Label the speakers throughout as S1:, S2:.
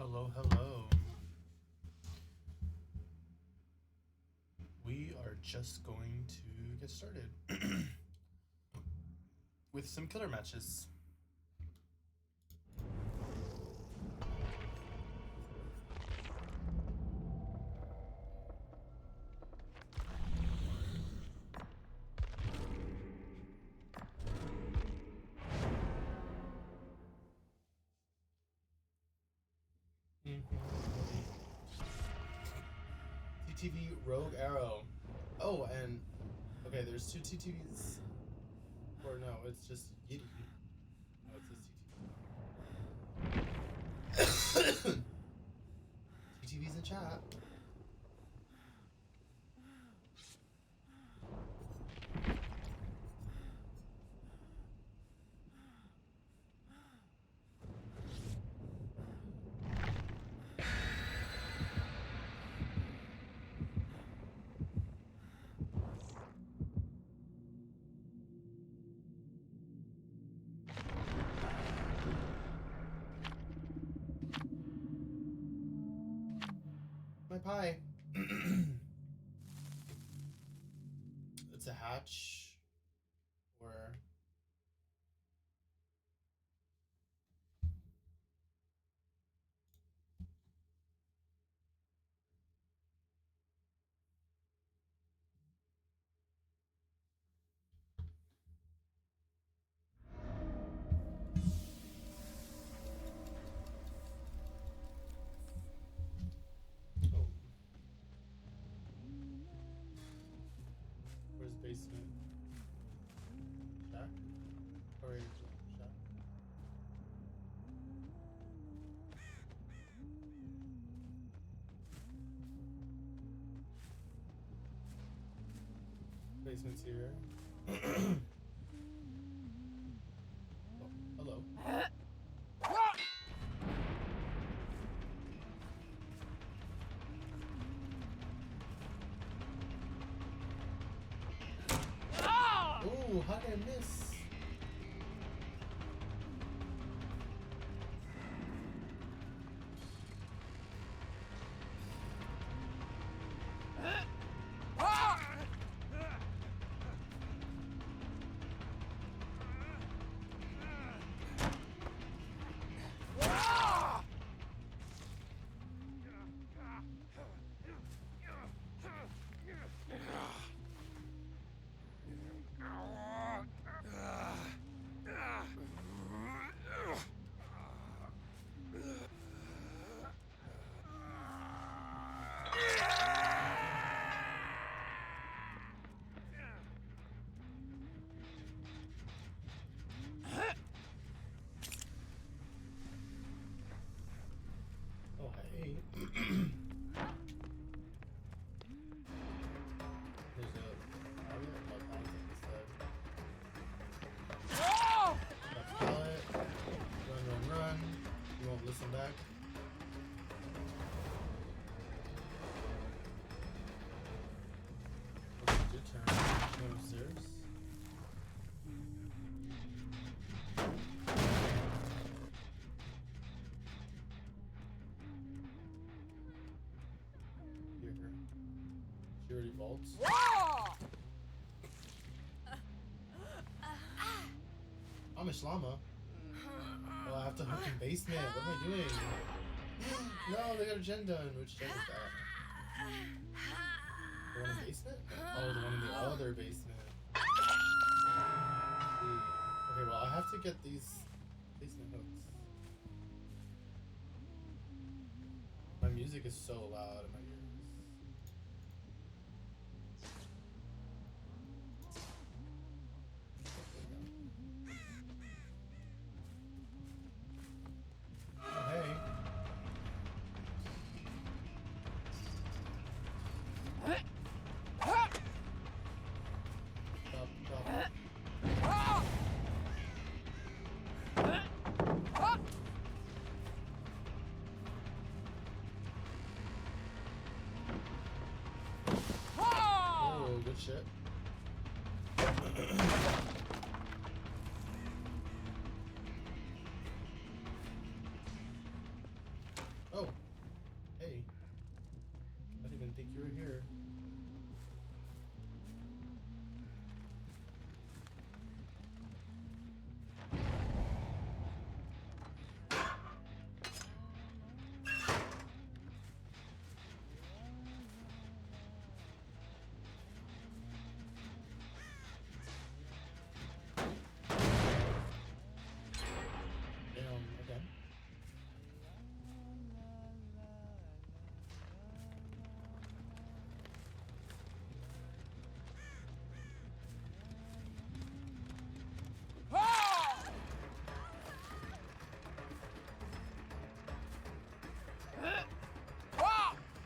S1: Hello, hello. We are just going to get started with some killer matches. TTV Rogue Arrow. Oh, and okay, there's two TTVs. Or no, it's just Yiddy. Oh, it says TTV. TTV's in chat. My pie. It's a hatch. Or oh. Where's basement? Shack? Or shack? Basement's here. Oh, hello. Ooh, how did I miss? Oh, hey. There's a pallet. Oh, pallet instead. That's pallet. Run, run, run. You won't listen back. Okay, your turn. Go upstairs. Hear her. She already vaults. I'm a Shlama. Oh, I have to hook in basement. What am I doing? No, they got a gen done. Which gen is that? The one in the basement? Oh, the one in the other basement. Okay, well, I have to get these basement hooks. My music is so loud in my ears. Oh, hey. Stop, stop. Oh, good shit. Oh, right here. Damn, okay.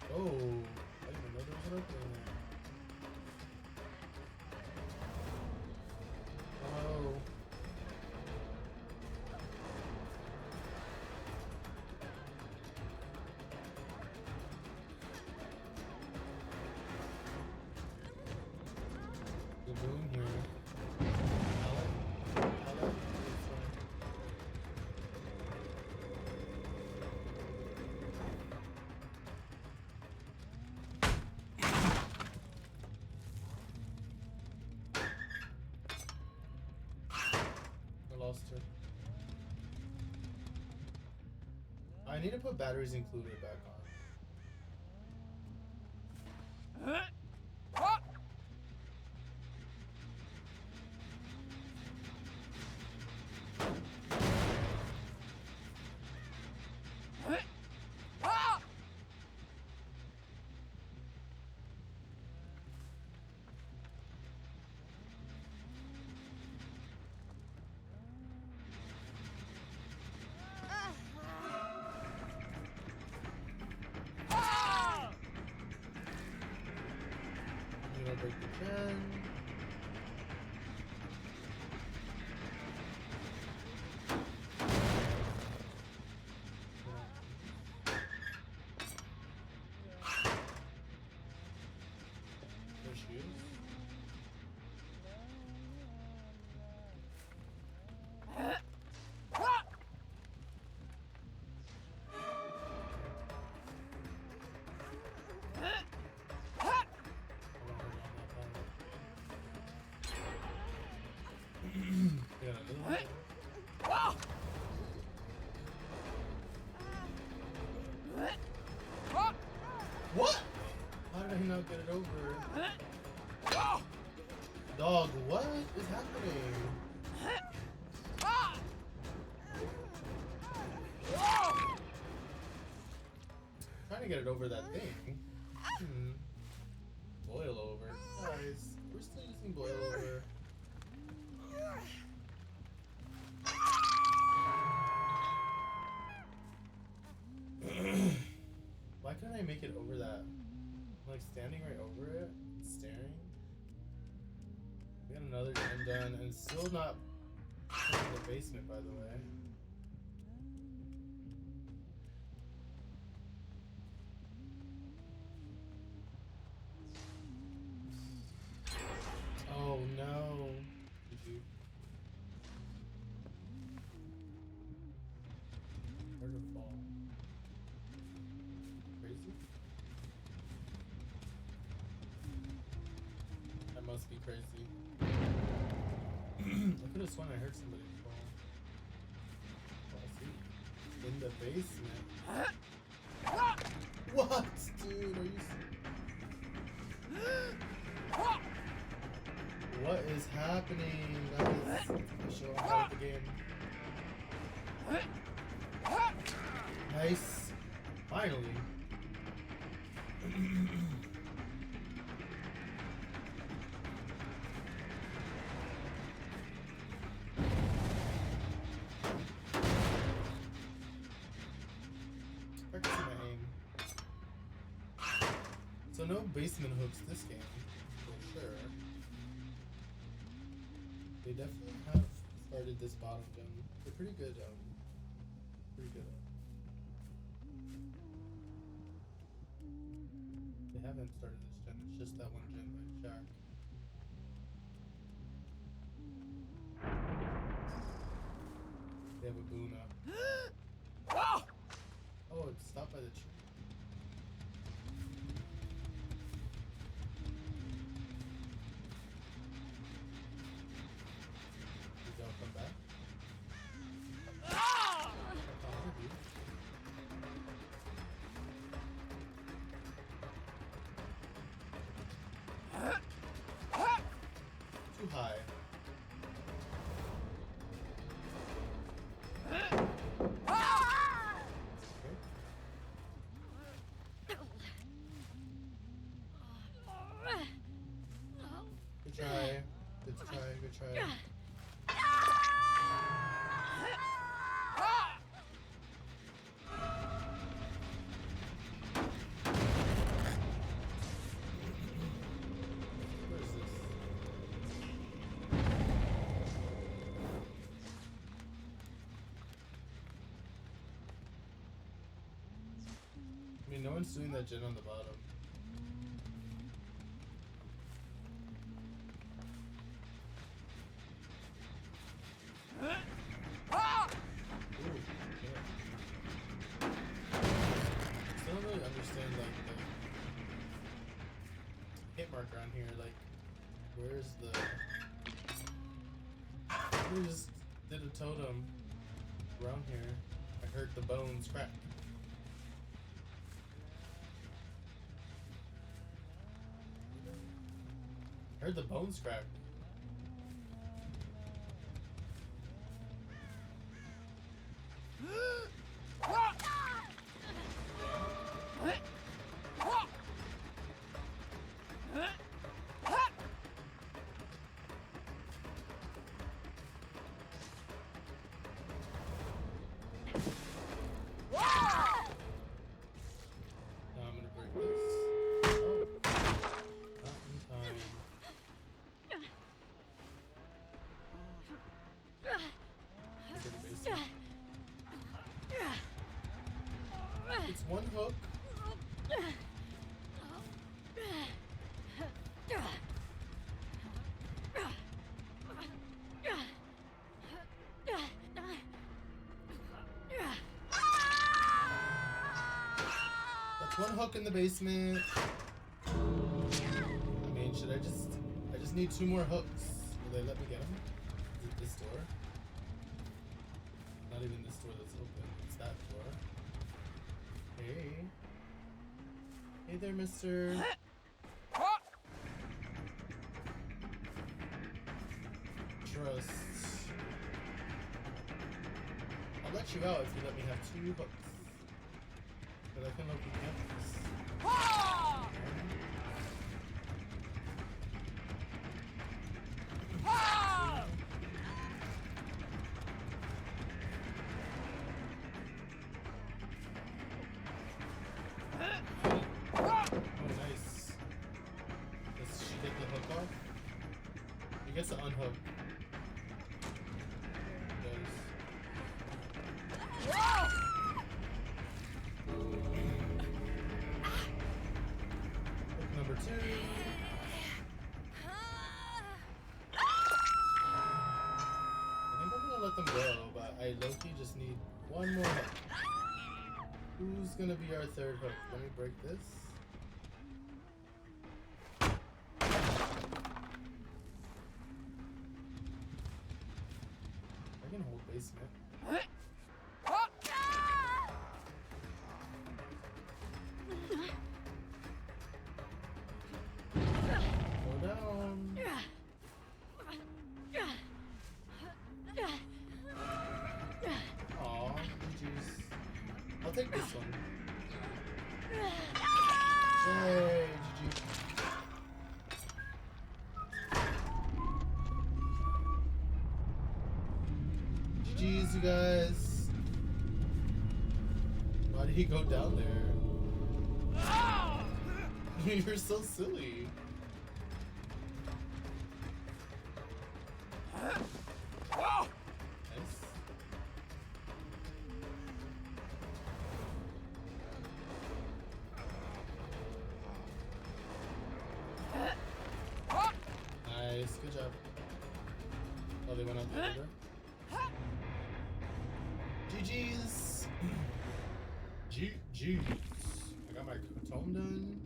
S1: Oh, I didn't even know there was an opening there. Oh. The moon here. I like this one. I lost her. I need to put batteries included back on. I'm gonna break the gen. There she is. Yeah, what? How did I not get it over? Dog, what is happening? Trying to get it over that thing. Boil over. Guys, we're still using boil over. Why couldn't I make it over that? I'm like standing right over it, staring. We got another gen done, and still not in the basement, by the way. Oh no. GG. Where to fall? Crazy? That must be crazy. I could have sworn I heard somebody fall. Oh, I see. In the basement. What? Dude, are you What is happening? That is official. I'm out of the game. Nice. Finally. Practicing my aim. So no basement hooks this game, for sure. They definitely have started this bottom gen. They're pretty good, pretty good. They haven't started this gen, it's just that one gen by Shaq. They have a Boona. Oh, it's stopped by the tree. too high. Good try. Good try. Good try. Where is this? I mean, no one's doing that gen on the bottom. I don't really understand like the hit marker on here. Like, where's the? We just did a totem around here. I heard the bones crack. I heard the bones crack. Now I'm gonna break this. Oh, not in time. Go to the basement. It's one hook. That's one hook in the basement. I mean, should I just need 2 more hooks. Will they let me get them? Is it this door? Not even this door that's open. It's that door. Hey. Hey there, mister. Trust. I'll let you out if you let me have 2 hooks. But I can look at this. Oh, nice. Does she get the hook off? He gets to unhook. He does. Hook number 2. I think I'm gonna let them go, but I low-key just need 1 more hook. Who's gonna be our 3rd hook? Let me break this. I can hold basement. Go down. Aw, jeez. I'll take this one. Yay, GG. GG's, you guys. Why did he go down there? You're so silly. Nice. Nice, good job. Oh, they went out the other door? GG's. GG's. I got my tome done.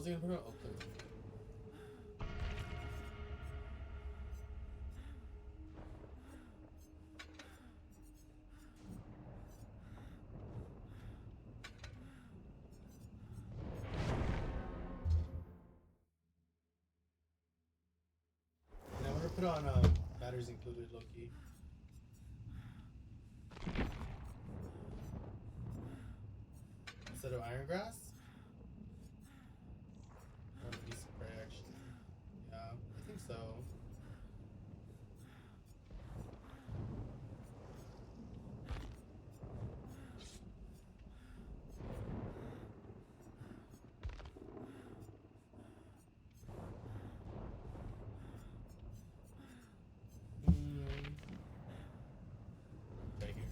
S1: he gonna put on? Oh, clear. And I want to put on batteries included, Loki. Instead of iron grass? Or bee spray, actually. Yeah, I think so. Right here.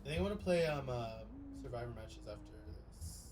S1: I think I want to play Survivor matches after this.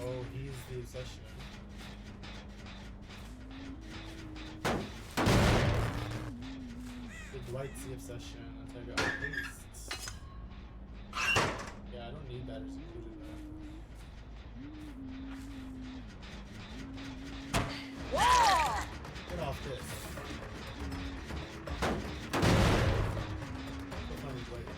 S1: Oh, he's the obsession. The Dwight's the obsession. I'll tell you at least. Yeah, I don't need batteries included though. Get off this. Go find the Dwight again.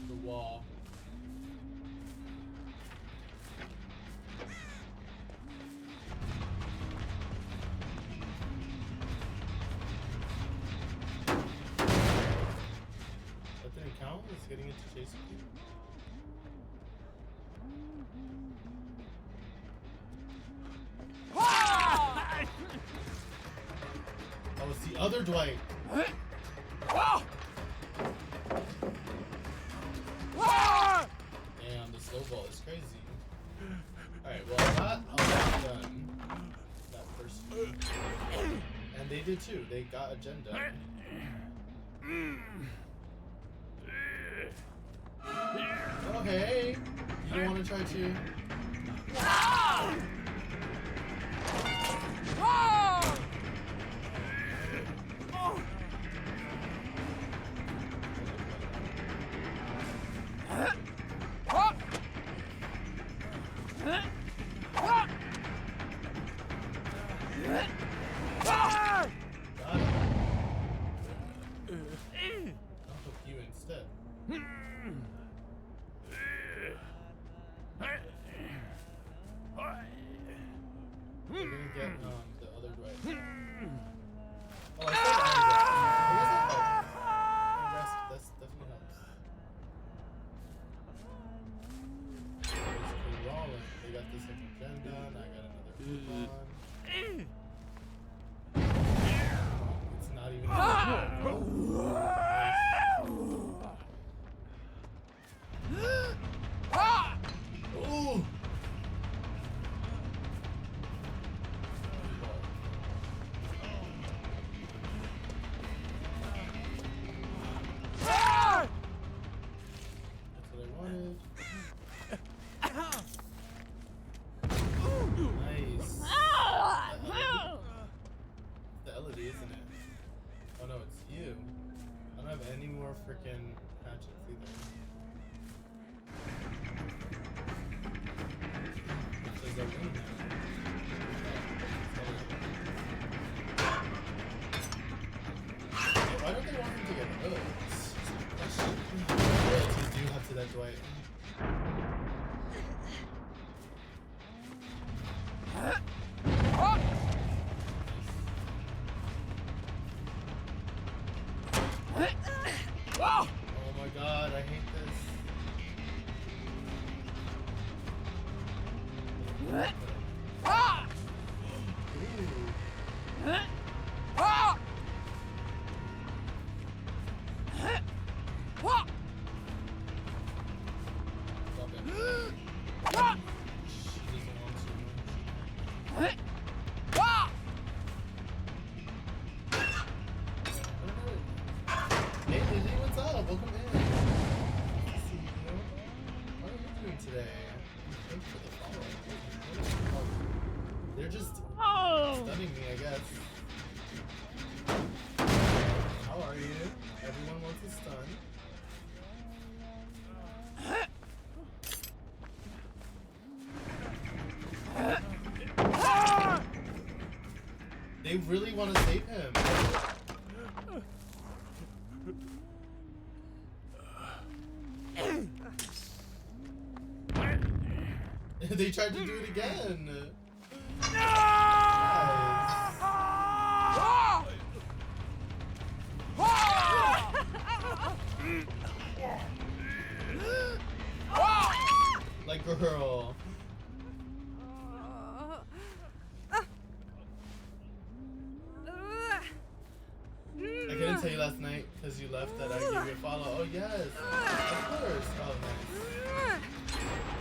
S1: The wall. That didn't count? It's getting into chasing you? Oh, it's the other Dwight. Damn, the slow ball is crazy. Alright, well, that I'll have done. That first one. And they did too. They got a gen done. Oh, hey! You don't want to try to... Freaking hatchets either. There's a wing now. Why don't they want him to get hoods? What do you have to that Dwight? Oh my god, I hate this. They're just stunning me, I guess. How are you? Everyone wants a stun. They really want to save him. They tried to do it again. Like girl. I couldn't tell you last night because you left that I gave you a follow. Oh yes, of course. Oh nice.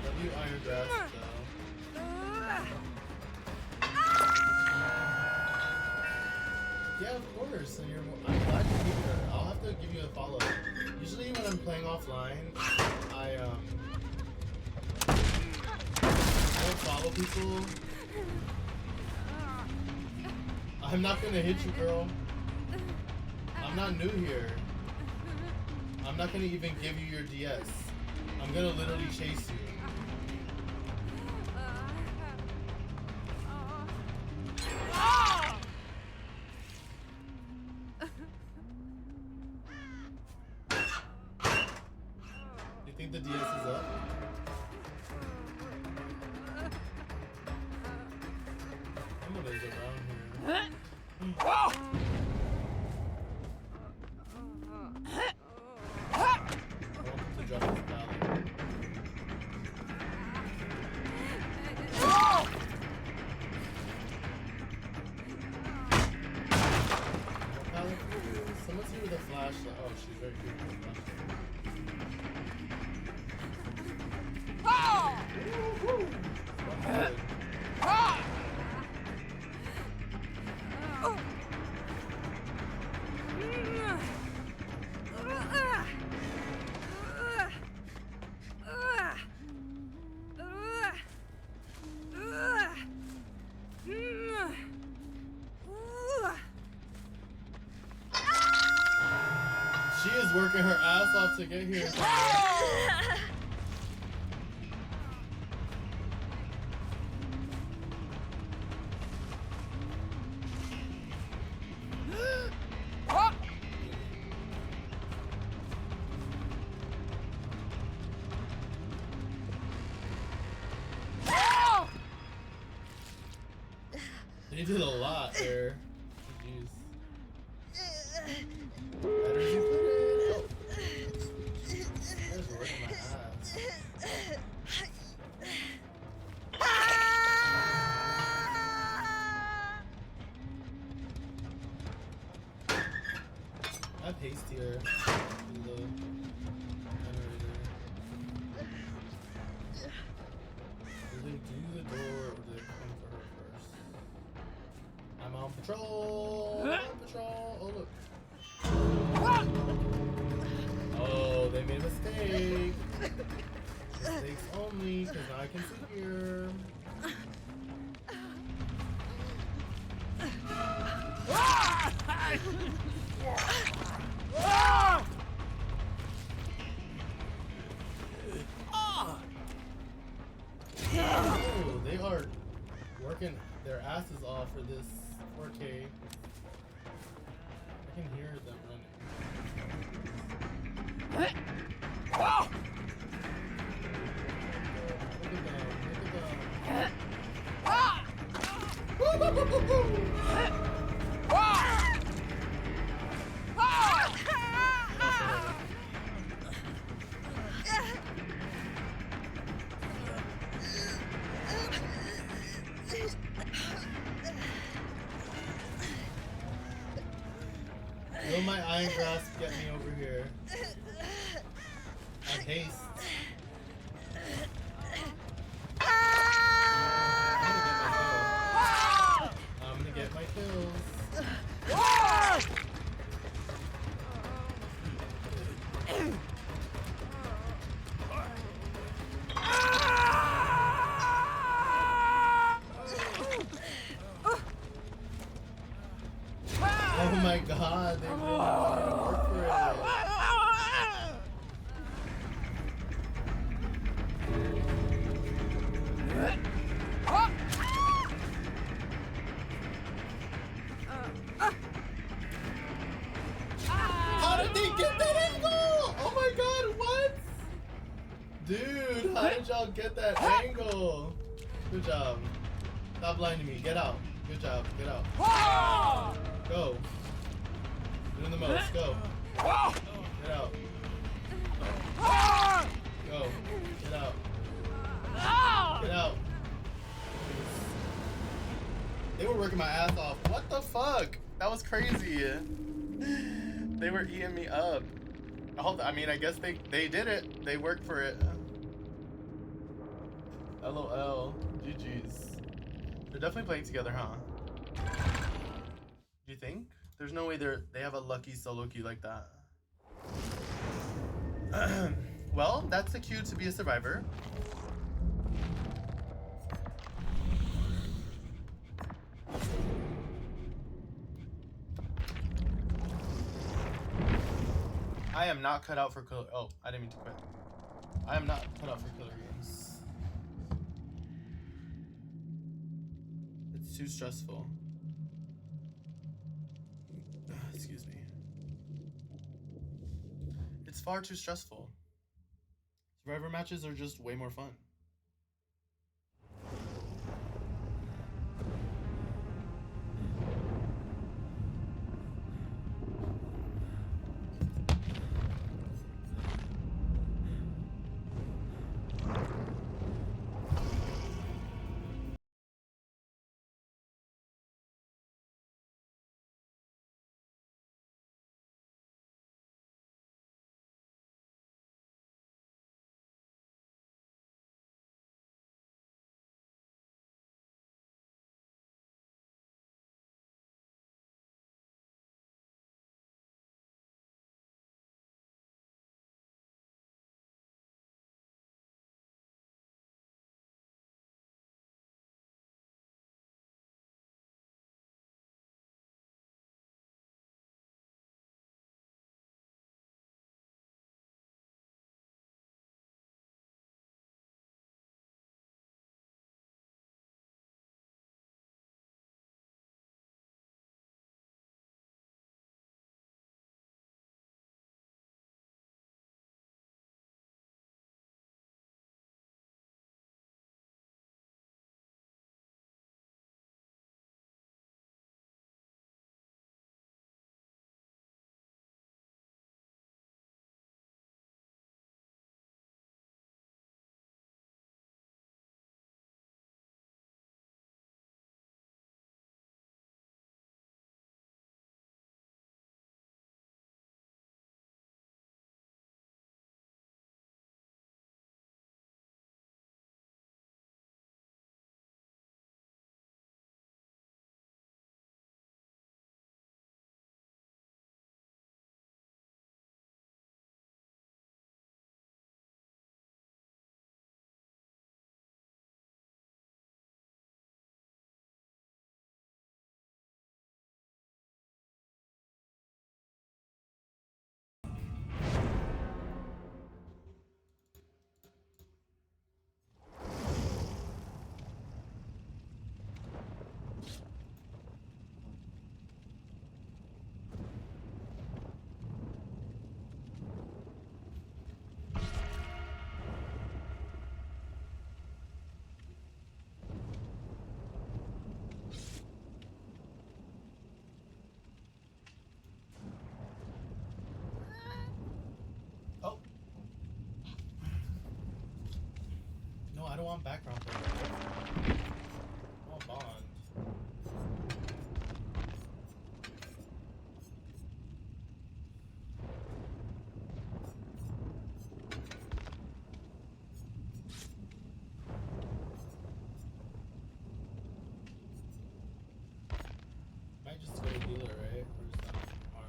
S1: Love you, Iron Grass. Yeah, of course. And I'm glad you're here. I'll have to give you a follow. Usually when I'm playing offline, I don't follow people. I'm not gonna hit you, girl. I'm not new here. I'm not gonna even give you your DS. I'm gonna literally chase you. You think the DS is up? Somebody's around here. Someone's here with a flashlight. Oh, she's very good with a flashlight. working her ass off to get here. They did a lot there. Jeez. Better you put it. That's working my ass. I have haste here. In the generator. Do they do the door or do they come for her first? I'm on patrol! I'm on patrol! Oh, look. Oh, they made a mistake. Mistakes only, because now I can see here. Oh, they are working their asses off for this 4K. I can hear them running. Look at them, look at them. Will my iron grasp get me over here? I have haste. I'm gonna get my kills. Oh my god, they really work for it. How did they get that angle? Oh my god, what? Dude, how did y'all get that angle? Good job. Stop blinding me. Get out. Good job. Get out. Go. Doing the most. Go. Get out. Go. Get out. Get out. They were working my ass off. What the fuck? That was crazy. They were eating me up. I mean, I guess they did it. They worked for it. LOL. GG's. They're definitely playing together, huh? Do you think? There's no way they have a lucky solo queue like that. Well, that's the cue to be a survivor. I am not cut out for killer. Oh, I didn't mean to quit. I am not cut out for killer games. It's too stressful. Excuse me. It's far too stressful. Survivor matches are just way more fun. I don't want background play. I want Bond. Might just go to healer, right? Or just arm.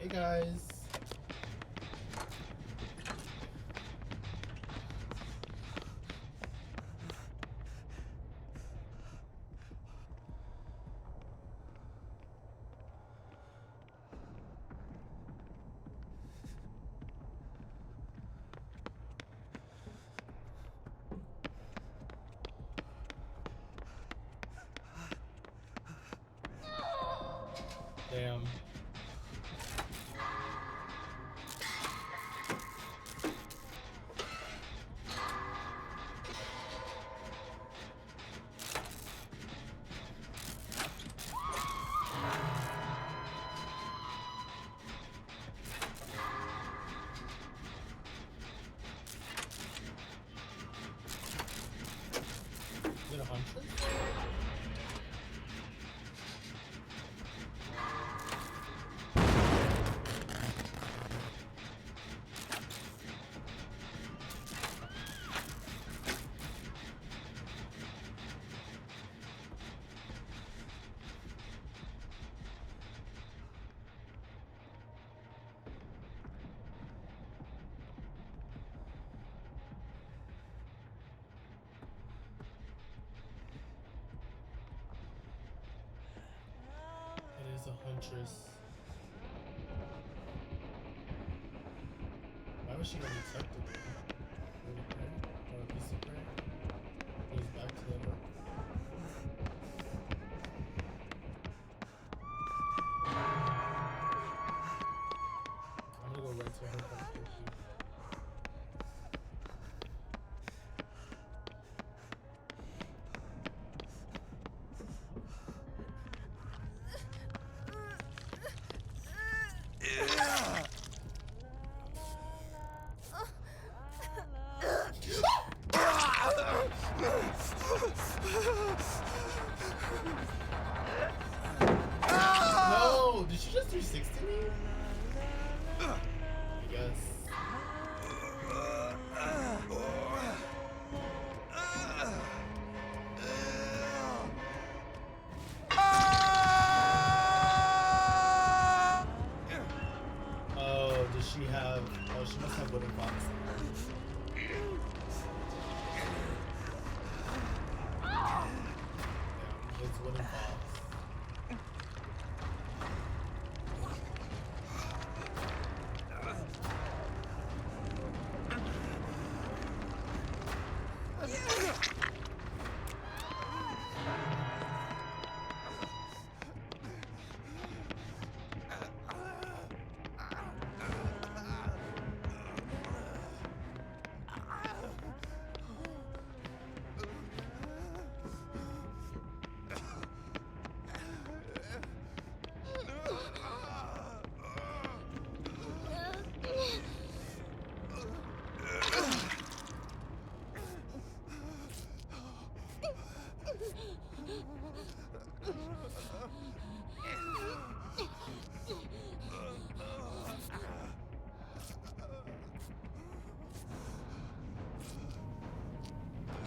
S1: Hey guys. Damn. Is it a huntress? It is a huntress. Why was she gonna detect it? Or a piece of prey? Goes back to the work. I'm gonna go right to her conversation. No! Did she just 360 me? I guess. Oh, does she have... Oh, she must have wooden box. Yeah, it's wooden box.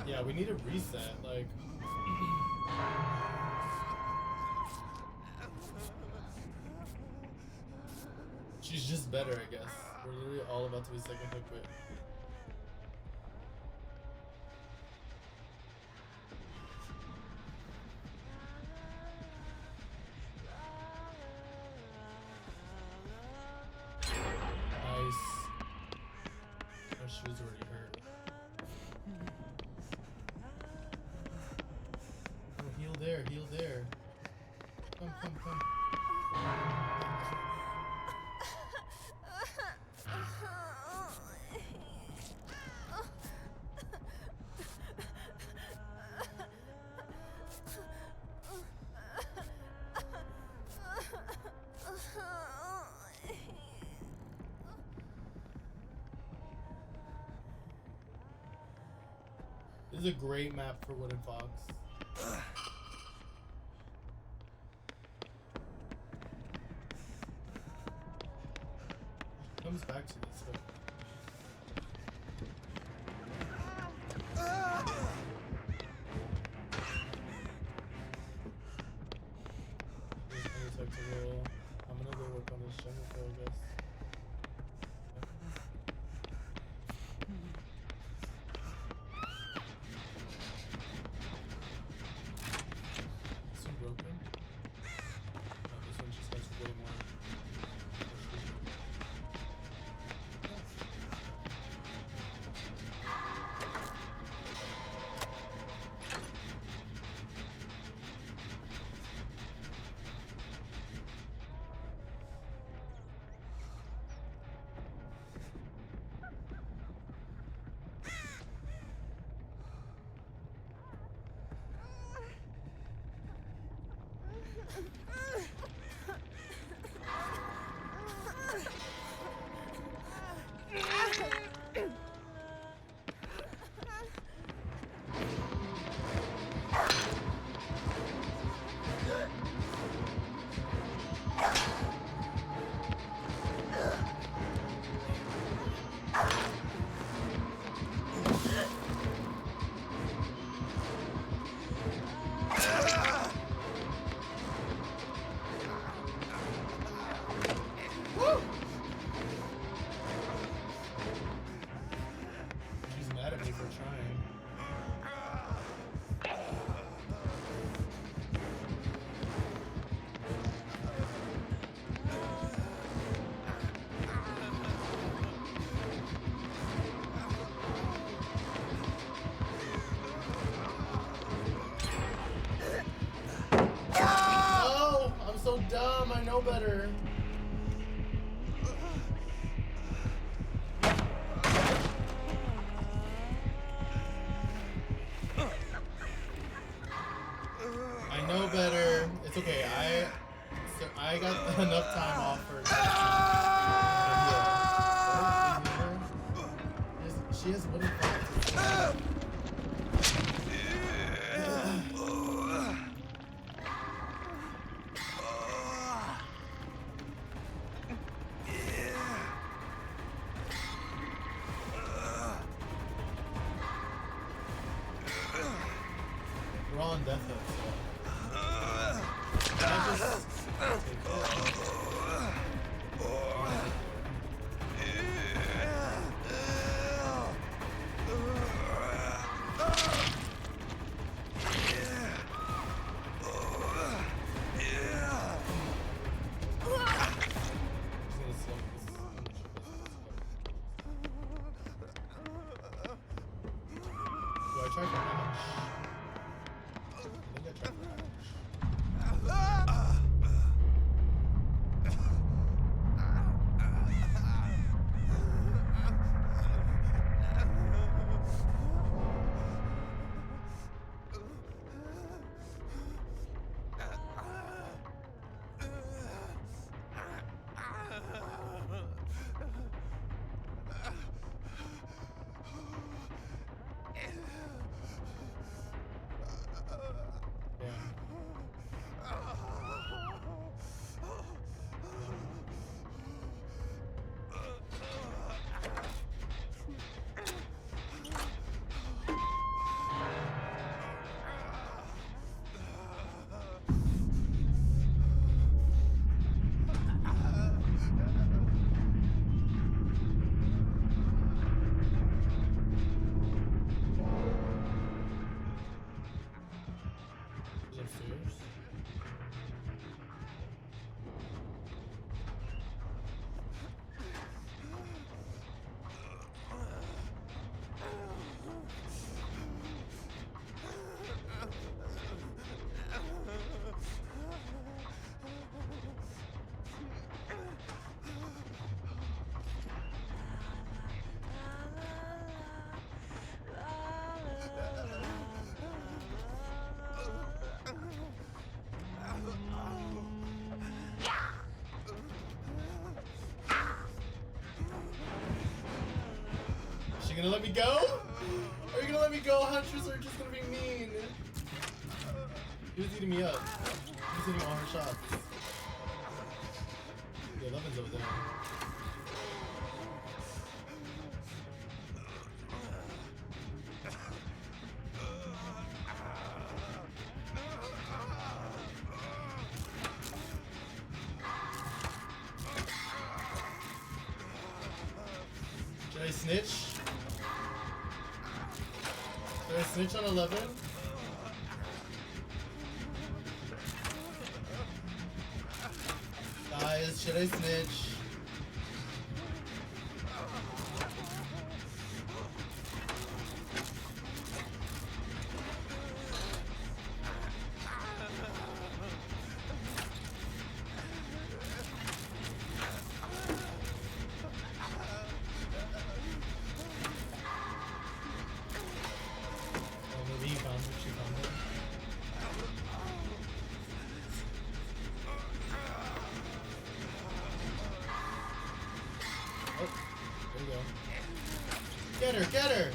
S1: Yeah, we need a reset, like... She's just better, I guess. We're literally all about to be second hook quit. This is a great map for Wooden Fox. Comes back to this. So. I'm gonna go work on this jungle floor, I guess. This one broken? No, this one just has way more. She's mad at me for trying. Oh, I'm so dumb. I know better. I know better. It's okay. I got enough time off for. She has wooden fox. We're all on death note. Can I just take it? Do I try for match? I think I tried for match. Are you gonna let me go? Are you gonna let me me go. Hunters are just gonna be mean. He was eating me up. He was hitting all her shots. Yeah, Levin's over there. Should I snitch? Should I snitch on 11? Guys, should I snitch? Get her, get her!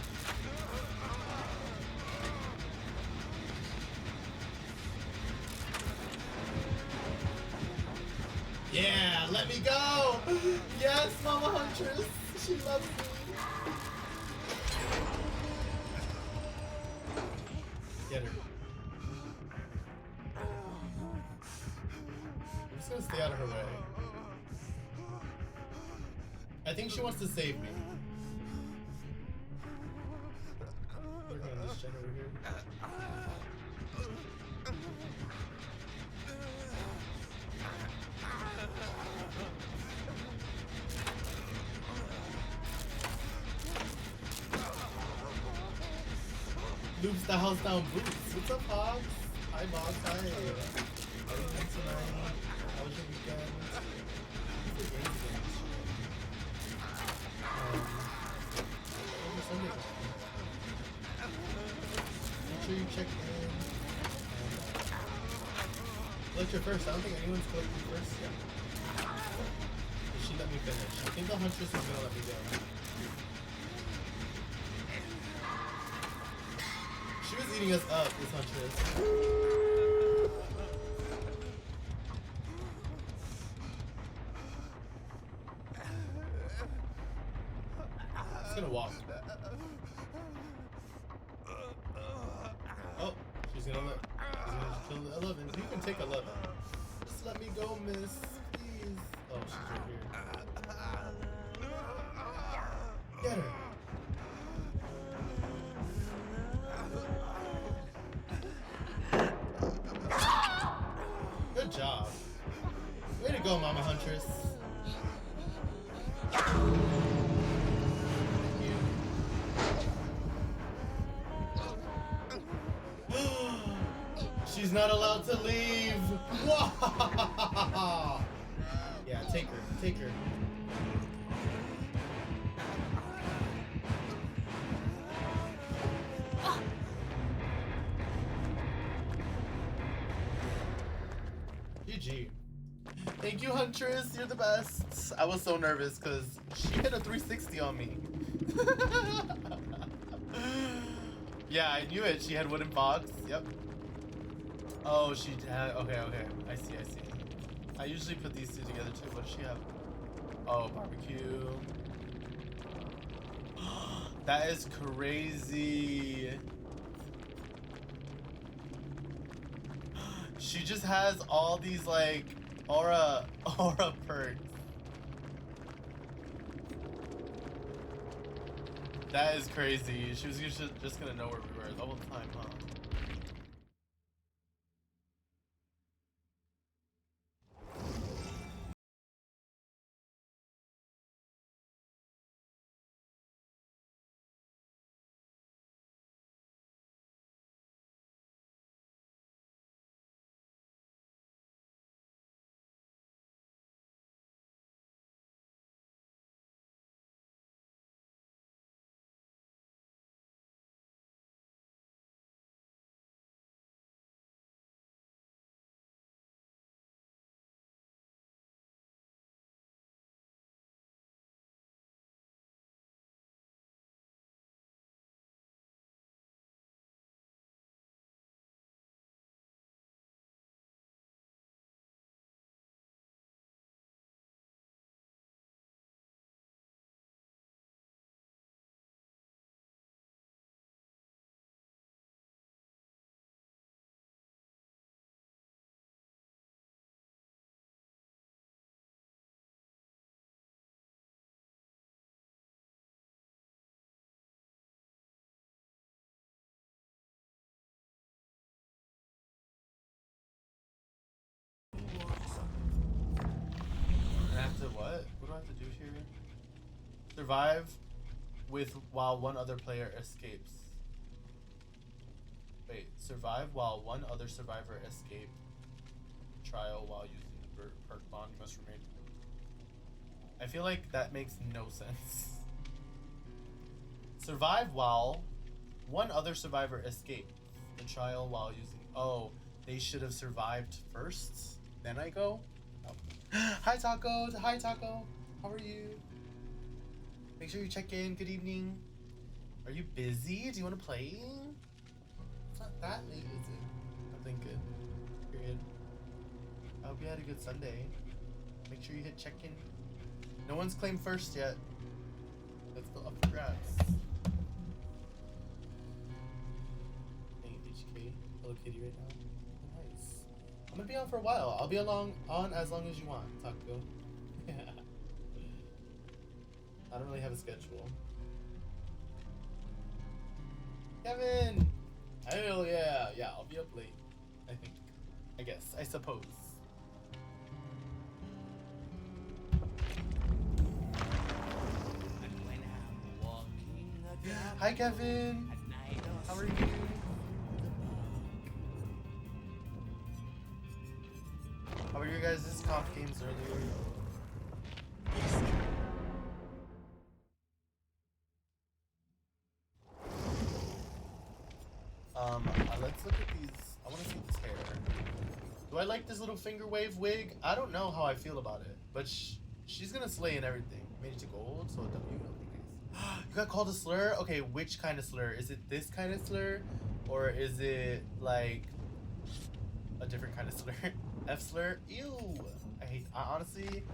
S1: Yeah, let me go! Yes, Mama Huntress! She loves me! Get her. I'm just gonna stay out of her way. I think she wants to save me. Working on this gen over here. Loops the house down boots. What's up, Hogs? Hi, Boss. Hi. How are you doing tonight? How was your weekend? What's the game today? What was Sunday? Make sure you check in. Collect your first. I don't think anyone's collecting first yet. She let me finish. I think the Huntress is gonna let me go. She was eating us up, this Huntress. Just gonna walk. Oh, she's gonna kill the 11. You can take 11. Just let me go, miss. Please. Oh, she's right here. Get her. Good job. Way to go, Mama Huntress. She's not allowed to leave. Wow. Yeah, take her. Take her. GG. Thank you, Huntress. You're the best. I was so nervous because she hit a 360 on me. Yeah, I knew it. She had wooden box. Yep. Oh, she had. Okay, okay. I see, I see. I usually put these two together too. What does she have? Oh, barbecue. That is crazy. She just has all these like aura perks. That is crazy. She was just gonna know where we were the whole time, huh? have to do here? Survive with while one other player escapes. Wait, survive while one other survivor escape. Trial while using the perk bond must remain. I feel like that makes no sense. Survive while one other survivor escapes. The trial while using. Oh, they should have survived first. Then I go. Oh. Hi Taco. Hi Taco. How are you? Make sure you check in. Good evening. Are you busy? Do you want to play? It's not that late, is it? I'm doing good. Period. I hope you had a good Sunday. Make sure you hit check in. No one's claimed first yet. That's still up for grabs. Hey, HK. Hello Kitty right now. Nice. I'm gonna be on for a while. I'll be on as long as you want, Taco. I don't really have a schedule. Kevin! Hell yeah! Yeah, I'll be up late. I think. I guess. I suppose. Hi Kevin! How are you? How were your guys' comp games earlier? Let's look at these. I want to see this hair. Do I like this little finger wave wig? I don't know how I feel about it, but she's gonna slay in everything. Made it to gold, so a W. Okay, nice. You got called a slur? Okay, which kind of slur? Is it this kind of slur? Or is it like a different kind of slur? F slur? Ew! Honestly,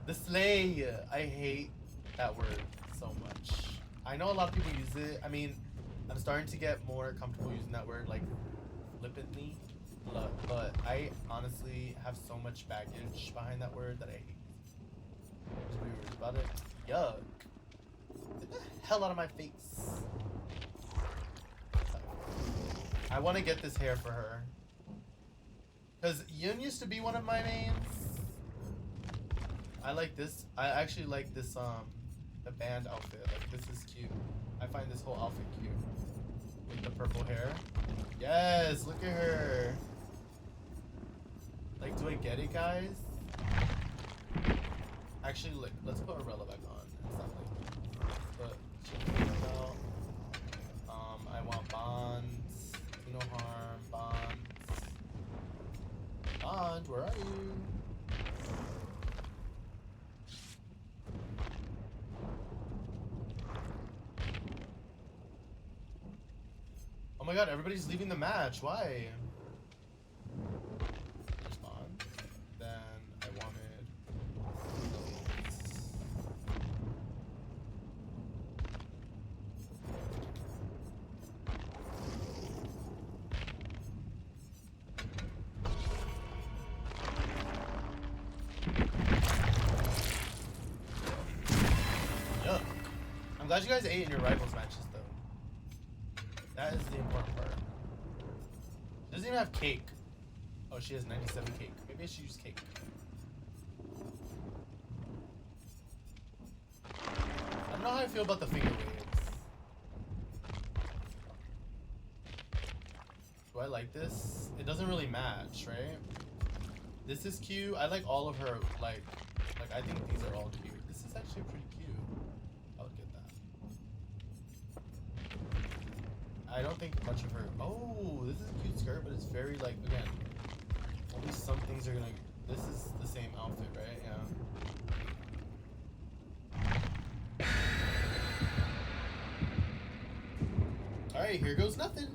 S1: the slay. I hate that word so much. I know a lot of people use it. I mean, I'm starting to get more comfortable using that word like flippantly, but I honestly have so much baggage behind that word that I hate. There's weird about it. Yuck. Get the hell out of my face. I want to get this hair for her. Because Yun used to be one of my mains. I like this. I actually like this, the band outfit. Like, this is cute. I find this whole outfit cute. With the purple hair. Yes, look at her. Like, do I get it, guys? Actually, like, let's put Arella back on. It's not like, I want bonds. Do no harm. Bonds. Bond, where are you? Oh my god, everybody's leaving the match. Why? Respond. Then I wanted. Yuck. I'm glad you guys ate in your rivals matches though. That is the important part. She doesn't even have cake. Oh, she has 97 cake. Maybe I should use cake. I don't know how I feel about the finger waves. Do I like this? It doesn't really match, right? This is cute. I like all of her, like I think these are all cute. This is actually pretty cute. I'll get that. I don't think much of her. Oh, this is a cute skirt, but it's very like, again, only some things are gonna. This is the same outfit, right? Yeah. All right, here goes nothing.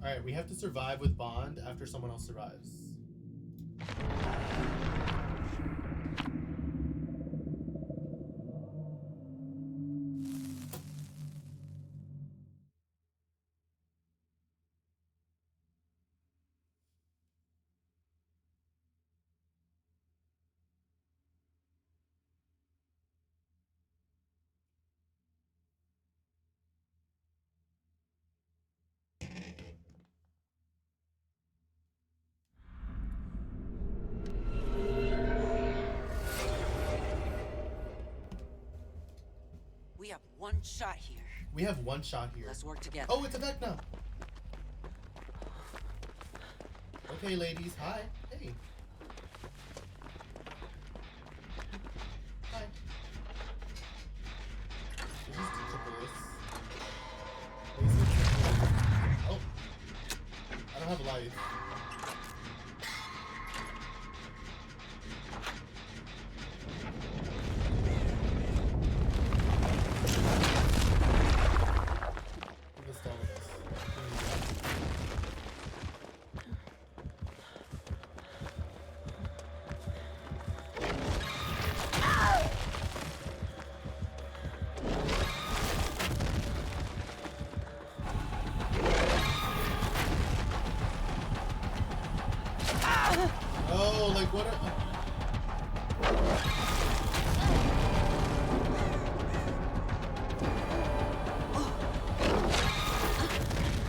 S1: All right, we have to survive with Bond after someone else survives.
S2: one shot here.
S1: We have one shot here.
S2: Let's work together.
S1: Oh, it's a Vecna. Okay, ladies. Hi. Hey. Hi. Is this the triple this? Oh. I don't have a life. Oh, like what?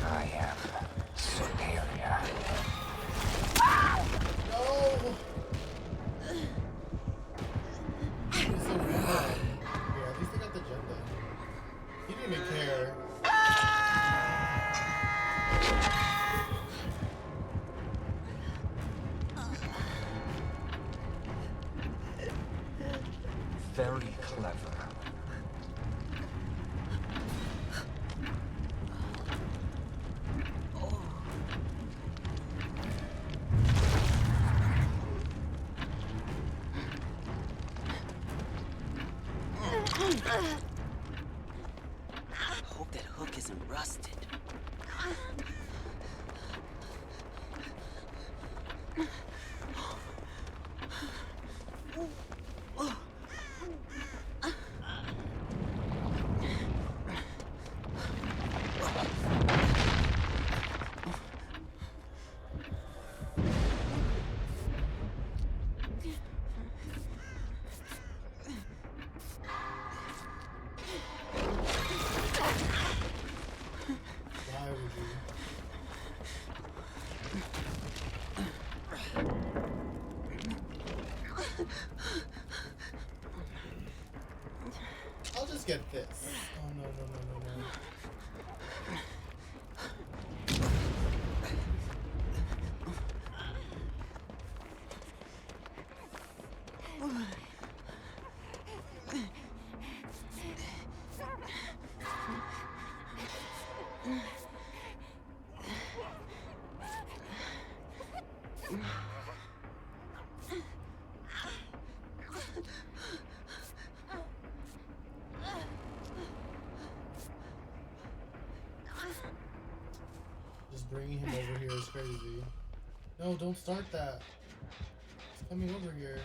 S3: I am superior.
S1: No. He's so mad. Yeah, at least they got the agenda. He didn't even care.
S3: Very clever.
S2: Hope that hook isn't rusted.
S1: Why would you? I'll just get this. Oh no no no no no. Just bringing him over here is crazy. No, don't start that. He's coming over here.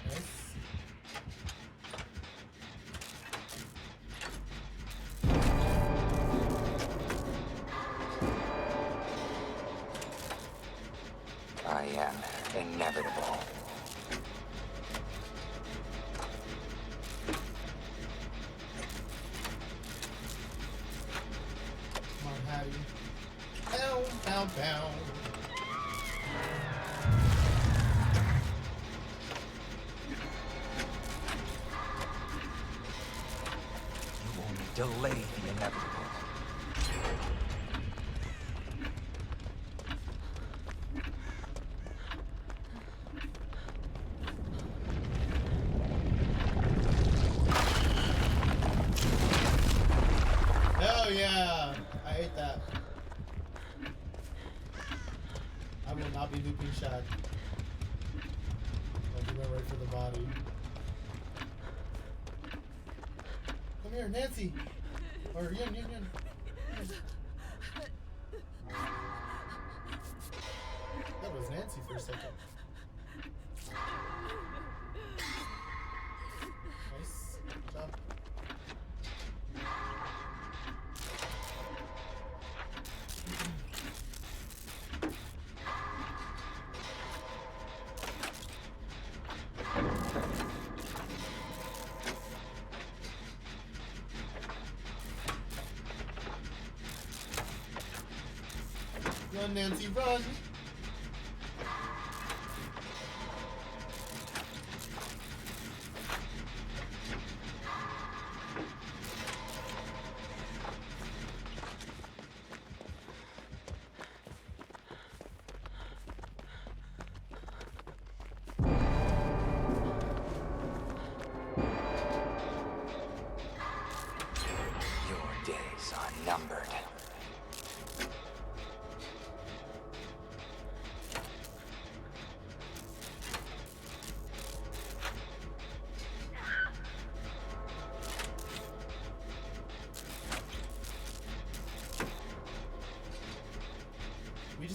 S1: Nice.
S3: I am inevitable.
S1: Come on, Hattie. Bow, bow, bow.
S3: You only delay the inevitable.
S1: Hell yeah! I ate that. I will not be looping Shaq. Like he went right for the body. Come here, Nancy! Or Yun, Yun, Yun. That was Nancy for a second. Nice. Good job. Run, Nancy, run!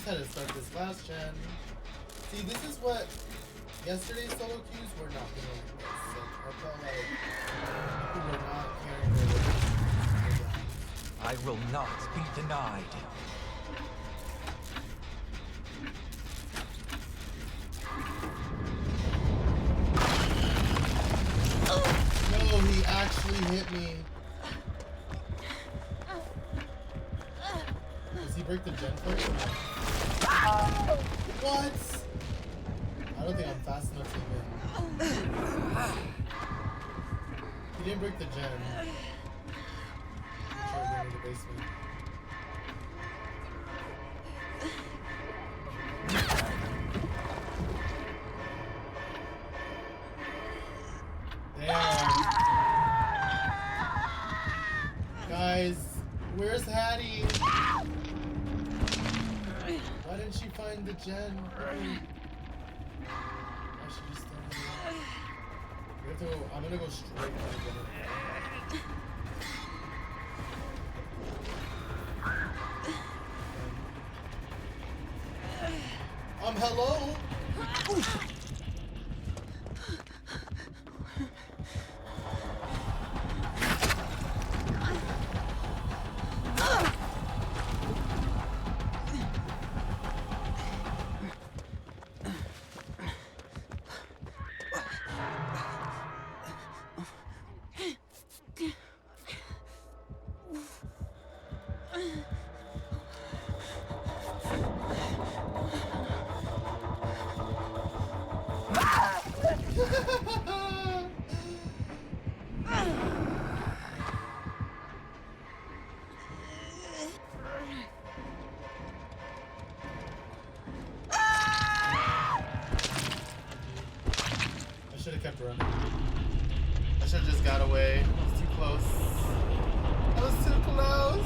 S1: had to start this last gen. See, this is what yesterday's solo queues were not doing like this. Like, I felt like people were not caring their religion.
S3: I will not be denied.
S1: No, he actually hit me. Does he break the gen first? What? I don't think I'm fast enough to even. He didn't break the gen. I'm trying to go to the basement. Damn. Guys, where's Hattie? Why didn't she find the gen? Why should just stand there? We have to go, I'm gonna go straight to the gen. Hello? I should have kept running. I should have just got away. I was too close. I was too close.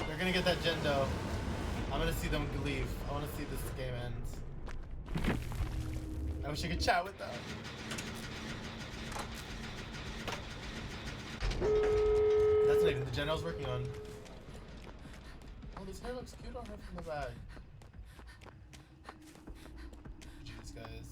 S1: They're gonna get that Gendo. I'm gonna see them leave. I wanna see this game end. I wish I could chat with them. That's not even the Gendo I was working on. Oh, this hair looks cute on her from the back. Jeez, guys.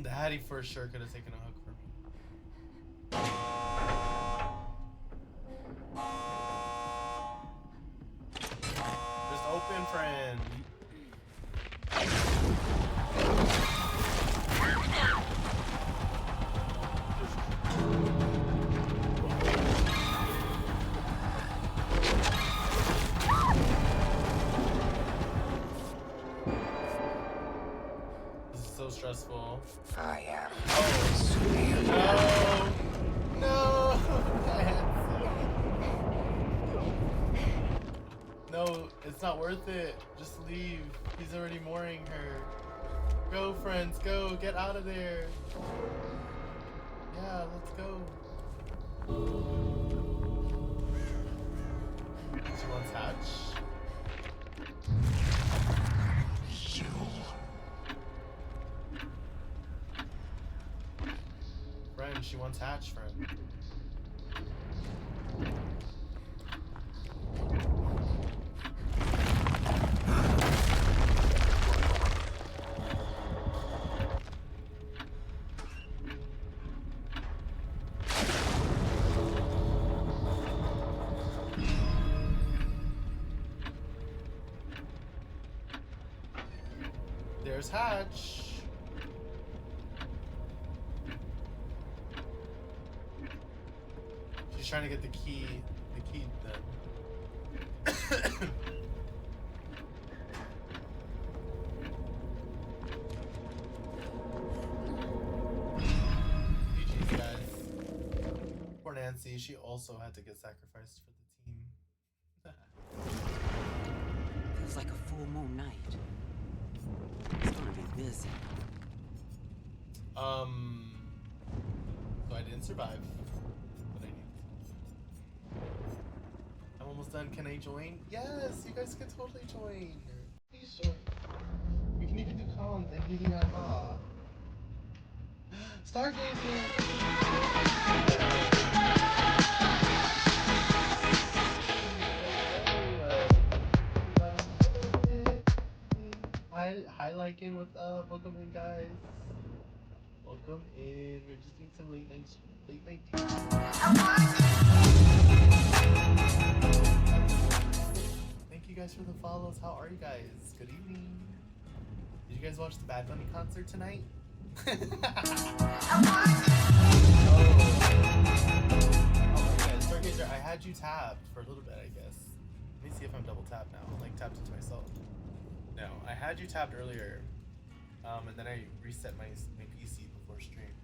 S1: The Hattie for sure could have taken a hug for me. Just open, friend. This is so stressful.
S3: I am.
S1: No! No! No, it's not worth it. Just leave. He's already mooring her. Go, friends, go. Get out of there. Yeah, let's go. She wants Hatch. Friend, she wants Hatch, friend. There's Hatch. She's trying to get the key then. GG's, guys. Poor Nancy, she also had to get sacrificed for the team.
S2: Feels like a full moon night. It's gonna be busy.
S1: So I didn't survive, but I need. I'm almost done. Can I join? Yes, you guys can totally join. Please join. song. Thank you, Diana. Stargazing. Hi, Lycan, what's up? Welcome in, guys. Welcome in. We're just doing some late night tea. Thank you guys for the follows. How are you guys? Good evening. Did you guys watch the Bad Bunny concert tonight? Oh, yeah, Stargazer, I had you tabbed for a little bit, I guess. Let me see if I'm double tapped now. I'm like tapped into myself. No, I had you tabbed earlier, and then I reset my PC before stream.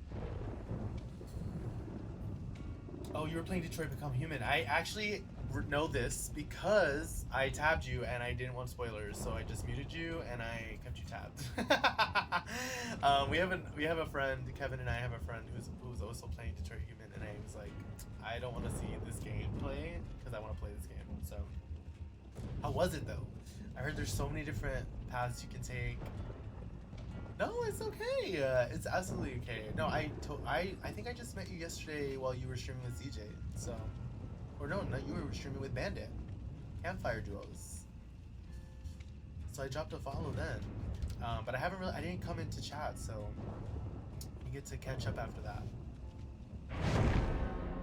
S1: Oh, you were playing Detroit Become Human. I actually know this because I tabbed you and I didn't want spoilers, so I just muted you and I kept you tabbed. We have a friend, Kevin and I have a friend who's also playing Detroit Human, and I was like, I don't want to see this game play because I want to play this game. So, how was it though? I heard there's so many different paths you can take. No, it's okay. It's absolutely okay. No, I think I just met you yesterday while you were streaming with CJ. So, or no, you were streaming with Bandit, Campfire Duos. So I dropped a follow then, but I didn't come into chat, so you get to catch up after that.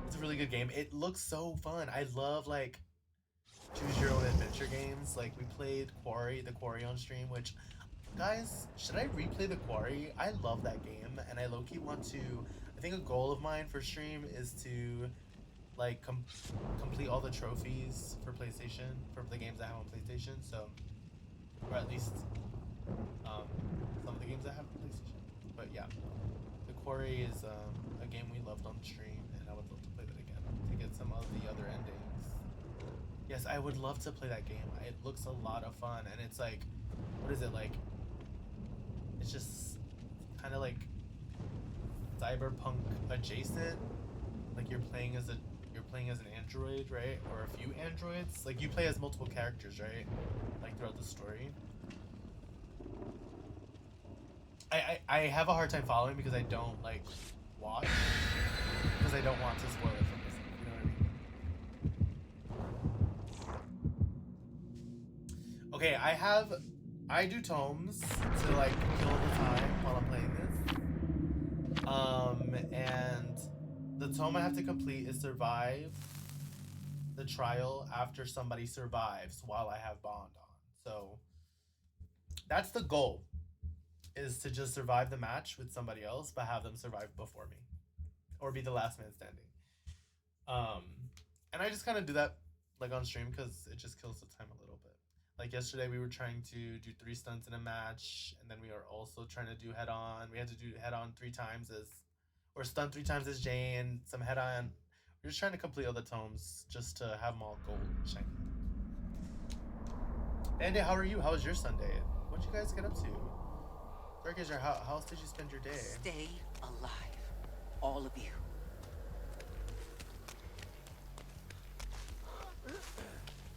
S1: It's a really good game. It looks so fun. I love like choose your own adventure games. Like we played the Quarry on stream, which, guys, should I replay the Quarry? I love that game, and I low-key want to. I think a goal of mine for stream is to like complete all the trophies for PlayStation, for the games I have on PlayStation. So, or at least some of the games I have on PlayStation. But yeah, the Quarry is a game we loved on stream, and I would love to play that again to get some of the other endings. Yes, I would love to play that game. It looks a lot of fun, and it's like, what is it like? It's just kind of like cyberpunk adjacent. Like you're playing as an android, right? Or a few androids. Like you play as multiple characters, right? Like throughout the story. I have a hard time following because I don't like watch because I don't want to spoil it for myself. You know what I mean? Okay, I do tomes to like kill the time while I'm playing this. And the tome I have to complete is survive the trial after somebody survives while I have bond on. So that's the goal, is to just survive the match with somebody else, but have them survive before me, or be the last man standing. And I just kind of do that like on stream because it just kills the time a little bit. Like yesterday we were trying to do 3 stunts in a match, and then we were also trying to do head on. We had to do head on 3 times or stunt 3 times as Jane, some head on. We're just trying to complete all the tomes just to have them all gold and shiny. Andy, how are you? How was your Sunday? What did you guys get up to? Darkazer, how else did you spend your day?
S2: Stay alive, all of you.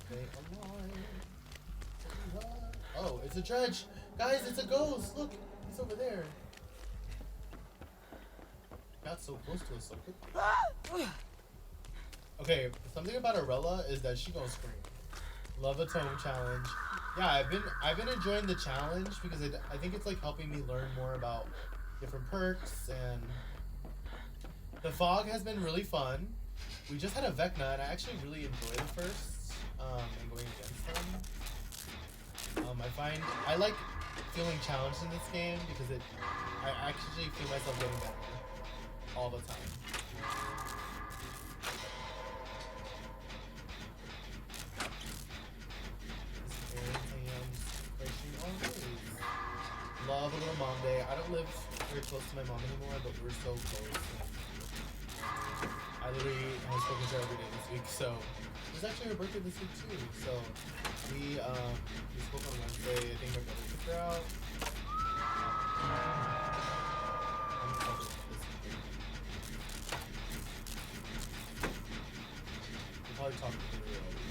S1: Stay alive. Oh, it's a dredge! Guys, it's a ghost! Look! He's over there. Got so close to us so quickly. Okay, something about Arella is that she gonna scream. Love a tome challenge. Yeah, I've been enjoying the challenge because I think it's like helping me learn more about different perks, and the fog has been really fun. We just had a Vecna and I actually really enjoyed it first, and going against them. I like feeling challenged in this game because I actually feel myself getting better all the time. Love a little mom day. I don't live very close to my mom anymore, but we're so close. I literally have spoken to her every day this week, so it was actually her birthday this week too. So we spoke on Wednesday. I think my brother took her out. I'm excited for this weekend. We'll probably talk to her already.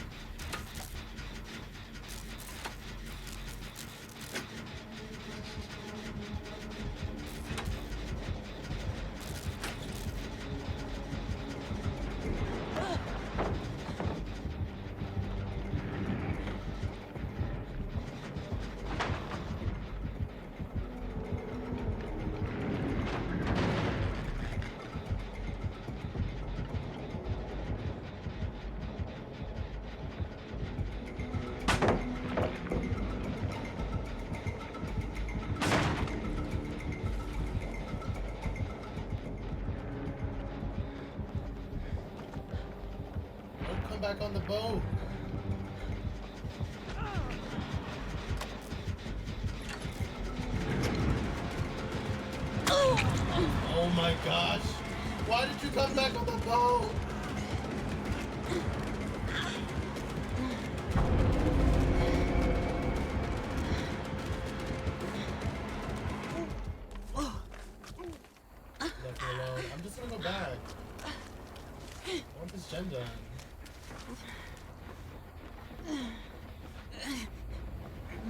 S1: come back on the boat. Oh my gosh. Why did you come back on the boat? Left me alone. I'm just gonna go back. I want this gen done.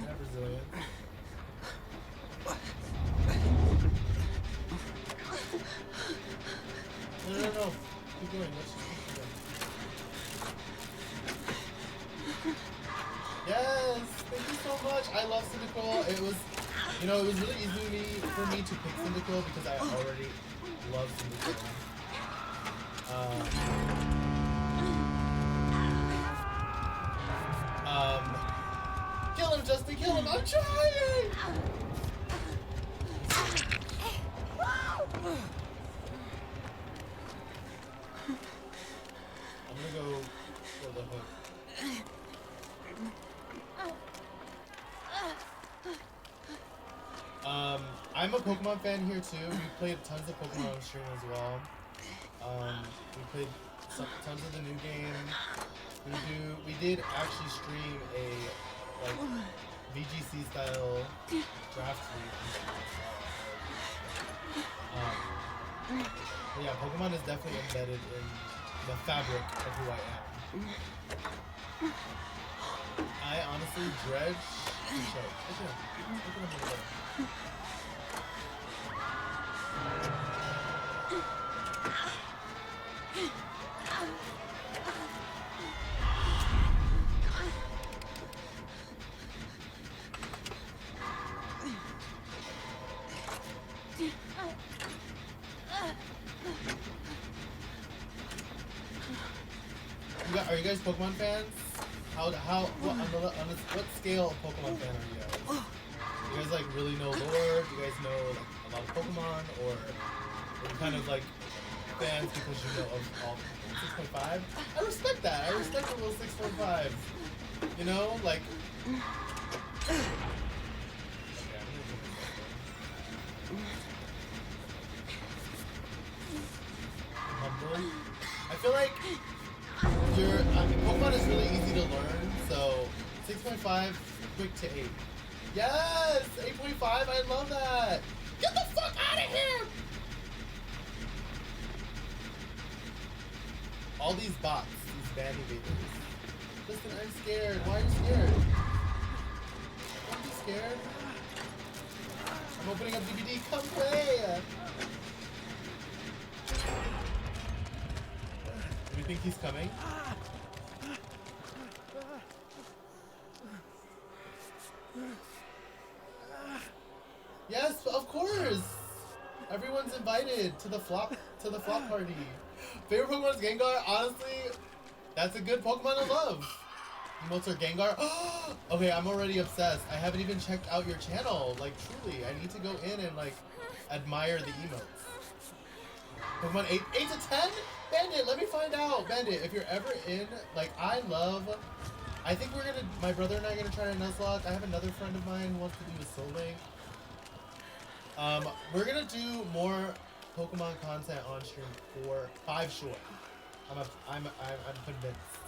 S1: Have resilience. No. Keep going. Let's just keep going. Yes! Thank you so much. I love Cyndaquil. It was, you know, it was really easy for me to pick Cyndaquil because I already love Cyndaquil. Kill him, Justin, kill him! I'm trying! I'm gonna go for the hook. I'm a Pokemon fan here too. We played tons of Pokemon on stream as well. We played tons of the new game. We did actually stream a like VGC style draft league. But yeah, Pokemon is definitely embedded in the fabric of who I am. I honestly dredge. Are you guys Pokemon fans? What scale of Pokemon fan are you guys? You guys like really know lore? Do you guys know like a lot of Pokemon, or are you kind of like fans because you know of all 6.5? I respect that. I respect the little 6.5. You know, like. Okay, I'm gonna do this. Humble. I feel like Pokemon is really easy to learn, so 6.5, quick to 8. Yes! 8.5, I love that! Get the fuck out of here! All these bots, these band evaders. Listen, I'm scared. Why are you scared? Don't be scared. I'm opening up DVD. Come play! Do you think he's coming? Yes, of course. Everyone's invited to the flop party. Favorite Pokemon is Gengar. Honestly, that's a good Pokemon to love. Emotes are Gengar. Okay, I'm already obsessed. I haven't even checked out your channel. Like truly, I need to go in and like admire the emotes. Pokemon 8 to 10? Bandit, let me find out. Bandit, if you're ever in, like, I think my brother and I are gonna try to Nuzlocke. I have another friend of mine who wants to do a Soul Link. We're gonna do more Pokemon content on stream for 5 short. I'm convinced.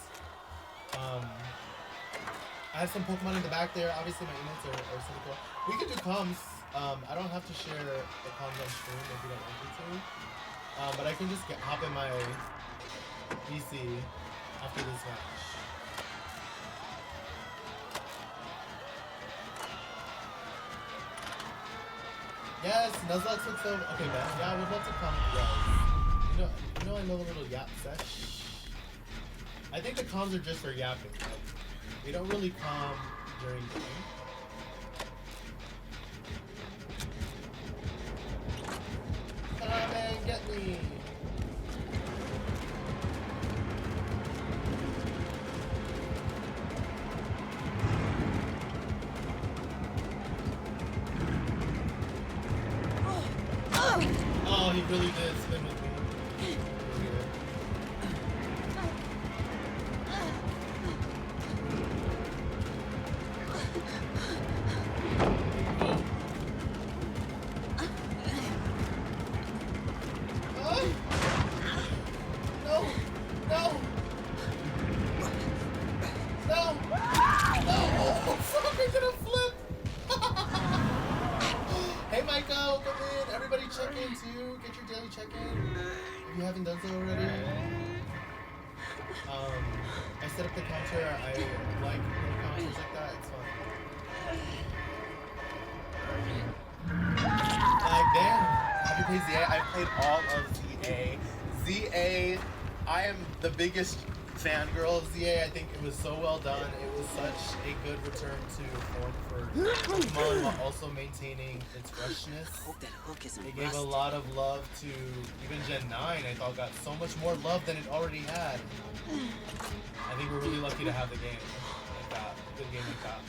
S1: I have some Pokemon in the back there. Obviously, my emotes are super cool. We could do comms. I don't have to share the comms on stream if you don't want me to. But I can just hop in my VC after this match. Yes, Nuzlocke looks so. Okay, man. Yeah, I would love to come with you guys. You know, I love a little yap sesh. I think the comms are just for yapping. Like, we don't really calm during the game. Come and get me. Oh, he really did spin with me. Ah! No! No! No! No! Oh, fuck! I did a flip! Hey, Michael, come in. Everybody check in, too. Get your daily check-in. If you haven't done so already. I set up the counter. I like little counters like that. It's fun. Damn. Have you played ZA? I've played all of ZA. ZA, I am the biggest fangirl of ZA. I think it was so well done. It was such a good return to form for Pokemon while also maintaining its freshness.
S2: Hope that hook isn't
S1: It gave a
S2: rusted.
S1: lot of love to even Gen 9. I thought got so much more love than it already had. I think we're really lucky to have the game like that. A good game like that.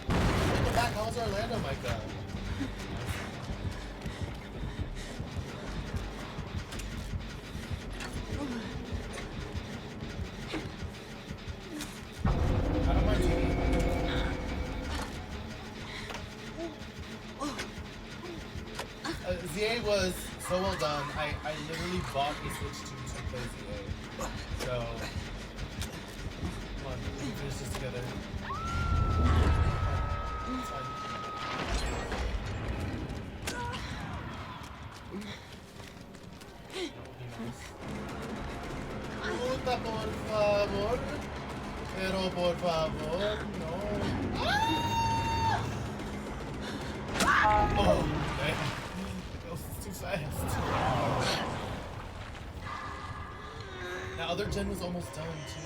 S1: Welcome back. How's Orlando, Micah? I don't mind eating. ZA was so well done. I literally bought a Switch 2 to play ZA. So, come on, we can finish this together. It's fine. Puta, por favor. Pero por favor, no. Ah! Oh, man. That was too fast. That other gen was almost done, too.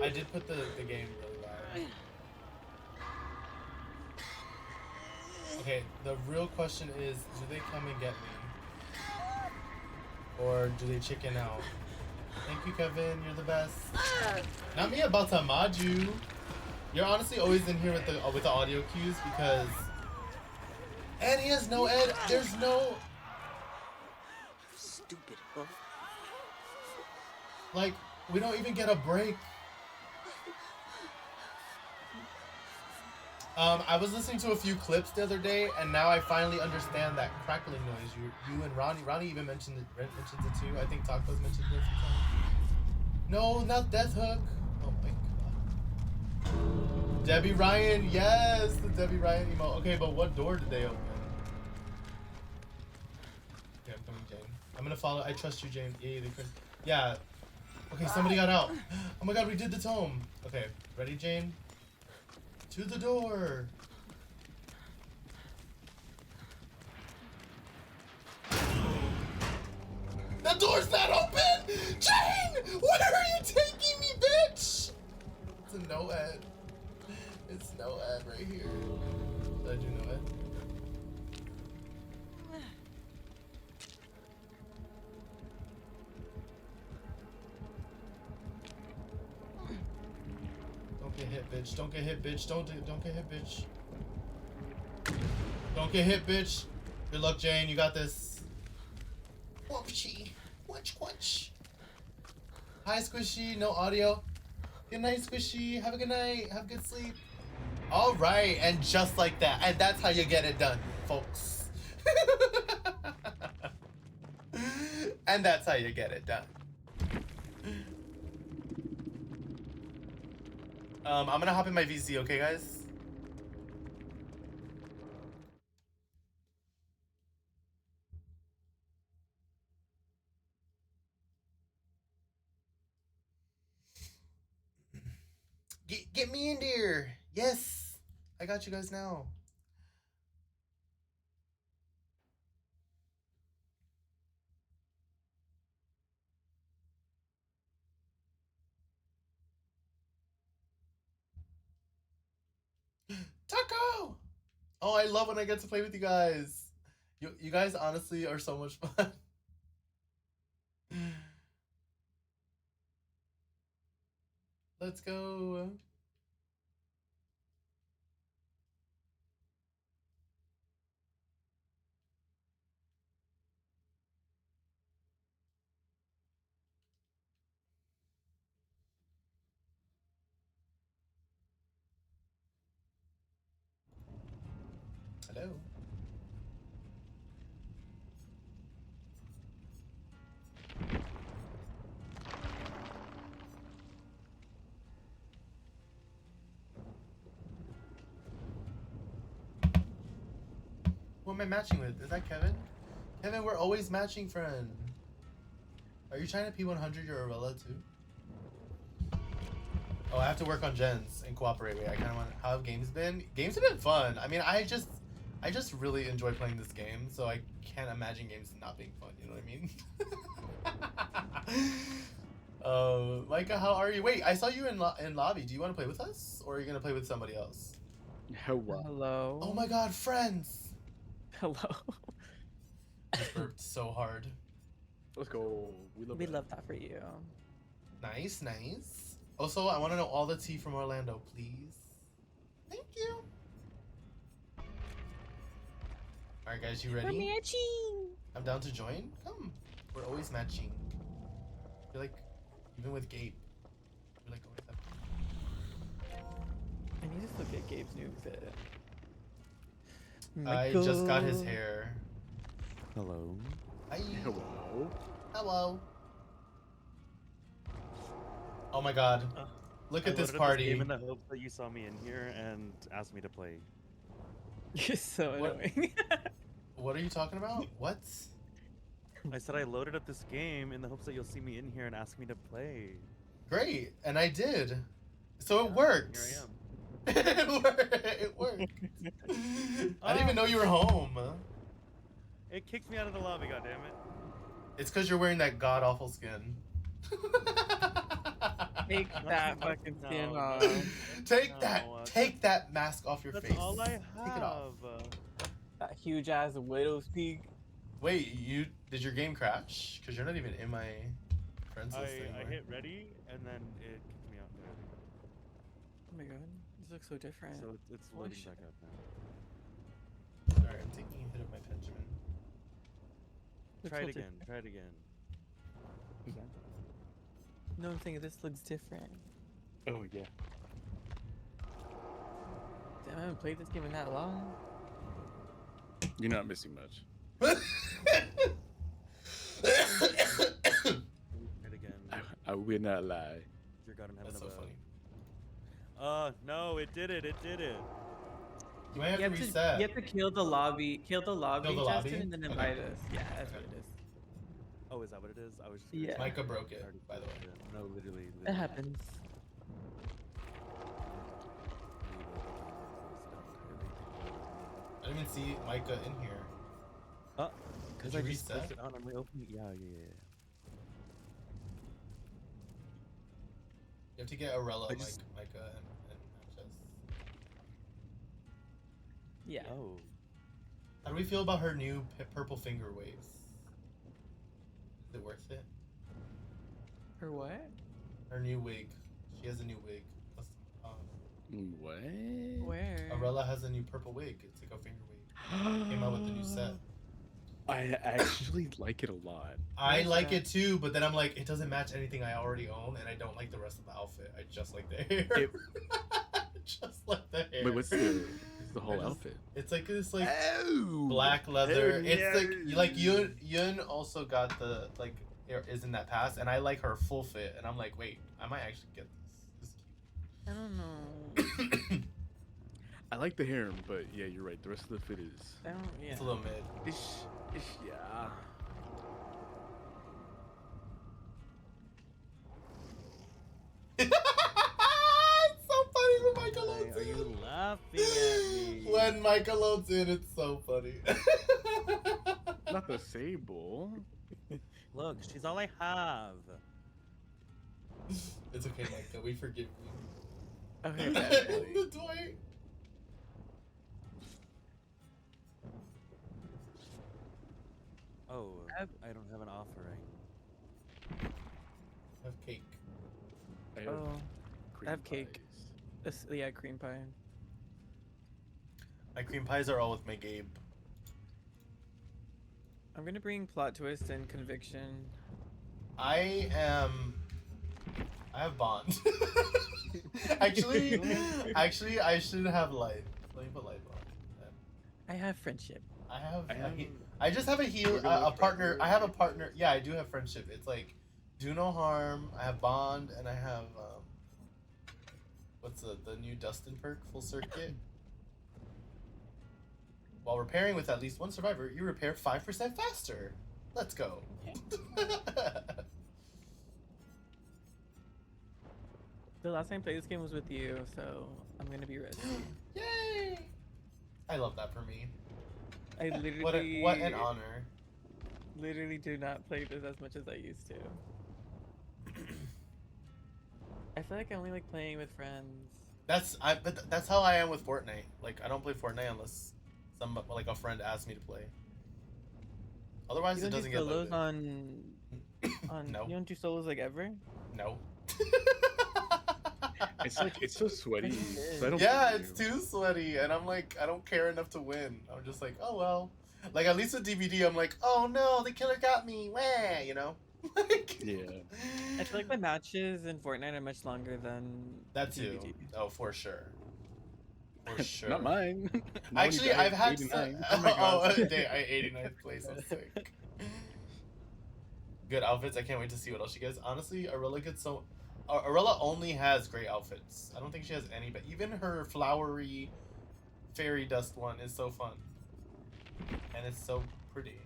S1: I did put the game really loud. Okay, the real question is, do they come and get me? Or do they chicken out? Thank you, Kevin. You're the best. Not me about to mod you. You're honestly always in here with the audio cues because... And he has no ed. There's no...
S2: Stupid hook.
S1: Like, we don't even get a break. I was listening to a few clips the other day, and now I finally understand that crackling noise. You and Ronnie even mentioned it too. I think Tacos mentioned it a few times. No, not Death Hook. Oh my god. Debbie Ryan, yes, the Debbie Ryan emote. Okay, but what door did they open? Okay, I'm coming, Jane. I'm gonna follow. I trust you, Jane. Yeah, they couldn't. Yeah. Okay, somebody got out. Oh my god, we did the tome. Okay, ready, Jane? To the door. The door's not open! Jane! Where are you taking me, bitch? It's a no ed. It's no ed right here. Did I do no ed? Don't get hit, bitch. Don't get hit, bitch. Don't get hit, bitch. Don't get hit, bitch. Good luck, Jane. You got this. Whoopsie. Quench, quench. Hi, Squishy. No audio. Good night, Squishy. Have a good night. Have good sleep. All right, and just like that. And that's how you get it done, folks. And that's how you get it done. I'm gonna hop in my VC, okay, guys? Get me in there. Yes, I got you guys now. Taco! Oh, I love when I get to play with you guys. You guys honestly are so much fun. Let's go. Hello. Who am I matching with? Is that Kevin? Kevin, we're always matching, friend. Are you trying to P100 your Arella too? Oh, I have to work on gens and cooperate. Wait, I kind of want. How have games been? Games have been fun. I mean, I just really enjoy playing this game, so I can't imagine games not being fun. You know what I mean? Micah, how are you? Wait, I saw you in lobby. Do you want to play with us, or are you gonna play with somebody else?
S4: Hello.
S5: Hello.
S1: Oh my God, friends!
S5: Hello.
S1: I burped so hard.
S4: Let's go. We love
S5: We
S4: that.
S5: love that for you.
S1: Nice, nice. Also, I want to know all the tea from Orlando, please. Thank you. All right, guys, you ready?
S5: We're matching.
S1: I'm down to join. Come. We're always matching. I feel like, even with Gabe, we're like always have.
S5: I need to look at Gabe's new fit.
S1: I just got his hair.
S6: Hello.
S1: Hi.
S4: Hello.
S1: Hello. Oh my God. Look at this
S6: loaded
S1: party.
S6: game in the hopes that you saw me in here and asked me to play.
S5: You're so
S1: What?
S5: annoying.
S1: What are you talking about? What?
S6: I said I loaded up this game in the hopes that you'll see me in here and ask me to play.
S1: Great, and I did. So it worked.
S6: Here I am.
S1: It worked. It worked. I didn't even know you were home.
S6: It kicked me out of the lobby, goddammit.
S1: It's because you're wearing that god awful skin.
S5: Take that
S6: No,
S5: fucking skin
S6: no,
S5: off.
S1: Take that mask off your
S6: That's
S1: face.
S6: all I
S1: Take it off.
S6: have.
S5: That huge ass widow's peak.
S1: Wait, did your game crash? Because you're not even in my friends list
S6: I
S1: anymore.
S6: hit ready and then it kicked me out.
S5: Oh my god, this looks so different.
S6: So it's
S5: Holy
S6: loading
S5: shit.
S6: back up now.
S1: Sorry, I'm taking a hit of my Benjamin.
S5: Looks
S6: Try
S5: so
S6: it again.
S5: different.
S6: Try it again.
S5: No, I'm saying this looks different.
S4: Oh yeah.
S5: Damn, I haven't played this game in that long.
S4: You're not missing much.
S6: Try it again.
S4: I will not lie.
S6: Dear God in heaven
S1: That's so
S6: above.
S1: funny.
S6: No, it did it. It did it.
S1: You might have to
S5: You
S1: reset.
S5: have to kill the lobby,
S1: the lobby?
S5: Justin, and then
S1: Okay.
S5: invite us. Yeah, that's
S1: Okay.
S5: what it is.
S6: Oh, is that what it is? I was just
S5: Yeah.
S1: Micah broke it, by the way.
S6: No, literally.
S5: It happens.
S1: I didn't even see Micah in here.
S6: Because
S1: Did
S6: I
S1: you
S6: just
S1: reset?
S6: clicked it on and reopened it. Yeah.
S1: You have to get Arella,
S6: I just-
S1: Micah, and match us.
S5: Yeah.
S6: Oh.
S1: How do we feel about her new purple finger waves? Is it worth it?
S5: Or what?
S1: Her new wig. She has a new wig.
S4: What?
S5: Where?
S1: Arella has a new purple wig. It's like a finger wig. Came out with the new set.
S4: I actually like it a lot.
S1: I
S5: Where's
S1: like
S5: that?
S1: it too, but then I'm like, it doesn't match anything I already own, and I don't like the rest of the outfit. I just like the hair.
S4: It-
S1: just like the hair.
S4: Wait, what's the whole
S1: just-
S4: outfit?
S1: It's like this like
S4: Oh!
S1: black leather.
S6: Hell
S1: It's like
S6: yeah.
S1: Yun also got the like is in that pass, and I like her full fit, and I'm like, wait, I might actually get this. This
S5: I don't know.
S1: is cute.
S4: I like the harem, but yeah, you're right. The rest of the fit is.
S5: I don't. Yeah.
S1: It's a little mid.
S4: Yeah.
S1: It's so funny when Michael
S6: Why
S1: loads
S6: are you
S1: in.
S6: laughing at me?
S1: When Michael loads in, it's so funny.
S4: Not the sable.
S6: Look, she's all I have.
S1: It's okay, Micah. We forgive you.
S5: Okay.
S1: The Dwight.
S6: Oh, I don't have an offering.
S1: Have cake.
S4: I have
S5: Oh,
S4: cream
S5: I have cake.
S4: pies.
S5: yeah, cream pie.
S1: My cream pies are all with my Gabe.
S5: I'm gonna bring plot twist and conviction.
S1: I have Bond. actually, I should have light. Let me put light on.
S5: I have friendship.
S1: I have.
S4: I have
S1: I just have a heal.
S4: We're gonna
S1: A
S4: look
S1: partner.
S4: for-
S1: I have a partner. Yeah, I do have friendship. It's like, do no harm. I have bond, and I have what's the new Dustin perk? Full circuit. While repairing with at least one survivor, you repair 5% faster. Let's go.
S5: The last time I played this game was with you, so I'm gonna be risky.
S1: Yay! I love that for me.
S5: I literally
S1: What an honor.
S5: literally do not play this as much as I used to. I feel like I only like playing with friends.
S1: But that's how I am with Fortnite. Like I don't play Fortnite unless like a friend asks me to play. Otherwise,
S5: You
S1: it
S5: don't
S1: doesn't
S5: do
S1: get
S5: solos
S1: loaded.
S5: on
S1: No.
S5: You don't do solos like ever?
S1: No.
S4: It's like it's so sweaty. So I don't
S1: Yeah,
S4: blame
S1: it's
S4: you.
S1: too sweaty, and I'm like, I don't care enough to win. I'm just like, oh well. Like at least with DVD, I'm like, oh no, the killer got me. Wah, you know. Like,
S4: Yeah.
S5: I feel like my matches in Fortnite are much longer than
S1: that too.
S5: DVD.
S1: Oh, for sure. For sure.
S4: Not mine. Not when you
S1: Actually,
S4: die
S1: I've
S4: at
S1: had
S4: 89.
S1: oh,
S5: my God.
S1: day I 89th place. I'm sick. Good outfits. I can't wait to see what else she gets. Honestly, Arella gets so. Arella only has great outfits. I don't think she has any, but even her flowery fairy dust one is so fun, and it's so pretty.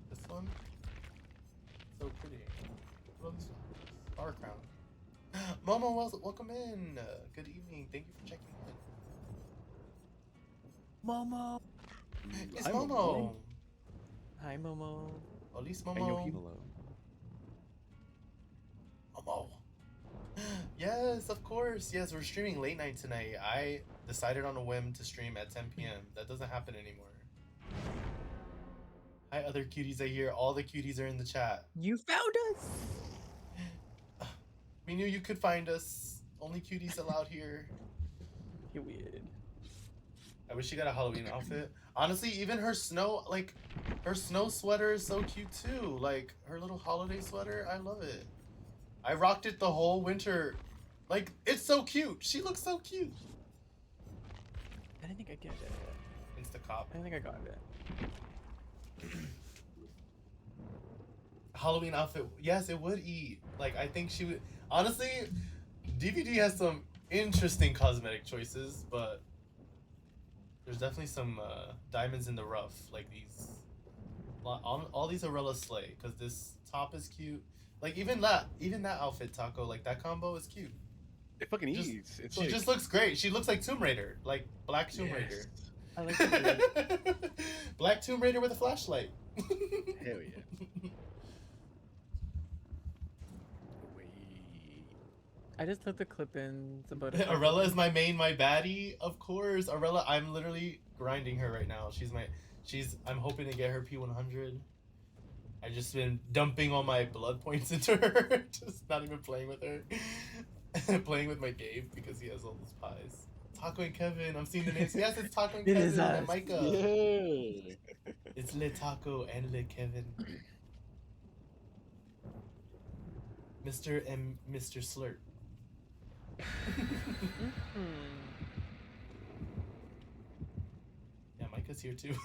S1: This one, so pretty. What are these flowers? Star crown. Momo, welcome in. Good evening. Thank you for checking in.
S5: Momo.
S1: It's
S4: I'm
S1: Momo.
S5: Hi, Momo.
S1: At least
S4: And yo,
S1: Momo.
S6: Hello.
S1: Momo. Yes, of course. Yes, we're streaming late night tonight. I decided on a whim to stream at 10 p.m. That doesn't happen anymore. Hi, other cuties I hear. All the cuties are in the chat.
S5: You found us.
S1: We knew you could find us. Only cuties allowed here.
S5: You're weird.
S1: I wish she got a Halloween outfit. Honestly, even her snow, like, her snow sweater is so cute too. Like, her little holiday sweater, I love it. I rocked it the whole winter. Like, it's so cute. She looks so cute.
S5: I didn't think I get it.
S1: Instacop.
S5: I don't think I got it.
S1: Halloween outfit. Yes, it would eat. Like, I think she would. Honestly, DVD has some interesting cosmetic choices, but there's definitely some diamonds in the rough. Like these. All these Arella slay. Because this top is cute. Like, even that outfit, Taco, like, that combo is cute.
S4: It fucking
S1: Just-
S4: eats. It's
S1: She
S4: like,
S1: just looks great. She looks like Tomb Raider. Like, Black Tomb
S4: yes.
S1: Raider.
S5: I like the
S1: Black Tomb Raider with a flashlight.
S4: Hell yeah. Wait.
S5: I just took the clip-ins about
S1: Arella is my main, my baddie. Of course, Arella. I'm literally grinding her right now. I'm hoping to get her P100. I just been dumping all my blood points into her. Just not even playing with her. Playing with my Gabe because he has all those pies. Taco and Kevin. I'm seeing the names. Yes, it's Taco and
S5: It
S1: Kevin
S5: is us.
S1: and Micah.
S4: Yay.
S1: It's Le Taco and Le Kevin. Mr. and Mr. Slurp. Yeah, Micah's here too.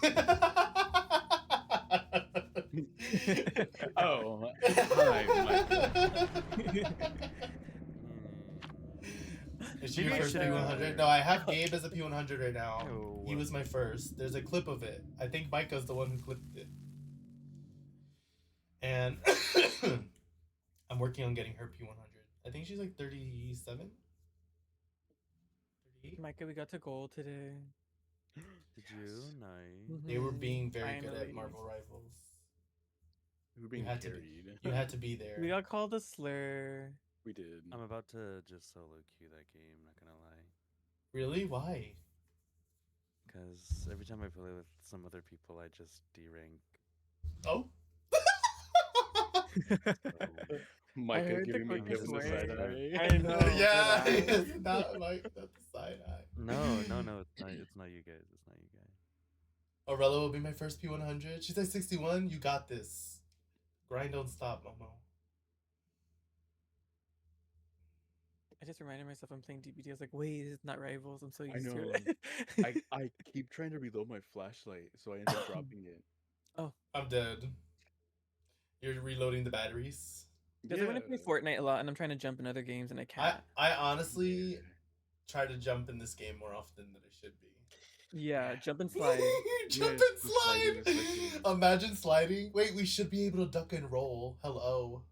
S4: Oh, hi, Micah.
S1: Is she
S6: Maybe
S1: your
S6: I
S1: first
S6: should-
S1: P100? No, I have Gabe as a P100 right now.
S6: No.
S1: He was my first. There's a clip of it. I think Micah's the one who clipped it. And I'm working on getting her P100. I think she's like 37? 38?
S5: Micah, we got to goal today.
S6: Did you? Nice.
S1: They were
S5: Mhm.
S1: being very good
S5: Finally.
S1: at Marvel Rivals.
S4: We were being
S1: had to be-
S4: carried.
S1: You had to be there.
S5: We got called a slur.
S4: We did.
S6: I'm about to just solo queue that game, not gonna lie.
S1: Really? Why?
S6: Because every time I play with some other people, I just derank.
S1: Oh?
S4: Micah
S5: heard the
S4: giving me
S5: quickest
S4: Kevin the
S6: way.
S4: side eye.
S5: I know.
S1: Yeah,
S5: but I-
S1: it's not like that's the side eye.
S6: No, it's not. It's not you guys. It's not you guys.
S1: Aurella will be my first P100. She's at 61. You got this. Grind don't stop, Momo.
S5: I just reminded myself I'm playing DBD. I was like, wait, it's not Rivals. I'm so
S4: I
S5: used to
S4: know.
S5: it.
S4: I keep trying to reload my flashlight, so I end up dropping it.
S5: Oh,
S1: I'm dead. You're reloading the batteries.
S5: because I want to play Fortnite a lot, and I'm trying to jump in other games, and I
S1: I
S5: can't.
S1: I honestly try to jump in this game more often than I should be.
S5: Yeah, jump and slide.
S1: Jump
S4: Yes,
S1: and
S4: the
S1: slide.
S4: sliding is like
S1: Imagine sliding. Wait, we should be able to duck and roll. Hello.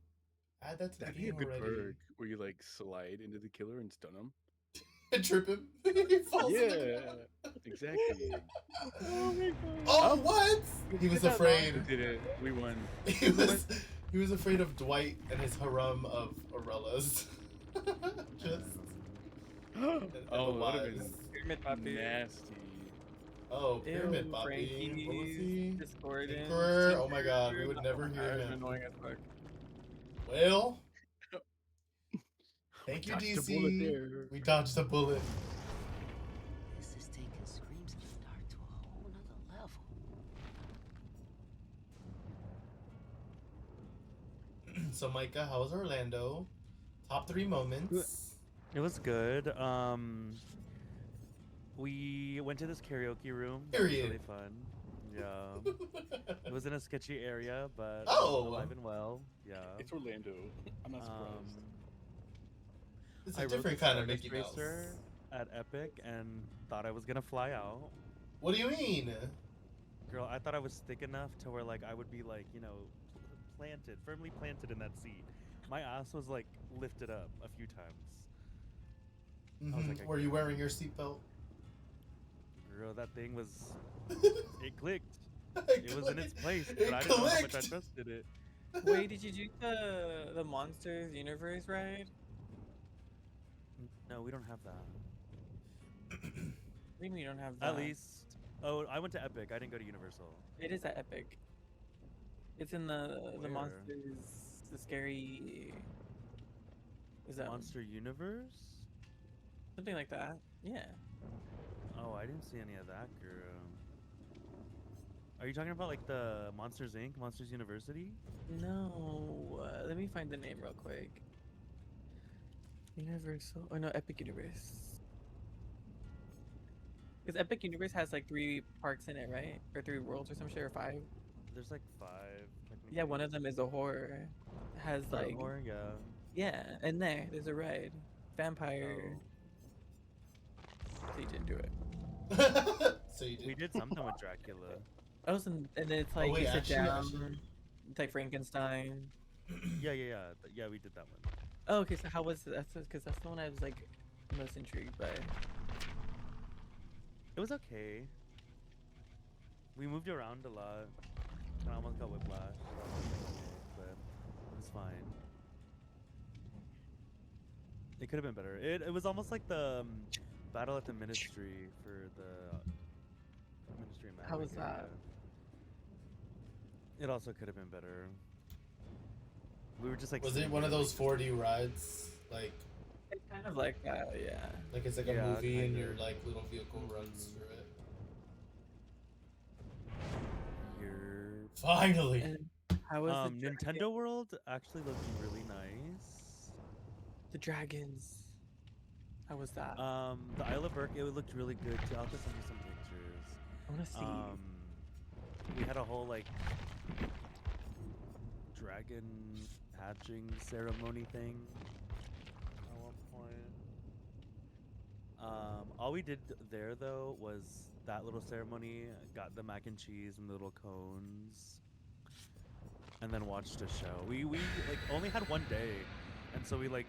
S1: Add that to the
S4: That'd be a
S1: game
S4: good
S1: already.
S4: perk where you like slide into the killer and stun him.
S1: And trip him. He falls in the
S4: Yeah,
S1: ground.
S4: exactly.
S5: Oh my god.
S1: Oh, what? He
S5: We
S1: was
S5: did that
S1: afraid.
S4: We did it. We won.
S1: He was afraid of Dwight and his harem of Orellas. Just and the
S4: Oh, that would've
S1: wives.
S4: been
S5: Pyramid Poppy.
S4: nasty.
S1: Oh, Pyramid
S5: Ew,
S1: Poppy. What was
S5: Frankie's,
S1: he?
S5: Discordant.
S1: Tinkerer. Oh my god, we would
S5: Tinkerer.
S1: never
S5: Oh,
S1: hear
S5: that was
S1: him.
S5: annoying as fuck.
S1: Well, thank you,
S4: Dodged a bullet
S1: DC.
S4: there.
S1: We dodged a bullet.
S2: This is taking Screams and Start to a whole nother level.
S1: So, Micah, how was Orlando? Top 3 moments.
S6: It was good. We went to this karaoke room. That was
S1: Period.
S6: really fun. Yeah. It was in a sketchy area, but
S1: Oh.
S6: alive and well. Yeah.
S4: It's Orlando. I'm not surprised.
S1: It's
S6: I
S1: a
S6: rode
S1: different
S6: the
S1: kind of
S6: Stardust
S1: Mickey Mouse.
S6: Racer at Epic and thought I was gonna fly out.
S1: What do you mean?
S6: Girl, I thought I was thick enough to where like I would be like, you know, planted, firmly planted in that seat. My ass was like lifted up a few times. I was like, I
S1: Were you
S6: can't.
S1: wearing your seatbelt?
S6: Girl, that thing was it clicked. It was in its place, but I didn't know how much I trusted it.
S5: Wait, did you do the Monsters Universe ride?
S6: No, we don't have that.
S5: What do you mean you don't have that?
S6: At least, oh, I went to Epic. I didn't go to Universal.
S5: It is at Epic. It's in the
S6: Where?
S5: Monsters, the scary. Is that
S6: Monster Universe?
S5: something like that? Yeah.
S6: Oh, I didn't see any of that, girl. Are you talking about like the Monsters Inc., Monsters University?
S5: No. Let me find the name real quick. Universal. Oh no, Epic Universe. Because Epic Universe has like 3 parks in it, right? Or 3 worlds or some shit, or 5.
S6: There's like 5.
S5: Yeah, one of them is a horror. It has like
S6: Or yeah.
S5: yeah, and there's a ride. Vampire.
S6: Oh.
S5: So you didn't do it.
S1: So you
S6: We
S1: did.
S6: did something with Dracula.
S5: Oh, and then it's like
S1: wait,
S5: you sit
S1: actually-
S5: down. It's like Frankenstein.
S6: Yeah, yeah, we did that one.
S5: Oh, okay. So how was that? Because that's the one I was like most intrigued by.
S6: It was okay. We moved around a lot. And I almost got whiplash. But it was fine. It could have been better. It was almost like the battle at the Ministry for the Ministry of Magic.
S5: How was that?
S6: area. It also could have been better. We were just like.
S1: Was it
S6: sitting
S1: one of
S6: there,
S1: those 4D rides? Like
S5: It's kind of like that, yeah.
S1: it's like a
S6: Yeah,
S1: movie and your
S6: kinda.
S1: like little vehicle runs through it.
S6: Here.
S1: Finally.
S5: And how was the
S6: Nintendo World actually looked really nice.
S5: The dragons. How was that?
S6: The Isle of Berk, it looked really good too. I'll just send you some pictures.
S5: I want to see.
S6: We had a whole like dragon hatching ceremony thing at one point. All we did there though was that little ceremony, got the mac and cheese and the little cones, and then watched a show. We like only had one day, and so we like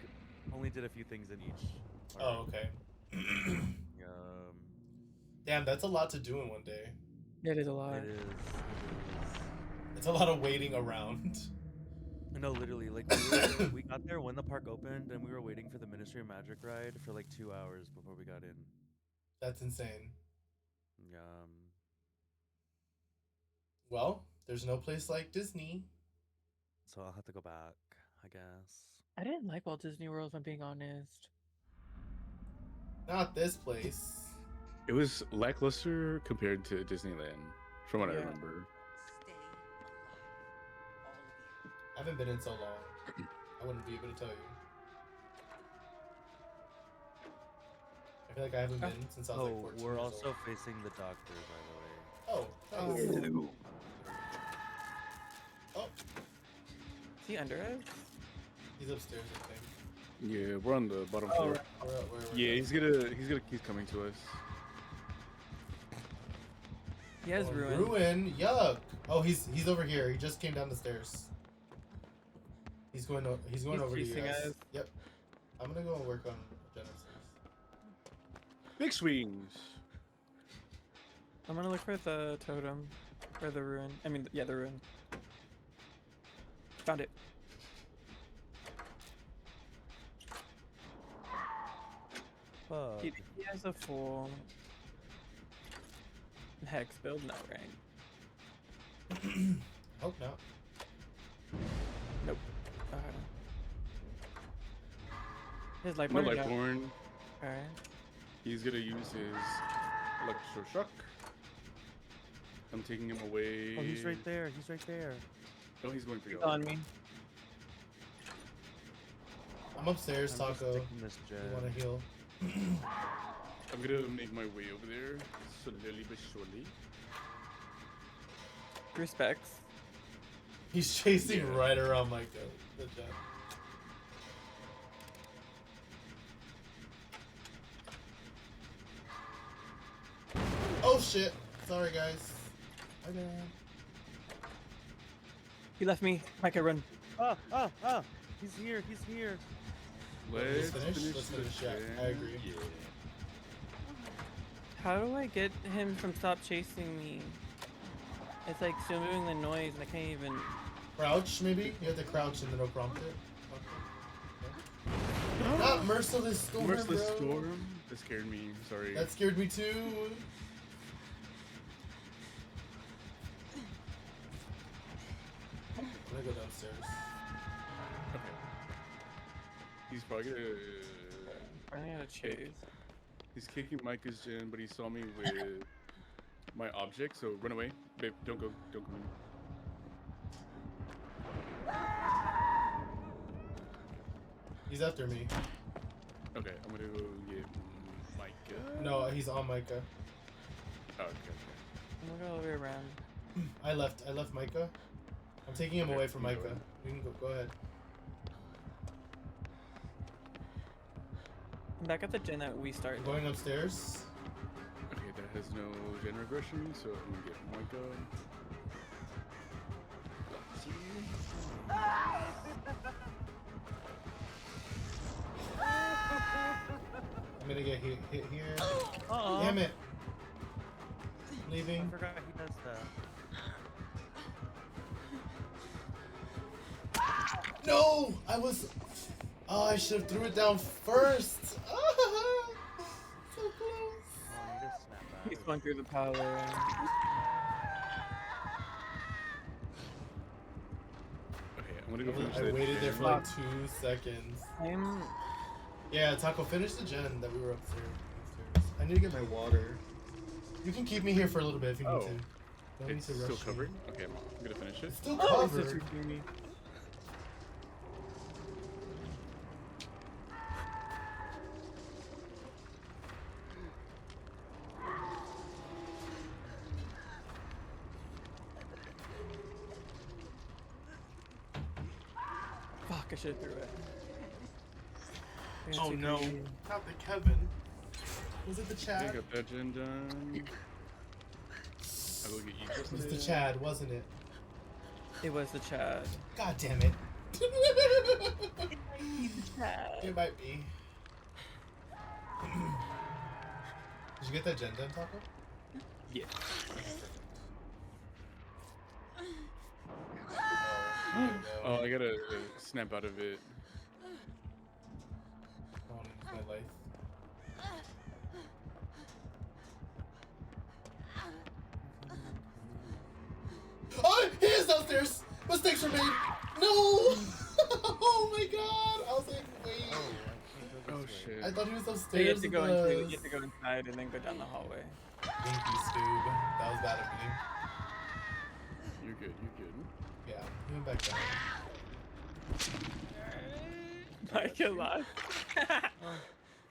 S6: only did a few things in each.
S1: Oh, okay.
S6: Um,
S1: Damn, that's a lot to do in one day.
S5: It is a lot.
S6: it is.
S1: It's a lot of waiting around.
S6: No, literally, like we got there when the park opened, and we were waiting for the Ministry of Magic ride for like 2 hours before we got in.
S1: That's insane.
S6: Um,
S1: Well, there's no place like Disney.
S6: so I'll have to go back, I guess.
S5: I didn't like Walt Disney World, if I'm being honest.
S1: Not this place.
S4: It was lackluster compared to Disneyland, from what I
S5: Yeah.
S4: remember.
S2: Stay alive. All of you.
S1: I haven't been in so long. I wouldn't be able to tell you. feel like I haven't been since I was like
S6: Oh,
S1: 14
S6: we're
S1: years
S6: also
S1: old.
S6: facing the doctor, by
S1: Oh, nice. Oh,
S5: Is he under us?
S1: he's upstairs, I think.
S4: Yeah, we're on the bottom
S5: Oh,
S4: floor.
S1: Where
S4: Yeah, he's coming to us.
S5: he has ruin.
S1: Ruin, yuck. Oh, he's over here. He just came down the stairs. He's going over
S5: He's
S1: to you
S5: chasing
S1: guys.
S5: us.
S1: Yep. I'm gonna go and work on Genesis.
S4: Big swings.
S5: I'm gonna look for the totem. Or the ruin. I mean, yeah, the ruin. Found it.
S6: the way.
S5: He has a full hex build, no rank.
S1: Hope not.
S5: Nope. His life
S4: No
S5: point.
S4: Lightborn.
S5: Alright.
S4: He's gonna use his electroshock. I'm taking him away.
S6: Oh, he's right there. He's right there.
S4: Oh, he's going for you.
S5: On me.
S1: I'm upstairs,
S6: I'm just
S1: Taco.
S6: taking this
S1: You
S6: jet.
S1: wanna heal?
S4: I'm gonna make my way over there, slowly but surely.
S5: Respects.
S1: He's chasing
S4: Yeah.
S1: right around Micah, the jet. Oh shit! Sorry guys. My bad.
S5: He left me. Micah, run.
S6: Ah! He's here. He's here.
S4: Let's
S1: finish?
S4: finish
S1: Let's
S4: the
S1: finish, yeah,
S4: gen.
S1: I agree.
S4: Yeah.
S5: How do I get him from stop chasing me? It's like still moving the noise and I can't even.
S1: Crouch, maybe? You have to crouch and then it'll prompt it. Okay. Not Merciless Storm,
S4: Merciless
S1: bro.
S4: Storm? That scared me. Sorry.
S1: That scared me too. I'm gonna go downstairs.
S4: Okay. He's probably gonna.
S5: Running out of chase.
S4: He's kicking Micah's gen, but he saw me with my object, so run away. Babe, don't go. Don't go in.
S1: He's after me.
S4: Okay, I'm gonna go get Micah.
S1: No, he's on Micah.
S4: Oh, okay.
S5: I'm gonna go all the way around.
S1: I left Micah. I'm taking him
S4: Okay,
S1: away from
S4: you go
S1: Micah.
S4: ahead.
S1: You can go ahead.
S5: I'm back at the gen that we started.
S1: I'm going upstairs.
S4: Okay, that has no gen regression, so I'm gonna get Micah.
S1: I'm gonna get hit here.
S6: Uh-oh.
S1: Damn it.
S6: I
S1: Leaving.
S6: forgot he does that.
S1: No! I was. Oh, I should have threw it down first. So close.
S6: Oh, you just snap out.
S5: He's going through the power.
S4: Okay, I'm gonna go finish
S1: I
S4: that
S1: waited there
S4: gen.
S1: for like 2 seconds.
S5: I'm.
S1: Yeah, Taco, finish the gen that we were upstairs. I need to get my water. You can keep me here for a little bit if you need
S4: Oh.
S1: to. No need
S4: It's
S1: to
S4: still
S1: rush me.
S4: covered? Okay, I'm gonna finish it.
S1: It's still
S5: Oh,
S1: covered.
S5: it's just me. Fuck, I should have threw it.
S1: Oh
S5: Fancy
S1: no.
S5: green.
S1: Not the Kevin. Was it the
S4: Okay,
S1: Chad?
S4: got that gen done. I'll go get you.
S1: It was the Chad, wasn't it?
S5: It was the Chad.
S1: God damn it. It might be. Did you get that gen done, Taco?
S4: Yeah. Oh, I gotta snap out of it.
S1: I want to use my life. Oh, he is downstairs! Mistakes were made! No! Oh my god! I was like, wait.
S6: Oh, I can't go
S4: Oh
S6: this way.
S4: shit.
S1: I thought he was
S5: So
S1: upstairs.
S5: you have to go
S1: with
S5: into,
S1: us.
S5: you have to go inside and then go down the hallway.
S1: Thank you, Scoob. That was bad of me.
S4: You're good, you're good.
S1: Yeah, he went back down.
S5: Micah lost.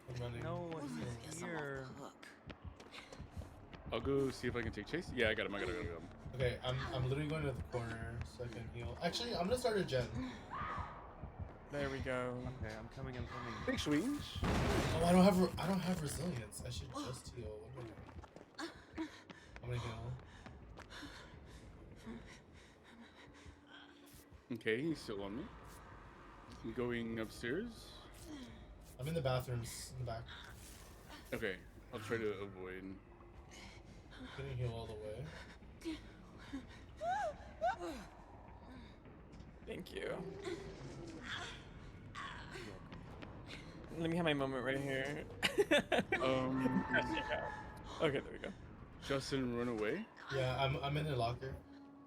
S1: I'm running.
S6: No,
S2: Guess
S6: he's
S2: I'm
S6: here.
S2: off the hook.
S4: I'll go see if I can take chase. Yeah, I got him. I got him.
S1: Okay, I'm literally going to the corner so I can heal. Actually, I'm gonna start a gen.
S5: There we go.
S6: Okay, I'm coming.
S4: Big swings.
S1: Oh, I don't have resilience. I should just heal. What am I doing? I'm gonna heal.
S4: Okay, he's still on me. I'm going upstairs.
S1: I'm in the bathrooms in the back.
S4: Okay, I'll try to avoid.
S1: Couldn't heal all the way.
S5: Thank you. Let me have my moment right here. Okay, there we go.
S4: Justin, run away.
S1: Yeah, I'm in the locker.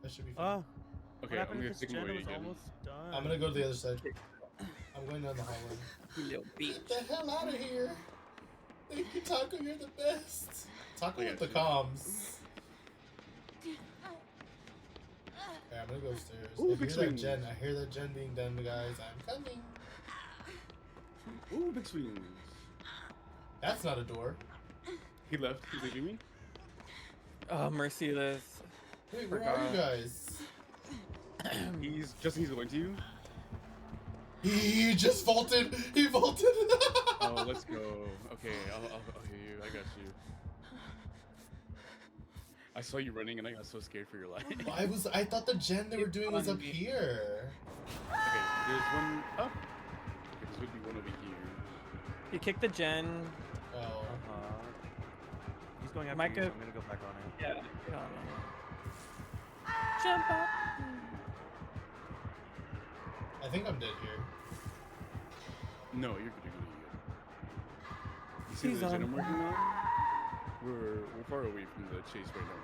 S1: That should be fine.
S6: What
S4: Okay, I'm
S6: happened
S4: gonna
S6: to this
S4: take him
S6: gen? It
S4: away
S6: was
S4: again.
S6: almost done.
S1: I'm gonna go to the other side. I'm going down the hallway.
S5: You little bitch.
S1: Get the hell out of here! Thank you, Taco. You're the best. Taco
S4: I
S1: with the
S4: got
S1: comms. Okay, I'm gonna go upstairs.
S4: Ooh,
S1: I hear
S4: big
S1: that
S4: swing.
S1: gen. I hear that gen being done, guys. I'm coming.
S4: Ooh, big swings.
S1: That's not a door.
S4: He left. He's leaving me.
S5: Oh, merciless.
S1: Wait, where are you guys?
S4: Justin, he's going to you.
S1: He just vaulted. He vaulted.
S4: Oh, let's go. Okay, I'll hear you. I got you. I saw you running and I got so scared for your life.
S1: I thought the gen they were doing was up here.
S4: Okay, there's one up. There's would be one over here.
S5: You kicked the gen.
S1: Oh.
S6: He's going after
S5: Micah-
S6: you, so I'm gonna go back on it.
S5: Yeah, get on it. Jump up.
S1: I think I'm dead here.
S4: No, you're good. You're good. You see
S5: He's
S4: the gen
S5: on
S4: I'm working on? We're far away from the chase right now.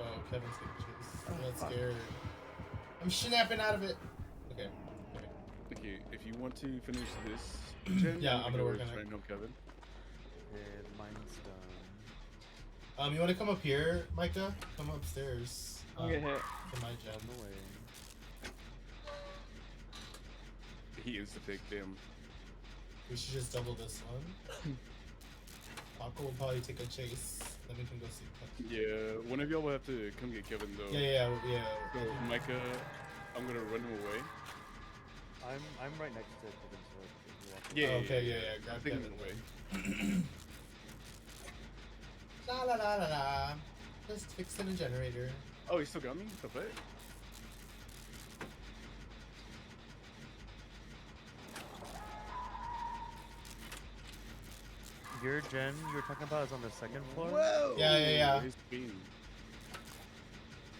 S1: Oh, Kevin's getting chased. I'm
S5: Oh,
S1: not
S5: fuck.
S1: scared. I'm snapping out of it. Okay. Okay.
S4: Okay, if you want to finish this gen,
S1: Yeah,
S4: we
S1: I'm
S4: can
S1: gonna work on
S4: try
S1: it.
S4: and help Kevin.
S6: Okay, mine's done.
S1: You want to come up here, Micah? Come upstairs.
S5: I'll get hit.
S1: To my gen.
S6: No way.
S4: He is the big damn.
S1: We should just double this one. Paco will probably take a chase. Then we can go see.
S4: Yeah, one of y'all will have to come get Kevin though.
S1: Yeah.
S4: So Micah, I'm gonna run him away.
S6: I'm right next to Kevin, so if you walk
S4: Yeah.
S1: Oh, okay, yeah.
S4: I'm
S1: Grab
S4: taking
S1: Kevin
S4: him away.
S1: La la la la la. Just fixing a generator.
S4: Oh, he still got me? The fuck?
S6: Your gen you were talking about is on the second floor?
S4: Whoa!
S1: Yeah.
S4: His beam.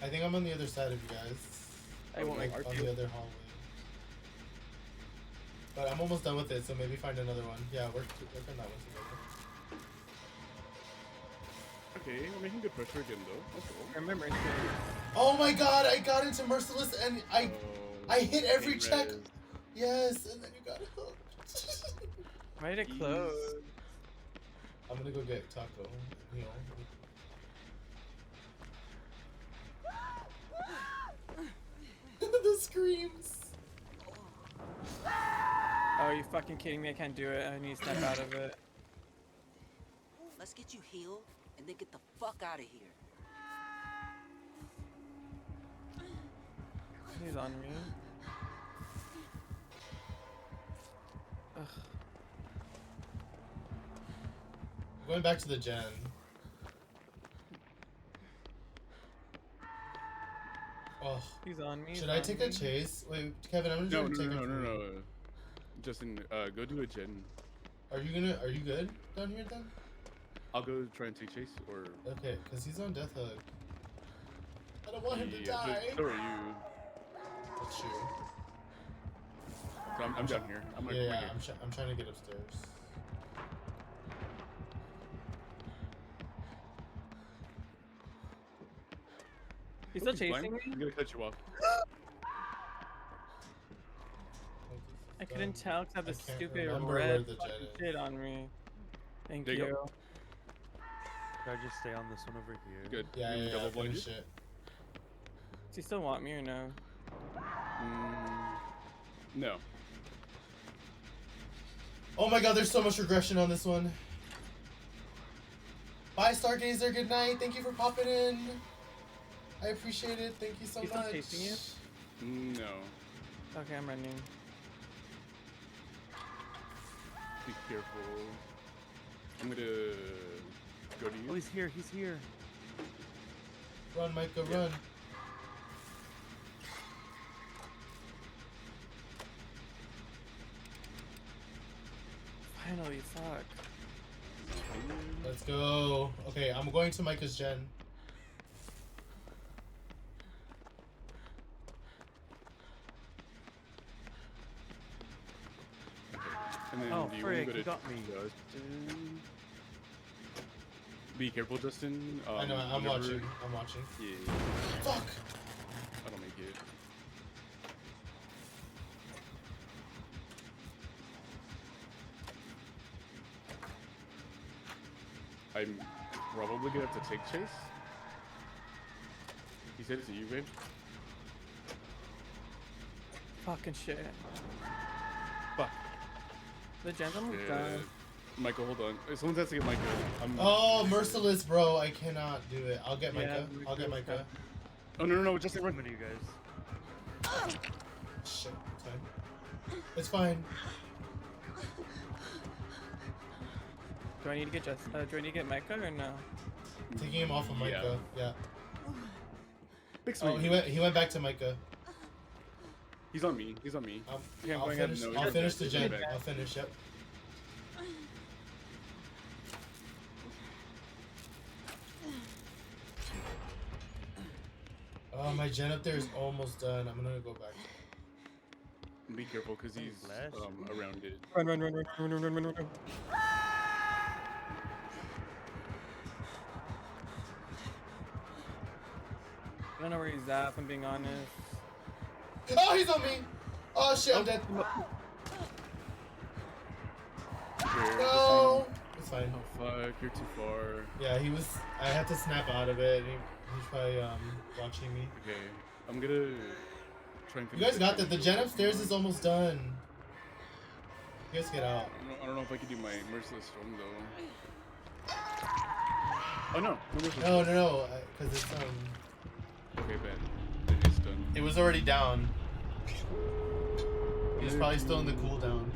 S1: I think I'm on the other side of you guys.
S5: I won't
S1: Like,
S5: make
S1: on the other hallway. But I'm almost done with it, so maybe find another one. Yeah, work on that one together.
S4: Okay, we're making good pressure again though. That's cool.
S5: Remember, it's
S1: Oh my god, I got into Merciless and I hit every
S4: Eight
S1: check.
S4: res.
S1: Yes, and then you got hooked.
S5: ready to close.
S1: I'm gonna go get Taco. You know. The screams.
S5: Oh, are you fucking kidding me? I can't do it. I need to step out of it.
S2: Let's get you healed and then get the fuck out of here.
S5: He's on me. Ugh.
S1: Going back to the gen. Oh,
S5: He's on me.
S1: should I take a chase? Wait, Kevin, I'm
S4: No,
S1: gonna
S4: no,
S1: take
S4: no,
S1: it.
S4: no, no. Justin, go do a gen.
S1: Are you good down here then?
S4: I'll go try and take chase, or
S1: Okay, cause he's on death hug. I don't want him to
S4: yeah,
S1: die.
S4: so are you.
S1: That's true.
S4: So I'm down here. I'm like,
S1: Yeah,
S4: right here.
S1: I'm trying to get upstairs.
S5: He's still
S4: Okay, fine.
S5: chasing me?
S4: I'm gonna cut you off.
S5: I couldn't tell because I have
S1: I
S5: this
S1: can't
S5: stupid
S1: remember where
S5: red
S1: the
S5: fucking
S1: jet is.
S5: shit on me. Thank
S4: There you
S5: you.
S4: go.
S6: Should I just stay on this one over here?
S4: Good.
S1: Yeah,
S4: You
S1: yeah,
S4: double blind
S1: finish
S4: you?
S1: it.
S5: Does he still want me or no?
S4: No.
S1: Oh my god, there's so much regression on this one. Bye, Stargazer. Good night. Thank you for popping in. I appreciate it. Thank you so
S5: He's still
S1: much.
S5: chasing you?
S4: No.
S5: Okay, I'm running.
S4: Be careful. I'm gonna go to
S6: Oh,
S4: you.
S6: he's here. He's here.
S1: Run, Micah, run.
S5: Finally, fuck.
S1: Let's go. Okay, I'm going to Micah's gen.
S4: And then
S6: Oh,
S4: do you
S6: frick,
S4: want to go
S6: he
S4: to
S6: got me.
S4: Justin? Be careful, Justin.
S1: I know, I'm
S4: whenever-
S1: watching. I'm watching.
S4: Yeah,
S1: Fuck!
S4: I don't make it. I'm probably gonna have to take chase. He said it's you, babe.
S5: Fucking shit.
S4: Fuck.
S5: The gen's almost
S4: Yeah.
S5: done.
S4: Michael, hold on. Someone has to get Micah. I'm...
S1: Oh, merciless, bro. I cannot do it. I'll get
S5: Yeah,
S1: Micah. I'll get
S5: Micah's
S1: Micah.
S4: Oh, no, Justin,
S6: I'm
S4: run.
S6: coming to you guys.
S1: Shit, it's fine. It's fine.
S5: Do I need to get do I need to get Micah or no?
S1: Taking him off of Micah. Yeah.
S4: Big
S1: Oh,
S4: swing.
S1: he went back to Micah.
S4: He's on me. He's on me.
S5: Okay, I'm
S1: I'll
S5: going up.
S1: finish.
S4: No,
S1: I'll
S4: you're
S1: finish
S4: back,
S1: the
S4: you're
S1: gen.
S4: back.
S1: I'll finish. Yep. Oh, my gen up there is almost done. I'm gonna go back.
S4: Be careful, because he's
S6: Flash.
S4: around it.
S5: Run, run, run, run, run, run, run, run, run. I don't know where he's at, if I'm being honest.
S1: Oh, he's on me. Oh shit, I'm dead.
S4: Here,
S1: No. It's fine.
S4: Oh fuck, you're too far.
S1: Yeah, he was. I had to snap out of it. He's probably watching me.
S4: Okay, I'm gonna try and
S1: You
S4: finish
S1: guys
S4: it.
S1: got that. The gen upstairs is almost done. You guys get out.
S4: I don't know if I can do my merciless storm though. Oh no, no merciless.
S1: No, no, no. Because it's
S4: Okay, bet. It is done.
S1: it was already down. He's probably still in the cooldown.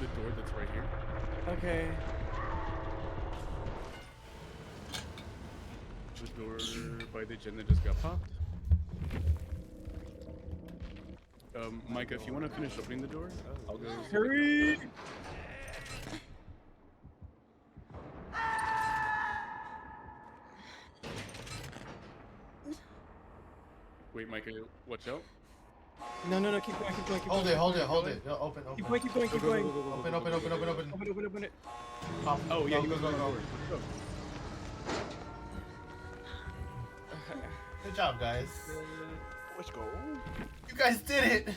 S4: The door that's right here.
S5: Okay.
S4: The door by the gen that just got popped. Micah, if you want to finish opening the door, I'll go.
S5: Hurry!
S4: Wait, Micah, watch out.
S5: No, no, no, keep going, keep going, keep
S1: Hold
S5: going.
S1: it, hold it, hold it. No, open,
S5: Keep
S1: open.
S5: going, keep going, keep going.
S1: Open, open, open, open, open.
S5: Open it, open it, open it.
S1: Pop.
S4: Oh yeah,
S1: Go,
S4: he
S1: go,
S4: goes
S1: go,
S4: by the
S1: go.
S4: door. Go.
S1: Good job, guys.
S3: Let's go.
S1: You guys did it!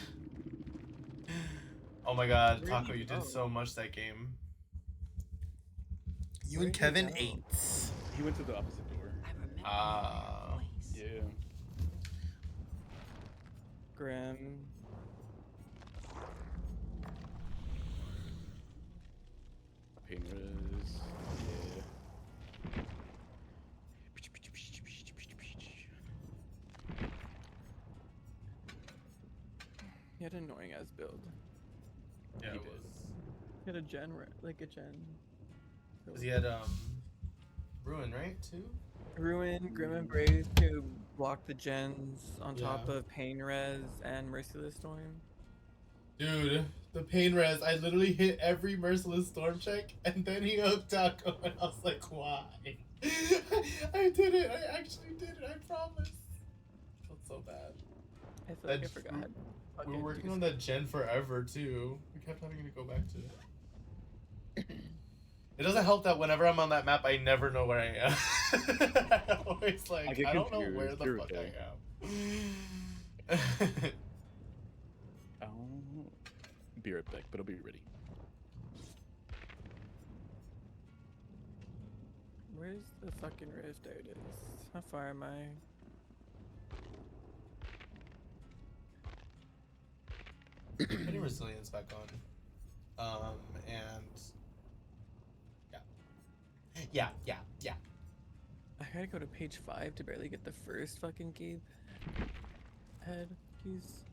S1: Oh my god, Taco, you did so much that game. You and Kevin ate.
S4: He went to the opposite door.
S2: I remember
S1: Ah.
S2: that voice.
S4: Yeah.
S5: Grim.
S4: Pain res. Yeah.
S5: He had an annoying ass build.
S1: Yeah,
S4: He
S1: it
S4: did.
S1: was.
S5: He had a gen, like a gen.
S1: Because he had, Ruin, right, too?
S5: Ruin, Grim Embrace to block the gens on top
S1: Yeah.
S5: of Pain Res and Merciless Storm.
S1: Dude, the pain res, I literally hit every merciless storm check, and then he hooked Taco, and I was like, why? I did it, I actually did it, I promise. I felt so bad.
S5: I feel like I
S1: That-
S5: forgot.
S1: We
S5: Fucking
S1: were working
S5: do
S1: on that gen forever, too. We kept having to go back to it. It doesn't help that whenever I'm on that map, I never know where I am. I'm always like,
S4: get
S1: I don't know
S4: confused.
S1: where the
S4: You're
S1: fuck
S4: okay.
S1: I am.
S4: I'll be right back, but I'll be ready.
S5: Where's the fucking rift? There it is. How far am I?
S1: Putting resilience back on. And yeah.
S5: I gotta go to page 5 to barely get the first fucking Gabe head piece.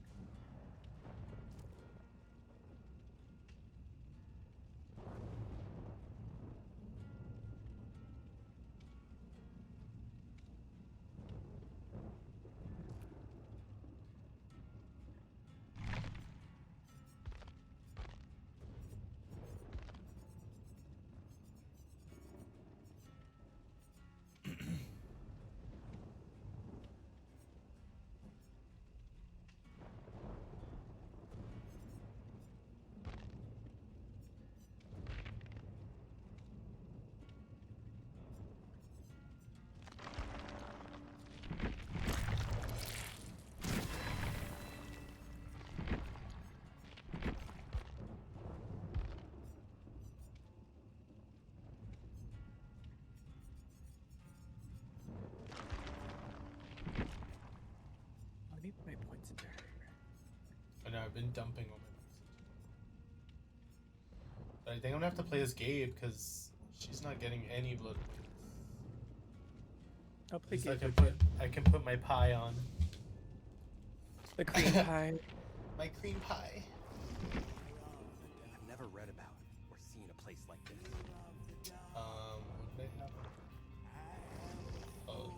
S5: Let me put my points into her.
S1: I know I've been dumping all my points. But I think I'm gonna have to play as Gabe because she's not getting any blood points.
S5: I'll play
S1: So
S5: Gabe.
S1: I can put my pie on.
S5: The cream pie.
S1: My cream pie.
S3: I've never read about or seen a place like this.
S1: What did I have? Oh.